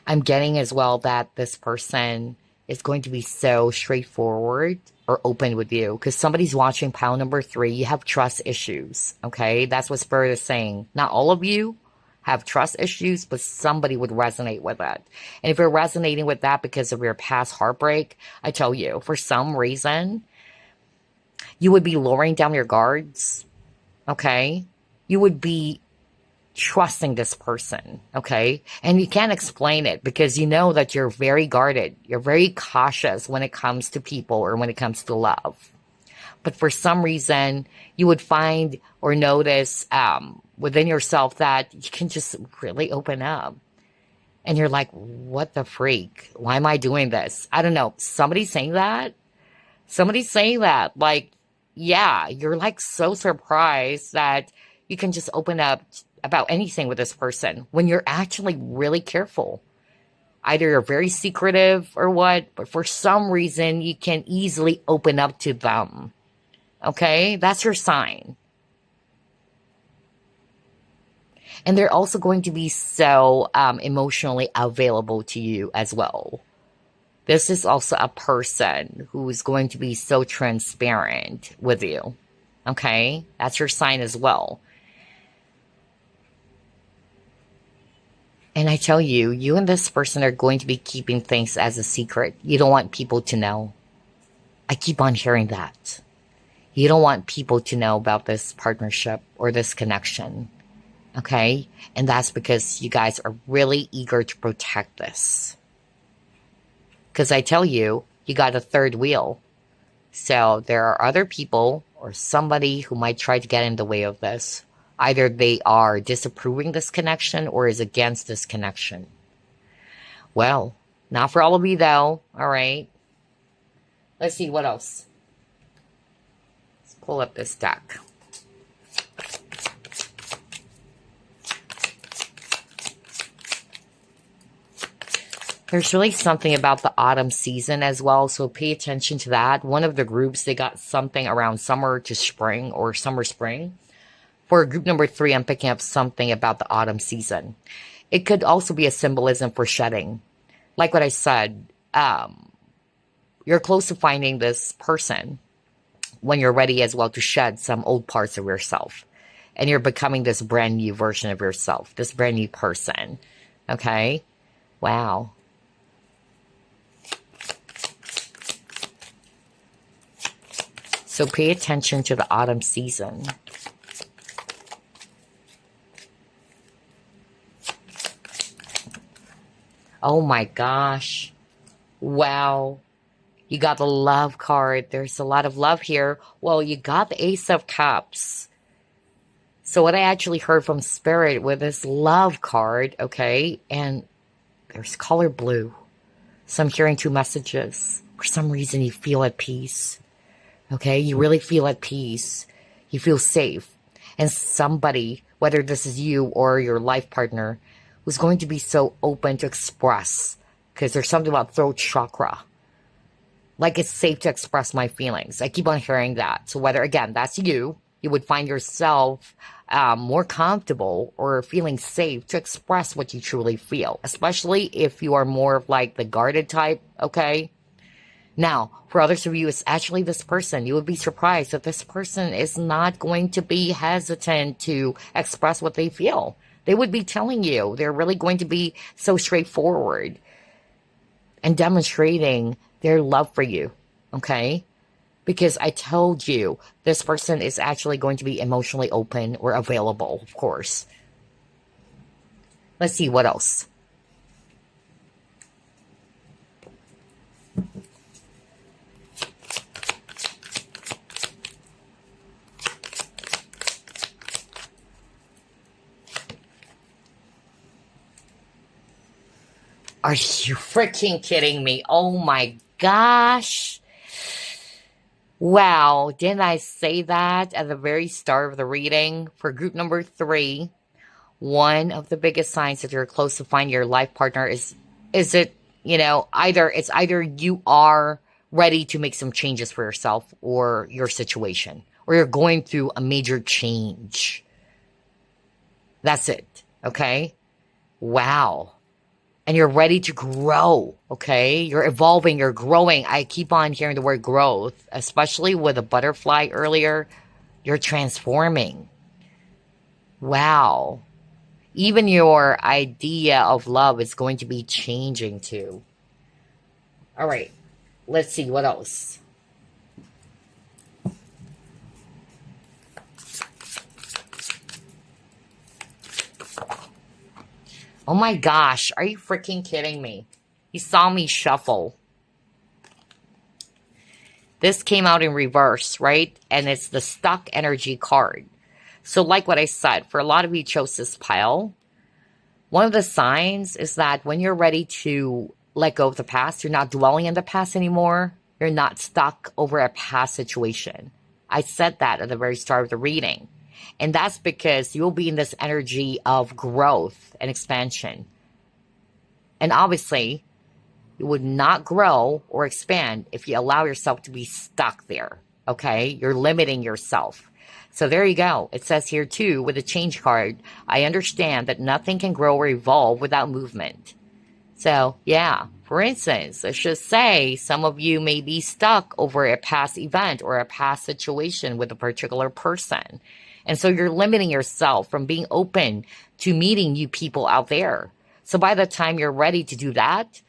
I'm getting as well that this person is going to be so straightforward or open with you, because somebody's watching pile number 3. You have trust issues, okay? That's what Spirit is saying. Not all of you have trust issues, but somebody would resonate with it. And if you're resonating with that because of your past heartbreak, I tell you, for some reason, you would be lowering down your guards, okay? You would be trusting this person, okay? And you can't explain it because you know that you're very guarded. You're very cautious when it comes to people or when it comes to love. But for some reason, you would find or notice within yourself that you can just really open up. And you're like, what the freak? Why am I doing this? I don't know. Somebody's saying that. Somebody's saying that. Like, yeah, you're like so surprised that you can just open up about anything with this person when you're actually really careful. Either you're very secretive or what, but for some reason you can easily open up to them. Okay? That's your sign. And they're also going to be so emotionally available to you as well. This is also a person who is going to be so transparent with you. Okay? That's your sign as well. And I tell you, you and this person are going to be keeping things as a secret. You don't want people to know. I keep on hearing that. You don't want people to know about this partnership or this connection. Okay? And that's because you guys are really eager to protect this. Because I tell you, you got a third wheel. So there are other people or somebody who might try to get in the way of this. Either they are disapproving this connection or is against this connection. Well, not for all of you though. All right. Let's see what else. Let's pull up this deck. There's really something about the autumn season as well, so pay attention to that. One of the groups, they got something around summer to spring or summer-spring. For group number 3, I'm picking up something about the autumn season. It could also be a symbolism for shedding. Like what I said, you're close to finding this person when you're ready as well to shed some old parts of yourself. And you're becoming this brand new version of yourself, this brand new person. Okay? Wow. So pay attention to the autumn season. Oh my gosh. Wow. You got the love card. There's a lot of love here. Well, you got the Ace of Cups. So what I actually heard from Spirit with this love card, okay, and there's color blue. So I'm hearing 2 messages. For some reason, you feel at peace. Okay, you really feel at peace. You feel safe. And somebody, whether this is you or your life partner, who's going to be so open to express, because there's something about throat chakra. Like it's safe to express my feelings. I keep on hearing that. So whether, again, that's you, you would find yourself more comfortable or feeling safe to express what you truly feel, especially if you are more of like the guarded type, okay? Now, for others of you, it's actually this person. You would be surprised that this person is not going to be hesitant to express what they feel. They would be telling you. They're really going to be so straightforward and demonstrating their love for you, okay? Because I told you, this person is actually going to be emotionally open or available, of course. Let's see what else. Are you freaking kidding me? Oh my gosh. Wow. Didn't I say that at the very start of the reading? For group number 3, one of the biggest signs that you're close to finding your life partner is it, either you are ready to make some changes for yourself or your situation, or you're going through a major change. That's it. Okay? Wow. And you're ready to grow, okay? You're evolving, you're growing. I keep on hearing the word growth, especially with a butterfly earlier. You're transforming. Wow. Even your idea of love is going to be changing too. All right, let's see what else. Oh my gosh, are you freaking kidding me? You saw me shuffle. This came out in reverse, right? And it's the stuck energy card. So like what I said, for a lot of you chose this pile, one of the signs is that when you're ready to let go of the past, you're not dwelling in the past anymore. You're not stuck over a past situation. I said that at the very start of the reading. And that's because you'll be in this energy of growth and expansion. And obviously, you would not grow or expand if you allow yourself to be stuck there. Okay? You're limiting yourself. So there you go. It says here too, with the change card, I understand that nothing can grow or evolve without movement. So yeah, For instance, let's just say some of you may be stuck over a past event or a past situation with a particular person. And so you're limiting yourself from being open to meeting new people out there. So by the time you're ready to do that,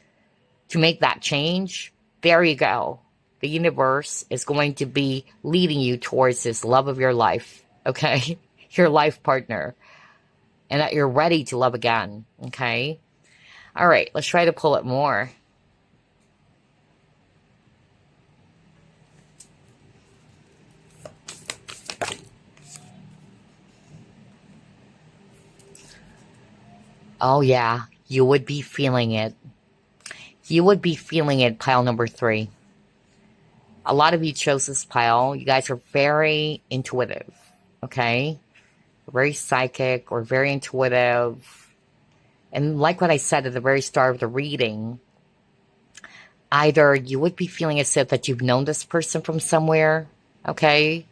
to make that change, there you go. The universe is going to be leading you towards this love of your life, okay? Your life partner. And that you're ready to love again, okay? All right, let's try to pull it more. Oh, yeah, you would be feeling it. You would be feeling it, pile number 3. A lot of you chose this pile. You guys are very intuitive, okay? Very psychic or very intuitive. And like what I said at the very start of the reading, either you would be feeling as if that you've known this person from somewhere, okay?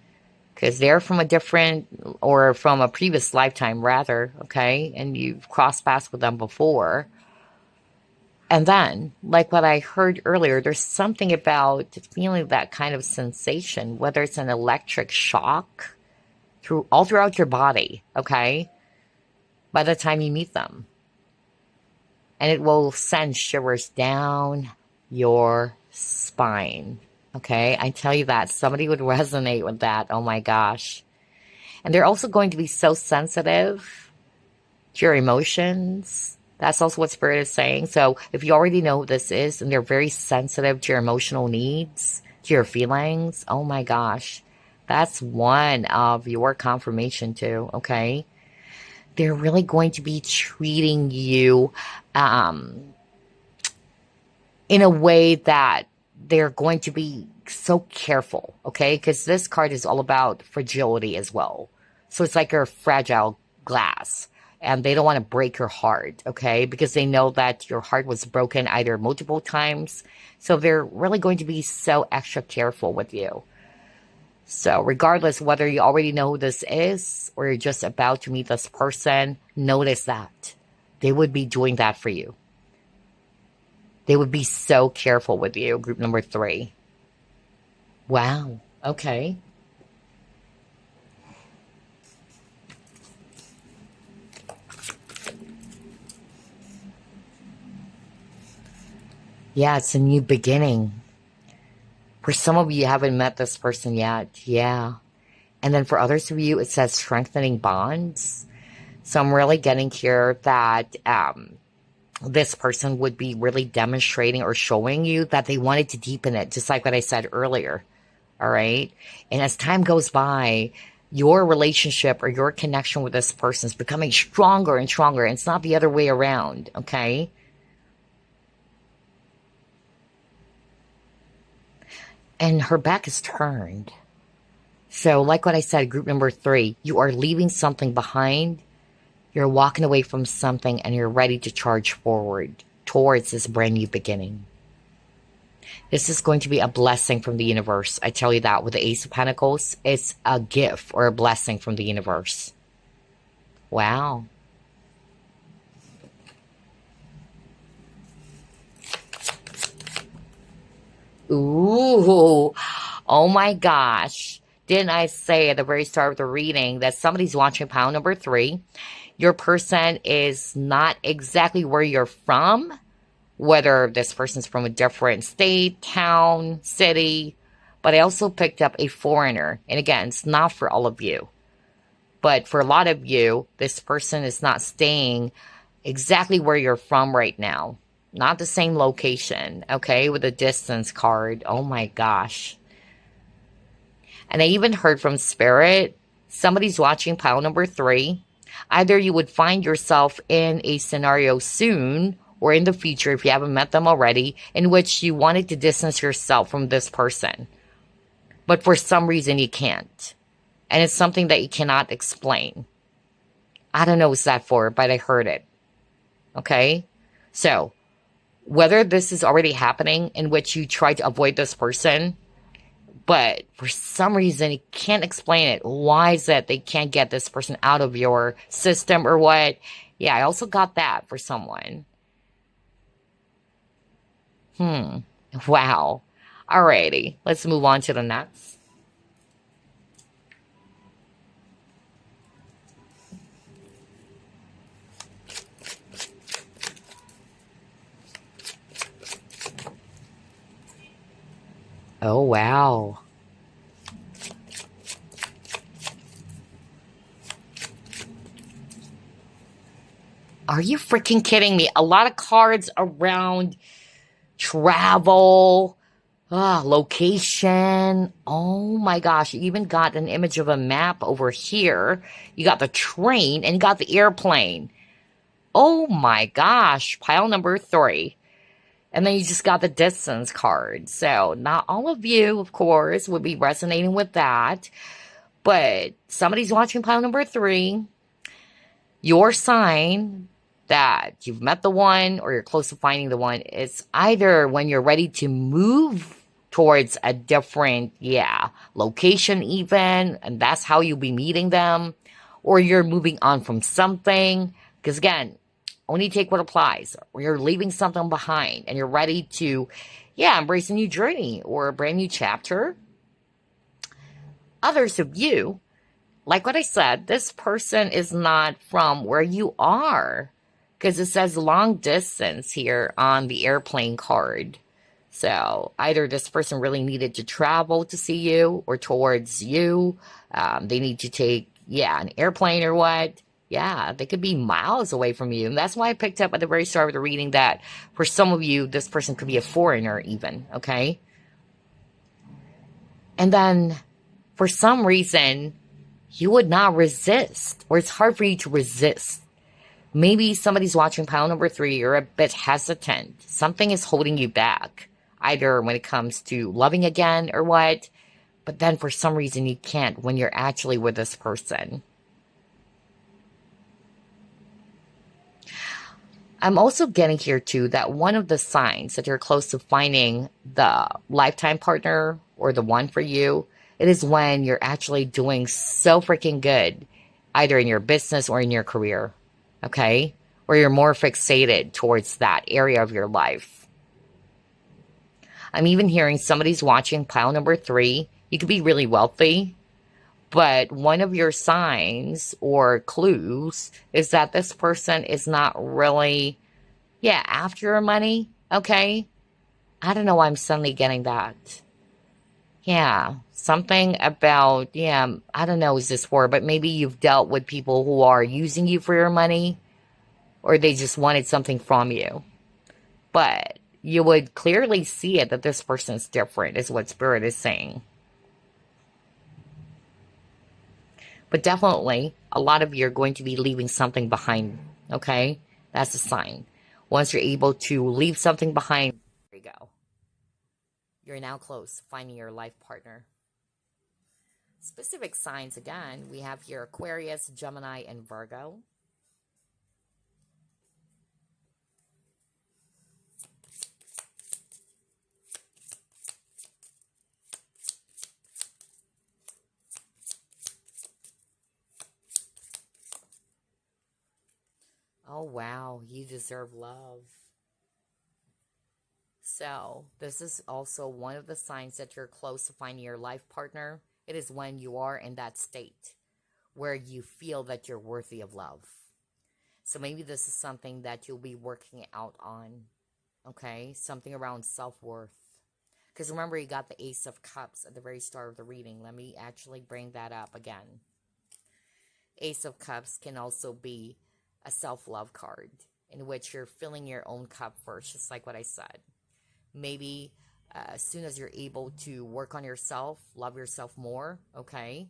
Because they're from a different, or from a previous lifetime rather, okay? And you've crossed paths with them before. And then, like what I heard earlier, there's something about feeling that kind of sensation, whether it's an electric shock all throughout your body, okay? By the time you meet them. And it will send shivers down your spine. Okay, I tell you that. Somebody would resonate with that. Oh my gosh. And they're also going to be so sensitive to your emotions. That's also what Spirit is saying. So if you already know who this is, and they're very sensitive to your emotional needs, to your feelings, oh my gosh. That's one of your confirmation too, okay? They're really going to be treating you in a way that they're going to be so careful, okay? Because this card is all about fragility as well. So it's like a fragile glass. And they don't want to break your heart, okay? Because they know that your heart was broken either multiple times. So they're really going to be so extra careful with you. So regardless whether you already know who this is or you're just about to meet this person, notice that. They would be doing that for you. They would be so careful with you, group number 3. Wow. Okay. Yeah, it's a new beginning. For some of you, you haven't met this person yet. Yeah. And then for others of you, it says strengthening bonds. So I'm really getting here that this person would be really demonstrating or showing you that they wanted to deepen it, just like what I said earlier. All right. And as time goes by, your relationship or your connection with this person is becoming stronger and stronger. And it's not the other way around. Okay. And her back is turned. So like what I said, group number 3, you are leaving something behind. You're walking away from something and you're ready to charge forward towards this brand new beginning. This is going to be a blessing from the universe. I tell you that with the Ace of Pentacles, it's a gift or a blessing from the universe. Wow. Ooh, oh my gosh. Didn't I say at the very start of the reading that somebody's watching pile number 3? Your person is not exactly where you're from, whether this person's from a different state, town, city, but I also picked up a foreigner. And again, it's not for all of you. But for a lot of you, this person is not staying exactly where you're from right now. Not the same location, okay, with a distance card. Oh my gosh. And I even heard from Spirit, somebody's watching pile number 3. Either you would find yourself in a scenario soon or in the future, if you haven't met them already, in which you wanted to distance yourself from this person. But for some reason you can't. And it's something that you cannot explain. I don't know what's that for, but I heard it. Okay? So, whether this is already happening in which you try to avoid this person, but for some reason you can't explain it. Why is it they can't get this person out of your system or what? Yeah, I also got that for someone. Hmm. Wow. Alrighty. Let's move on to the next. Oh, wow. Are you freaking kidding me? A lot of cards around travel, location. Oh my gosh. You even got an image of a map over here. You got the train and you got the airplane. Oh my gosh. Pile number 3. And then you just got the distance card. So not all of you, of course, would be resonating with that. But somebody's watching pile number 3. Your sign that you've met the one or you're close to finding the one is either when you're ready to move towards a different, location even, and that's how you'll be meeting them, or you're moving on from something. Because again, only take what applies. Or you're leaving something behind and you're ready to, embrace a new journey or a brand new chapter. Others of you, like what I said, this person is not from where you are because it says long distance here on the airplane card. So either this person really needed to travel to see you or towards you. They need to take, an airplane or what. Yeah, they could be miles away from you. And that's why I picked up at the very start of the reading that for some of you, this person could be a foreigner even, okay? And then for some reason, you would not resist, or it's hard for you to resist. Maybe somebody's watching pile number 3, you're a bit hesitant. Something is holding you back, either when it comes to loving again or what, but then for some reason you can't when you're actually with this person. I'm also getting here too that one of the signs that you're close to finding the lifetime partner or the one for you, it is when you're actually doing so freaking good, either in your business or in your career, okay? Or you're more fixated towards that area of your life. I'm even hearing somebody's watching pile number 3. You could be really wealthy, but one of your signs or clues is that this person is not really, after your money, okay? I don't know why I'm suddenly getting that. Yeah, something about, I don't know is this for, but maybe you've dealt with people who are using you for your money or they just wanted something from you. But you would clearly see it that this person is different, is what Spirit is saying. But definitely, a lot of you are going to be leaving something behind, okay? That's a sign. Once you're able to leave something behind, there you go. You're now close to finding your life partner. Specific signs, again, we have here Aquarius, Gemini, and Virgo. Oh, wow, you deserve love. So, this is also one of the signs that you're close to finding your life partner. It is when you are in that state where you feel that you're worthy of love. So, maybe this is something that you'll be working out on, okay? Something around self worth. Because remember, you got the Ace of Cups at the very start of the reading. Let me actually bring that up again. Ace of Cups can also be a self love card in which you're filling your own cup first, just like what I said. Maybe as soon as you're able to work on yourself, love yourself more, okay?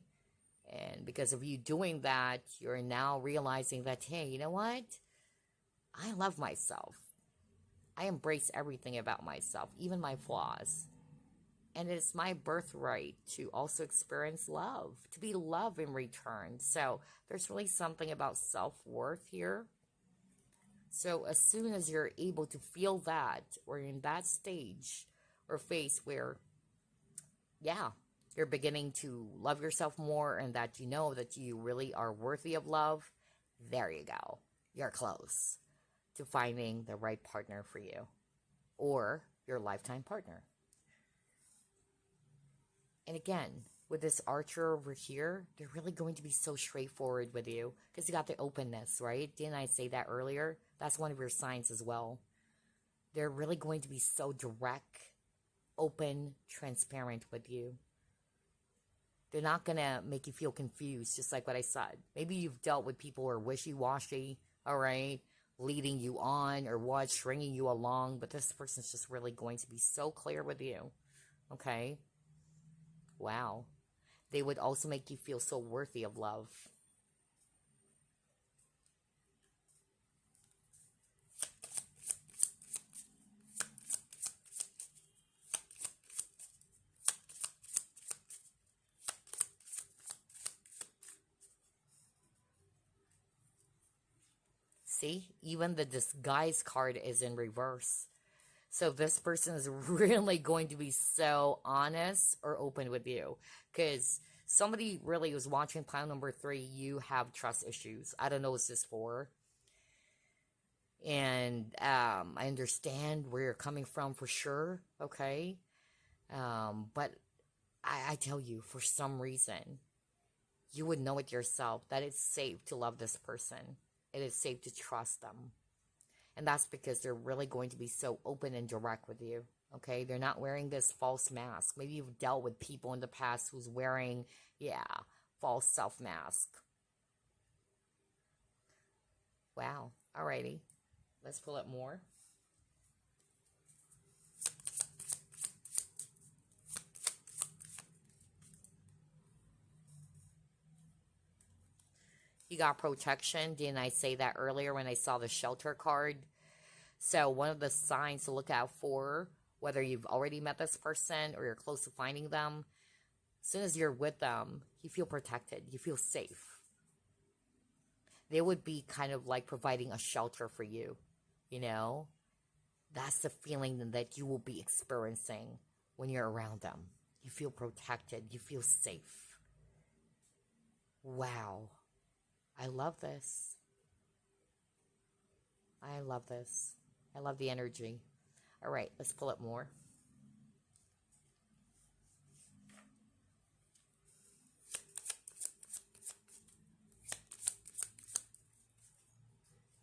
And because of you doing that, you're now realizing that, hey, you know what? I love myself. I embrace everything about myself, even my flaws. And it's my birthright to also experience love, to be loved in return. So there's really something about self-worth here. So as soon as you're able to feel that, or in that stage or phase where, you're beginning to love yourself more and that you know that you really are worthy of love, there you go. You're close to finding the right partner for you. Or your lifetime partner. And again, with this archer over here, they're really going to be so straightforward with you because you got the openness, right? Didn't I say that earlier? That's one of your signs as well. They're really going to be so direct, open, transparent with you. They're not going to make you feel confused, just like what I said. Maybe you've dealt with people who are wishy-washy, all right, leading you on or what, stringing you along, but this person's just really going to be so clear with you, okay? Wow. They would also make you feel so worthy of love. See, even the disguise card is in reverse. So this person is really going to be so honest or open with you. Because somebody really was watching pile number 3, you have trust issues. I don't know what this for. And I understand where you're coming from for sure, okay? But I tell you, for some reason, you would know it yourself that it's safe to love this person. It is safe to trust them. And that's because they're really going to be so open and direct with you, okay? They're not wearing this false mask. Maybe you've dealt with people in the past who's wearing, false self-mask. Wow, alrighty. Let's pull up more. You got protection. Didn't I say that earlier when I saw the shelter card? So one of the signs to look out for, whether you've already met this person or you're close to finding them, as soon as you're with them, you feel protected. You feel safe. They would be kind of like providing a shelter for you, you know? That's the feeling that you will be experiencing when you're around them. You feel protected. You feel safe. Wow. I love this. I love this. I love the energy. All right, let's pull up more.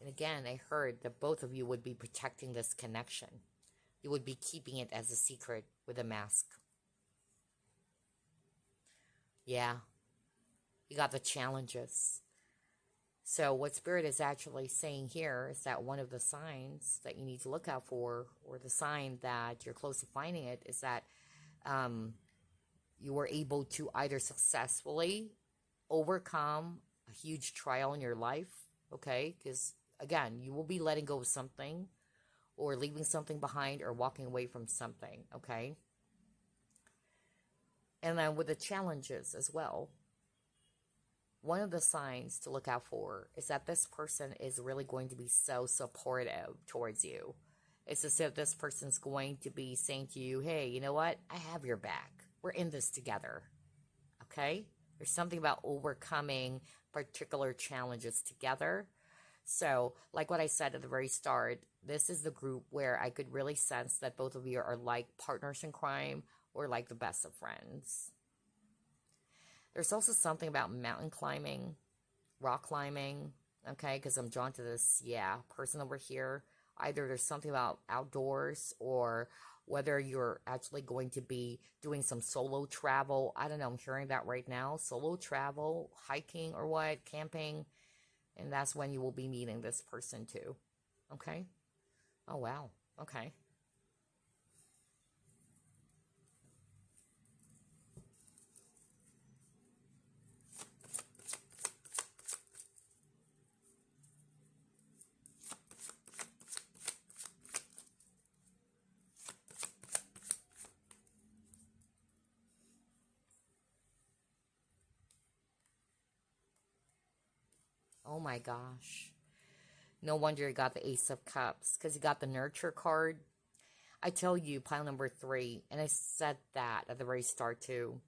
And again, I heard that both of you would be protecting this connection. You would be keeping it as a secret with a mask. Yeah, you got the challenges. So what Spirit is actually saying here is that one of the signs that you need to look out for, or the sign that you're close to finding it, is that you were able to either successfully overcome a huge trial in your life, okay? Because, again, you will be letting go of something or leaving something behind or walking away from something, okay? And then with the challenges as well, one of the signs to look out for is that this person is really going to be so supportive towards you. It's as if this person's going to be saying to you, hey, you know what? I have your back. We're in this together. Okay? There's something about overcoming particular challenges together. So, like what I said at the very start, this is the group where I could really sense that both of you are like partners in crime or like the best of friends. There's also something about mountain climbing, rock climbing, okay, because I'm drawn to this, person over here. Either there's something about outdoors or whether you're actually going to be doing some solo travel. I don't know, I'm hearing that right now. Solo travel, hiking or what, camping. And that's when you will be meeting this person too, okay? Oh, wow, okay. Oh my gosh. No wonder you got the Ace of Cups, because you got the Nurture card. I tell you, pile number 3, and I said that at the very start too.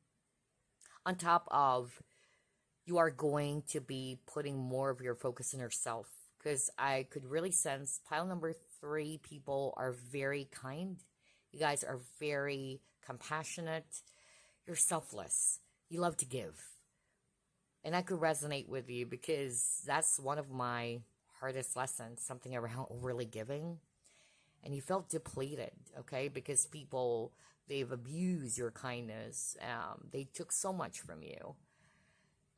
On top of, you are going to be putting more of your focus in yourself, because I could really sense pile number 3 people are very kind. You guys are very compassionate. You're selfless. You love to give. And I could resonate with you because that's one of my hardest lessons, something around overly giving. And you felt depleted, okay? Because people, they've abused your kindness. They took so much from you.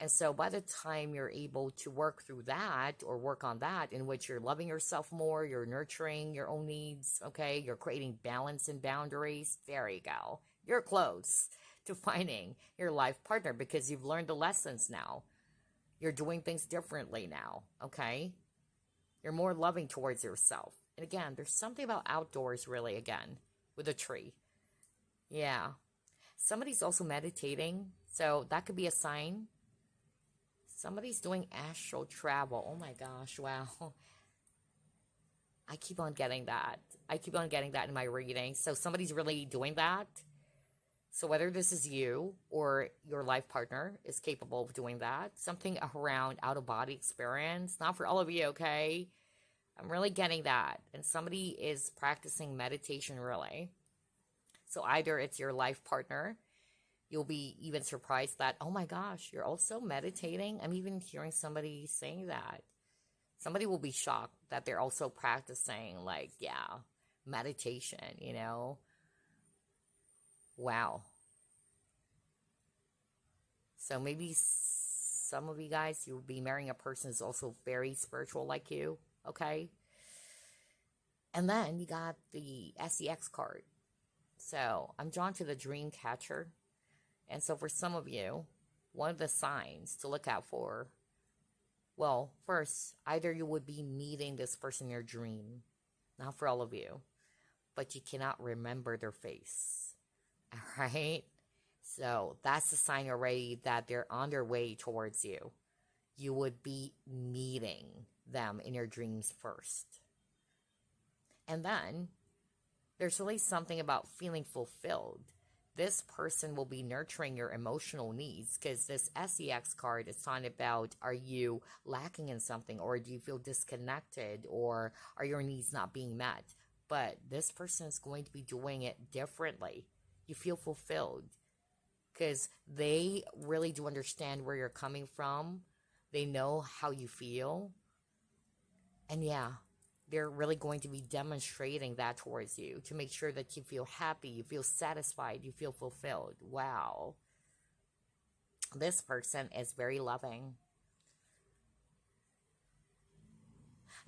And so by the time you're able to work through that or work on that, in which you're loving yourself more, you're nurturing your own needs, okay? You're creating balance and boundaries. There you go. You're close to finding your life partner because you've learned the lessons now. You're doing things differently now, okay? You're more loving towards yourself. And again, there's something about outdoors really, again, with a tree. Yeah. Somebody's also meditating, so that could be a sign. Somebody's doing astral travel. Oh my gosh, wow. I keep on getting that. I keep on getting that in my reading. So somebody's really doing that. So whether this is you or your life partner is capable of doing that, something around out-of-body experience, not for all of you, okay? I'm really getting that. And somebody is practicing meditation, really. So either it's your life partner, you'll be even surprised that, oh my gosh, you're also meditating. I'm even hearing somebody saying that. Somebody will be shocked that they're also practicing, like, yeah, meditation, you know? Wow. So maybe some of you guys, you'll be marrying a person who's also very spiritual like you, okay? And then you got the SEX card. So I'm drawn to the dream catcher. And so for some of you, one of the signs to look out for, well, first, either you would be meeting this person in your dream, not for all of you, but you cannot remember their face. All right? So that's a sign already that they're on their way towards you. You would be meeting them in your dreams first. And then there's really something about feeling fulfilled. This person will be nurturing your emotional needs because this SEX card is talking about, are you lacking in something, or do you feel disconnected, or are your needs not being met? But this person is going to be doing it differently. You feel fulfilled because they really do understand where you're coming from. They know how you feel. And yeah, they're really going to be demonstrating that towards you to make sure that you feel happy, you feel satisfied, you feel fulfilled. Wow. This person is very loving.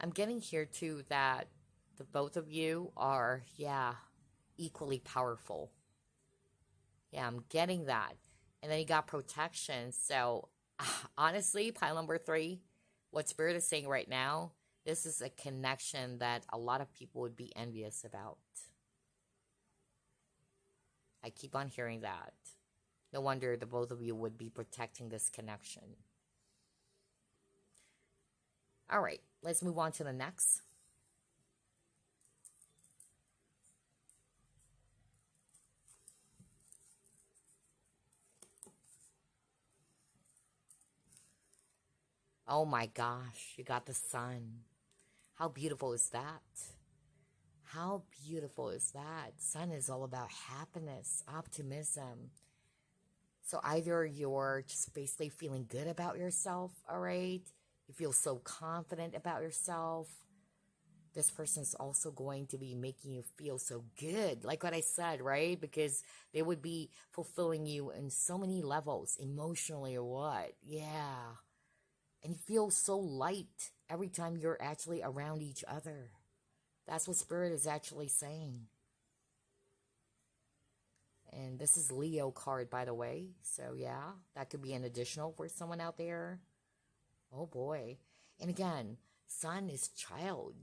I'm getting here too that the both of you are, yeah, equally powerful. Yeah, I'm getting that. And then you got protection. So honestly, pile number 3, what Spirit is saying right now, this is a connection that a lot of people would be envious about. I keep on hearing that. No wonder the both of you would be protecting this connection. All right, let's move on to the next. Oh my gosh, you got the sun. How beautiful is that? How beautiful is that? Sun is all about happiness, optimism. So either you're just basically feeling good about yourself, all right? You feel so confident about yourself. This person's also going to be making you feel so good. Like what I said, right? Because they would be fulfilling you in so many levels, emotionally or what. Yeah. And you feel so light every time you're actually around each other. That's what Spirit is actually saying. And this is Leo card, by the way. So yeah, that could be an additional for someone out there. Oh boy. And again, Sun is child.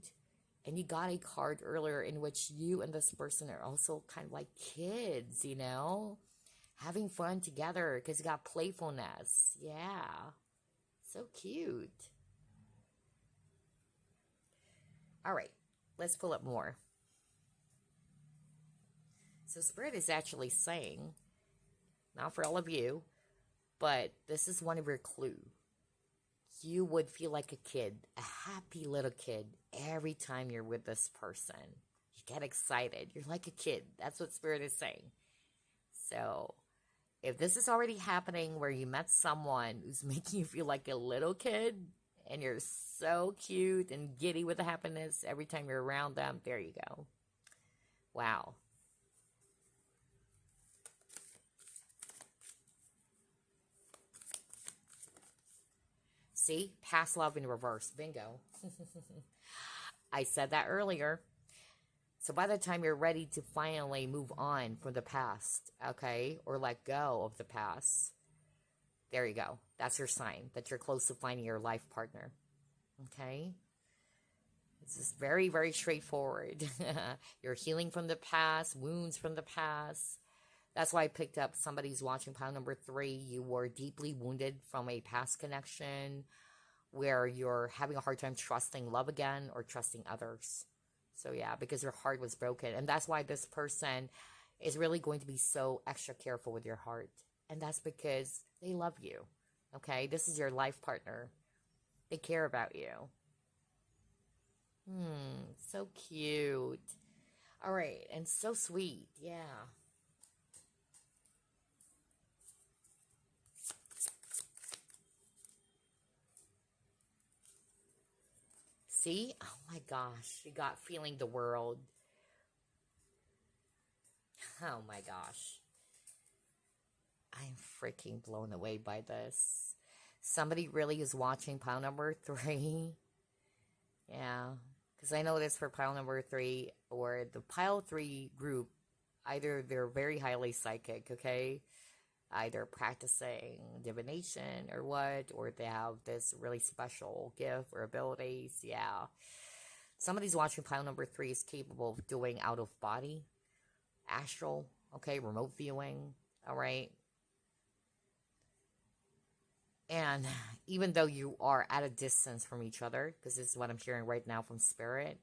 And you got a card earlier in which you and this person are also kind of like kids, you know? Having fun together because you got playfulness. Yeah. So cute. All right. Let's pull up more. So Spirit is actually saying, not for all of you, but this is one of your clues. You would feel like a kid, a happy little kid, every time you're with this person. You get excited. You're like a kid. That's what Spirit is saying. So if this is already happening where you met someone who's making you feel like a little kid and you're so cute and giddy with the happiness every time you're around them, there you go. Wow. See? Past love in reverse. Bingo. I said that earlier. So by the time you're ready to finally move on from the past, okay, or let go of the past, there you go. That's your sign that you're close to finding your life partner. Okay? This is very, very straightforward. You're healing from the past, wounds from the past. That's why I picked up somebody's watching pile number 3. You were deeply wounded from a past connection where you're having a hard time trusting love again or trusting others. So yeah, because your heart was broken. And that's why this person is really going to be so extra careful with your heart. And that's because they love you. Okay? This is your life partner. They care about you. So cute. All right, and so sweet. Yeah. See? Oh my gosh. You got feeling the world. Oh my gosh. I'm freaking blown away by this. Somebody really is watching pile number 3. Yeah. Because I know this for pile number 3 or the pile 3 group. Either they're very highly psychic, okay? Either practicing divination or what, or they have this really special gift or abilities. Yeah. Somebody's watching pile number 3 is capable of doing out of body, astral, okay, remote viewing, all right? And even though you are at a distance from each other, because this is what I'm hearing right now from Spirit,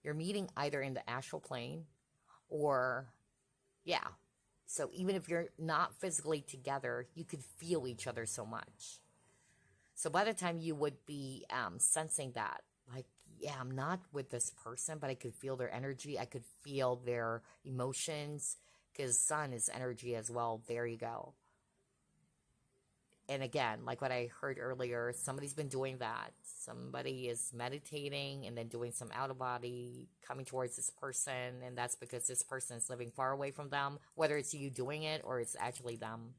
you're meeting either in the astral plane or, yeah. So even if you're not physically together, you could feel each other so much. So by the time you would be sensing that, like, yeah, I'm not with this person, but I could feel their energy. I could feel their emotions because sun is energy as well. There you go. And again, like what I heard earlier, somebody's been doing that. Somebody is meditating and then doing some out of body, coming towards this person. And that's because this person is living far away from them, whether it's you doing it or it's actually them.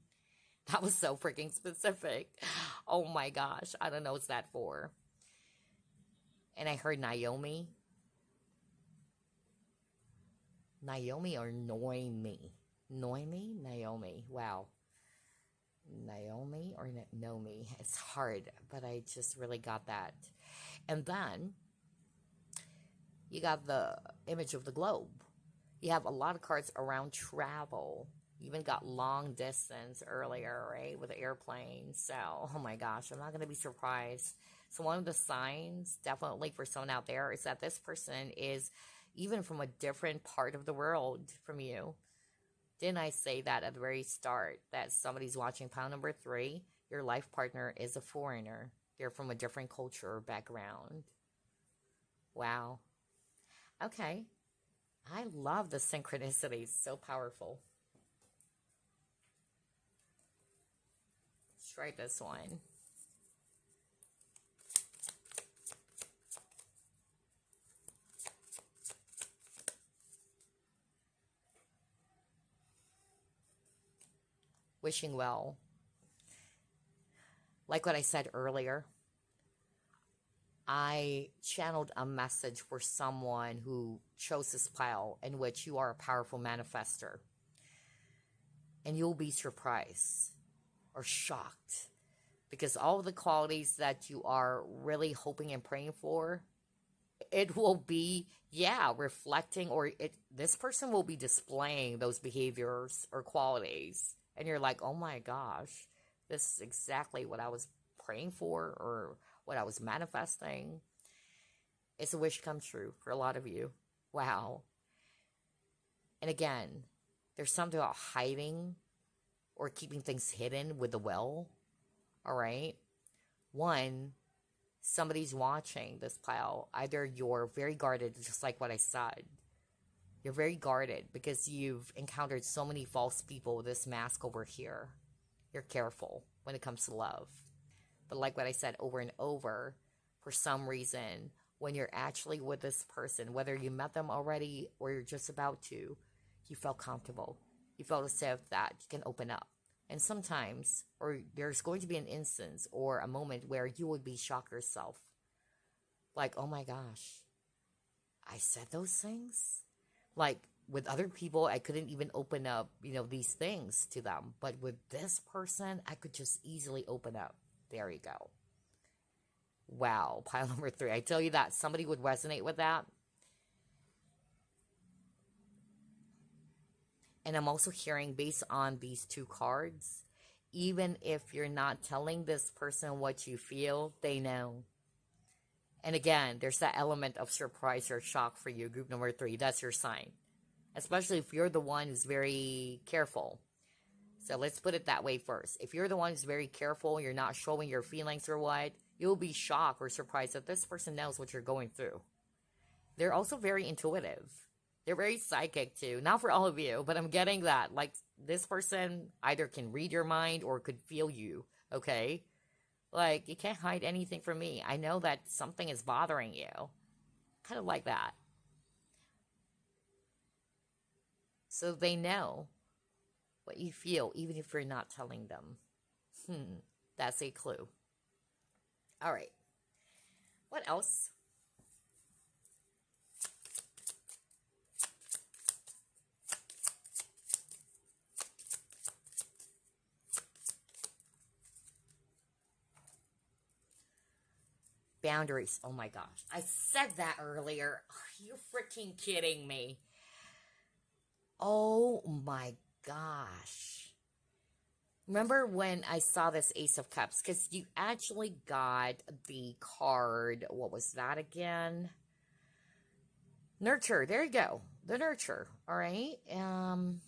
That was so freaking specific. Oh my gosh. I don't know what's that for. And I heard Naomi. Naomi or Noemi? Noemi? Naomi. Wow. Naomi or Nomi. It's hard, but I just really got that. And then you got the image of the globe. You have a lot of cards around travel. You even got long distance earlier, right? With the airplane. So, oh my gosh, I'm not going to be surprised. So one of the signs, definitely for someone out there, is that this person is even from a different part of the world from you. Didn't I say that at the very start, that somebody's watching pile number 3, your life partner is a foreigner. They're from a different culture or background. Wow. Okay. I love the synchronicities. So powerful. Let's try this one. Wishing well. Like what I said earlier, I channeled a message for someone who chose this pile in which you are a powerful manifester. And you'll be surprised or shocked because all of the qualities that you are really hoping and praying for, it will be, yeah, reflecting, or this person will be displaying those behaviors or qualities. And you're like, oh my gosh, this is exactly what I was praying for or what I was manifesting. It's a wish come true for a lot of you. Wow. And again, there's something about hiding or keeping things hidden with the well. All right. One, somebody's watching this pile. Either you're very guarded, just like what I said, You're very guarded because you've encountered so many false people with this mask over here. You're careful when it comes to love. But like what I said over and over, for some reason, when you're actually with this person, whether you met them already or you're just about to, you felt comfortable. You felt as if that you can open up. And sometimes, or there's going to be an instance or a moment where you would be shocked yourself. Like, oh my gosh, I said those things? Like, with other people, I couldn't even open up, these things to them. But with this person, I could just easily open up. There you go. Wow, pile number 3. I tell you that somebody would resonate with that. And I'm also hearing, based on these 2 cards, even if you're not telling this person what you feel, they know. And again, there's that element of surprise or shock for you, group number 3. That's your sign. Especially if you're the one who's very careful. So let's put it that way first. If you're the one who's very careful, you're not showing your feelings or what, you'll be shocked or surprised that this person knows what you're going through. They're also very intuitive. They're very psychic too. Not for all of you, but I'm getting that. Like, this person either can read your mind or could feel you, okay? Like, you can't hide anything from me. I know that something is bothering you. Kind of like that. So they know what you feel, even if you're not telling them. That's a clue. All right. What else? Boundaries. Oh my gosh. I said that earlier. Are you freaking kidding me? Oh my gosh. Remember when I saw this Ace of Cups? Because you actually got the card. What was that again? Nurture. There you go. The nurture. All right. And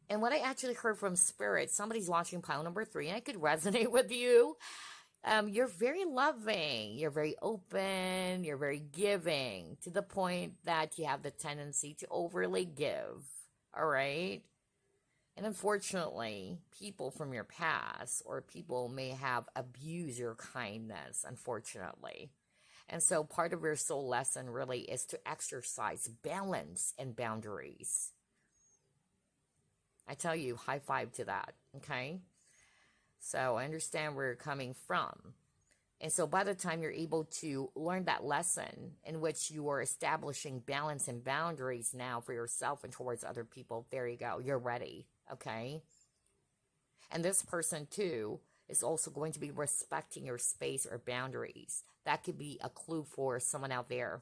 what I actually heard from Spirit, somebody's watching pile number 3, and I could resonate with you. You're very loving, you're very open, you're very giving, to the point that you have the tendency to overly give, all right? And unfortunately, people from your past or people may have abused your kindness, unfortunately. And so part of your soul lesson really is to exercise balance and boundaries. I tell you, high five to that, okay? So I understand where you're coming from. And so by the time you're able to learn that lesson in which you are establishing balance and boundaries now for yourself and towards other people, there you go. You're ready, okay? And this person, too, is also going to be respecting your space or boundaries. That could be a clue for someone out there.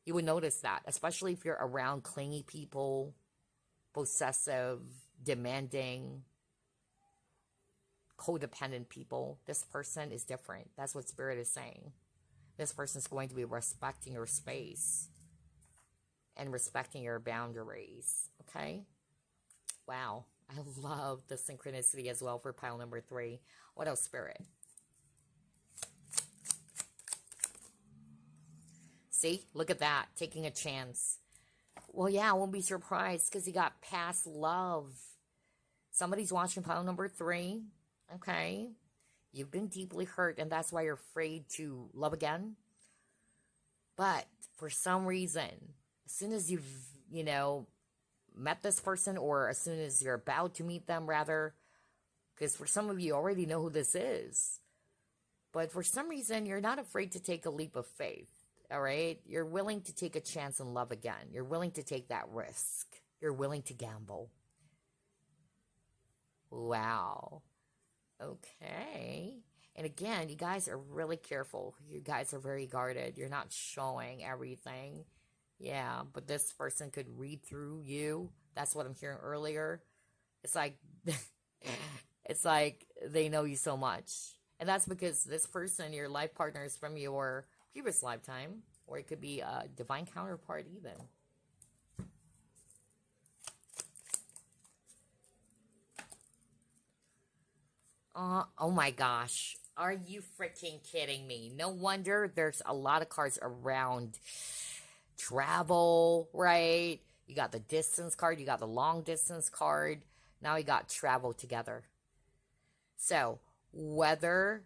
You would notice that, especially if you're around clingy people, possessive, demanding, codependent people. This person is different. That's what Spirit is saying. This person is going to be respecting your space and respecting your boundaries. Okay? Wow. I love the synchronicity as well for pile number 3. What else, Spirit? See? Look at that. Taking a chance. Well, yeah, I won't be surprised because you got past love. Somebody's watching pile number 3. Okay, you've been deeply hurt, and that's why you're afraid to love again. But for some reason, as soon as you've, met this person, or as soon as you're about to meet them, rather, because for some of you already know who this is, but for some reason, you're not afraid to take a leap of faith, all right? You're willing to take a chance and love again. You're willing to take that risk. You're willing to gamble. Wow. Okay. And again, you guys are really careful. You guys are very guarded. You're not showing everything. Yeah, but this person could read through you. That's what I'm hearing earlier. It's like, it's like they know you so much. And that's because this person, your life partner, is from your previous lifetime. Or it could be a divine counterpart even. Oh my gosh. Are you freaking kidding me? No wonder there's a lot of cards around travel, right? You got the distance card, you got the long distance card. Now you got travel together. So, whether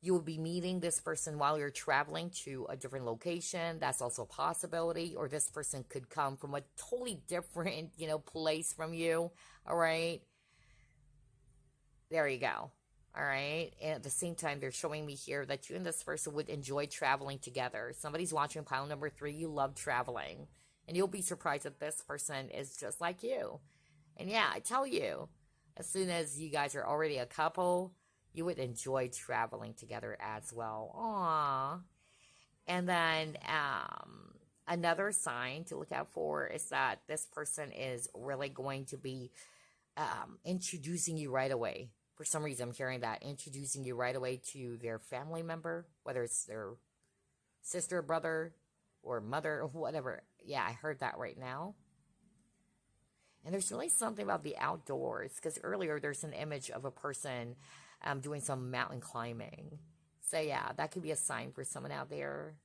you will be meeting this person while you're traveling to a different location, that's also a possibility. Or this person could come from a totally different, place from you. All right. There you go. All right. And at the same time, they're showing me here that you and this person would enjoy traveling together. Somebody's watching pile number 3. You love traveling. And you'll be surprised that this person is just like you. And yeah, I tell you, as soon as you guys are already a couple, you would enjoy traveling together as well. Aww. And then another sign to look out for is that this person is really going to be introducing you right away. For some reason, I'm hearing that. Introducing you right away to their family member, whether it's their sister, brother, or mother, or whatever. Yeah, I heard that right now. And there's really something about the outdoors, because earlier there's an image of a person doing some mountain climbing. So yeah, that could be a sign for someone out there.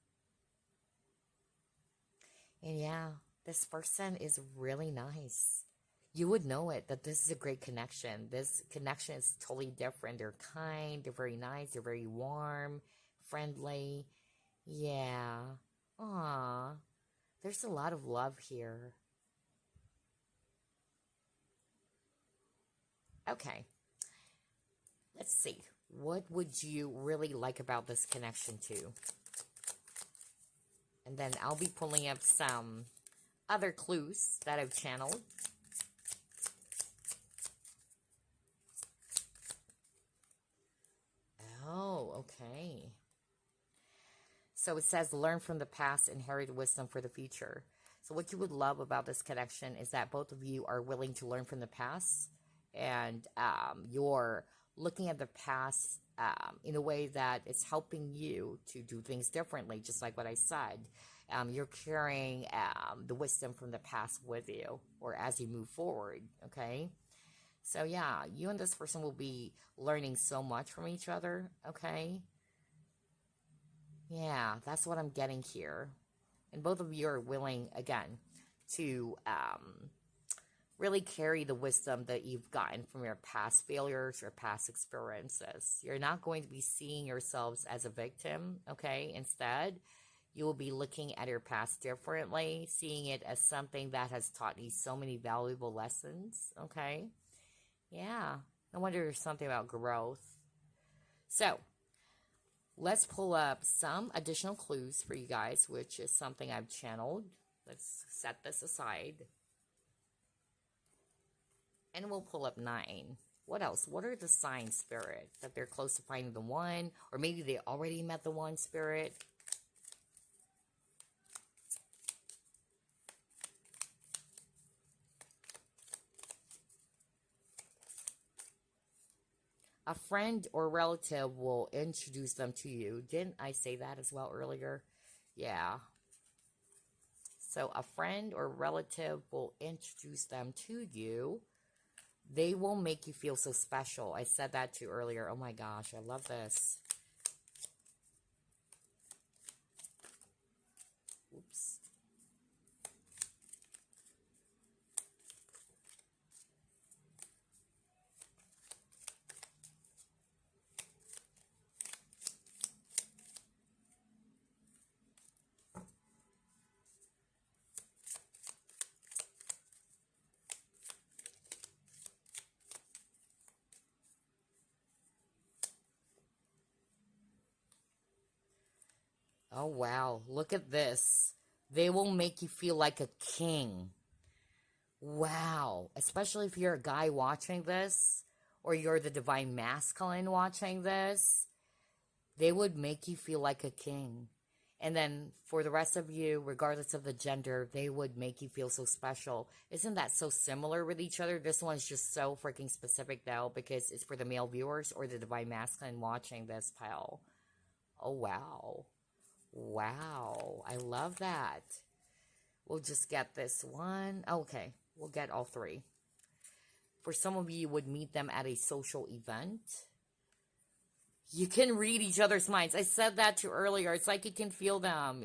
And yeah, this person is really nice. You would know it, that this is a great connection. This connection is totally different. They're kind, they're very nice, they're very warm, friendly. Yeah. Aw. There's a lot of love here. Okay. Let's see. What would you really like about this connection too? And then I'll be pulling up some other clues that I've channeled. Oh, okay. So it says, learn from the past, inherit wisdom for the future. So what you would love about this connection is that both of you are willing to learn from the past, and you're looking at the past in a way that it's helping you to do things differently, just like what I said. You're carrying the wisdom from the past with you, or as you move forward, okay? So yeah, you and this person will be learning so much from each other, okay? Yeah, that's what I'm getting here. And both of you are willing, again, to really carry the wisdom that you've gotten from your past failures or past experiences. You're not going to be seeing yourselves as a victim, okay? Instead, you will be looking at your past differently, seeing it as something that has taught you so many valuable lessons, okay? Yeah, no wonder there's something about growth. So, let's pull up some additional clues for you guys, which is something I've channeled. Let's set this aside. And we'll pull up 9. What else? What are the signs, Spirit? That they're close to finding the one? Or maybe they already met the one, Spirit? A friend or relative will introduce them to you. Didn't I say that as well earlier? Yeah. So a friend or relative will introduce them to you. They will make you feel so special. I said that too earlier. Oh my gosh, I love this. Oops. Oh, wow. Look at this. They will make you feel like a king. Wow. Especially if you're a guy watching this, or you're the divine masculine watching this. They would make you feel like a king. And then for the rest of you, regardless of the gender, they would make you feel so special. Isn't that so similar with each other? This one's just so freaking specific though, because it's for the male viewers or the divine masculine watching this pile. Oh, wow. Wow, I love that. We'll just get this one. Okay, we'll get all 3. For some of you, you would meet them at a social event. You can read each other's minds. I said that to earlier. It's like you can feel them.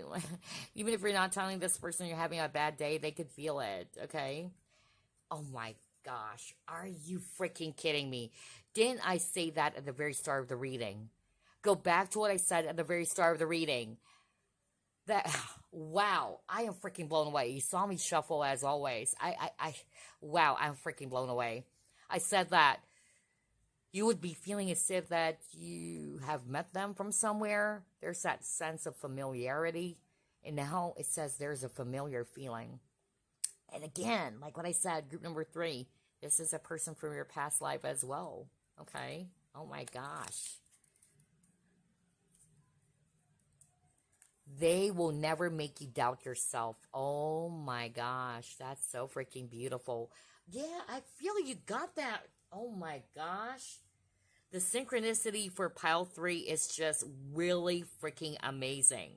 Even if you're not telling this person you're having a bad day, they could feel it, okay? Oh my gosh. Are you freaking kidding me? Didn't I say that at the very start of the reading? Go back to what I said at the very start of the reading. That, wow, I am freaking blown away. You saw me shuffle as always. Wow, I'm freaking blown away. I said that you would be feeling as if that you have met them from somewhere. There's that sense of familiarity. And now it says there's a familiar feeling. And again, like what I said, group number 3, this is a person from your past life as well. Okay? Oh my gosh. They will never make you doubt yourself. Oh my gosh. That's so freaking beautiful. Yeah, I feel you got that. Oh my gosh. The synchronicity for pile 3 is just really freaking amazing.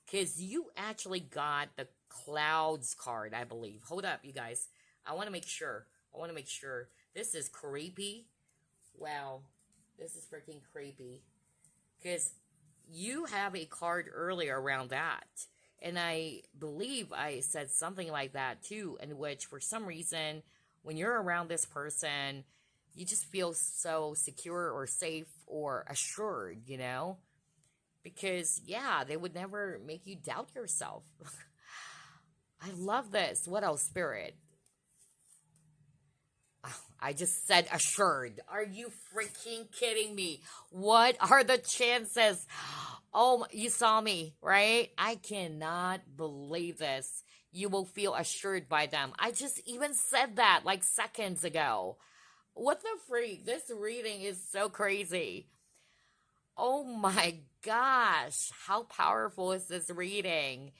Because you actually got the clouds card, I believe. Hold up, you guys. I want to make sure. This is creepy. Wow. This is freaking creepy. Because you have a card earlier around that. And I believe I said something like that too, in which for some reason, when you're around this person, you just feel so secure or safe or assured, you know? Because, yeah, they would never make you doubt yourself. I love this. What else, Spirit? I just said assured. Are you freaking kidding me? What are the chances? Oh, you saw me, right? I cannot believe this. You will feel assured by them. I just even said that like seconds ago. What the freak? This reading is so crazy. Oh my gosh. How powerful is this reading?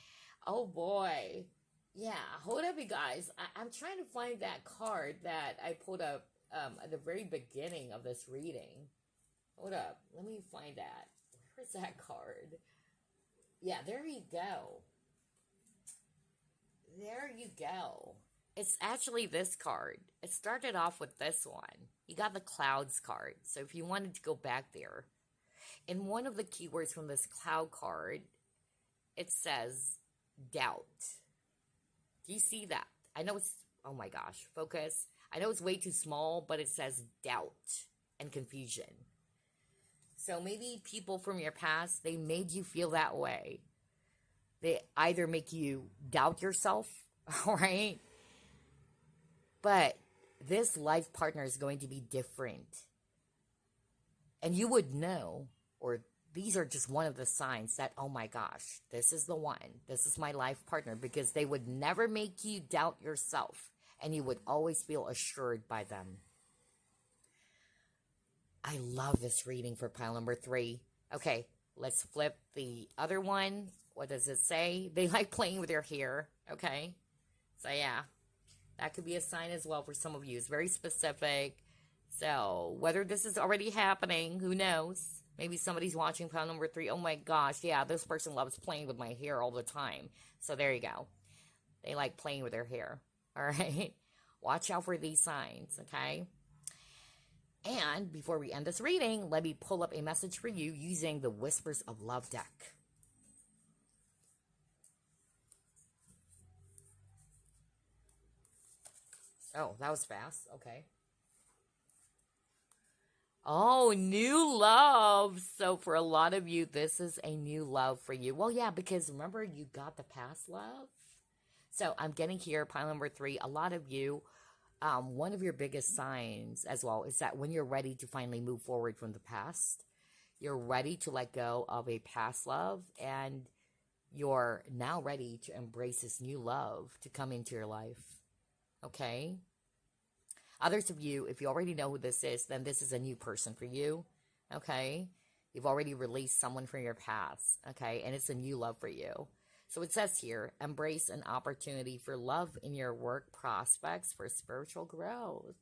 Oh boy. Yeah, hold up, you guys. I'm trying to find that card that I put up at the very beginning of this reading. Hold up. Let me find that. Where's that card? Yeah, there you go. There you go. It's actually this card. It started off with this one. You got the clouds card. So if you wanted to go back there, and one of the keywords from this cloud card, it says doubt. Do you see that? I know it's, oh my gosh, focus. I know it's way too small, but it says doubt and confusion. So maybe people from your past, they made you feel that way. They either make you doubt yourself, right? But this life partner is going to be different. And you would know, or these are just one of the signs that, oh my gosh, this is the one. This is my life partner, because they would never make you doubt yourself, and you would always feel assured by them. I love this reading for pile number 3. Okay, let's flip the other one. What does it say? They like playing with their hair. Okay, so yeah, that could be a sign as well for some of you. It's very specific. So whether this is already happening, who knows? Maybe somebody's watching pile number 3. Oh my gosh, yeah, this person loves playing with my hair all the time. So there you go. They like playing with their hair. All right? Watch out for these signs, okay? And before we end this reading, let me pull up a message for you using the Whispers of Love deck. Oh, that was fast. Okay. Oh, new love. So for a lot of you, this is a new love for you. Well, yeah, because remember you got the past love. So I'm getting here, pile number 3. A lot of you, one of your biggest signs as well is that when you're ready to finally move forward from the past, you're ready to let go of a past love, and you're now ready to embrace this new love to come into your life. Okay? Others of you, if you already know who this is, then this is a new person for you, okay? You've already released someone from your past, okay? And it's a new love for you. So it says here, embrace an opportunity for love in your work prospects for spiritual growth.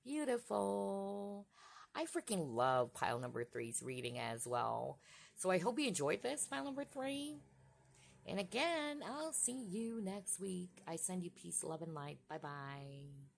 Beautiful. I freaking love pile number 3's reading as well. So I hope you enjoyed this, pile number 3. And again, I'll see you next week. I send you peace, love, and light. Bye-bye.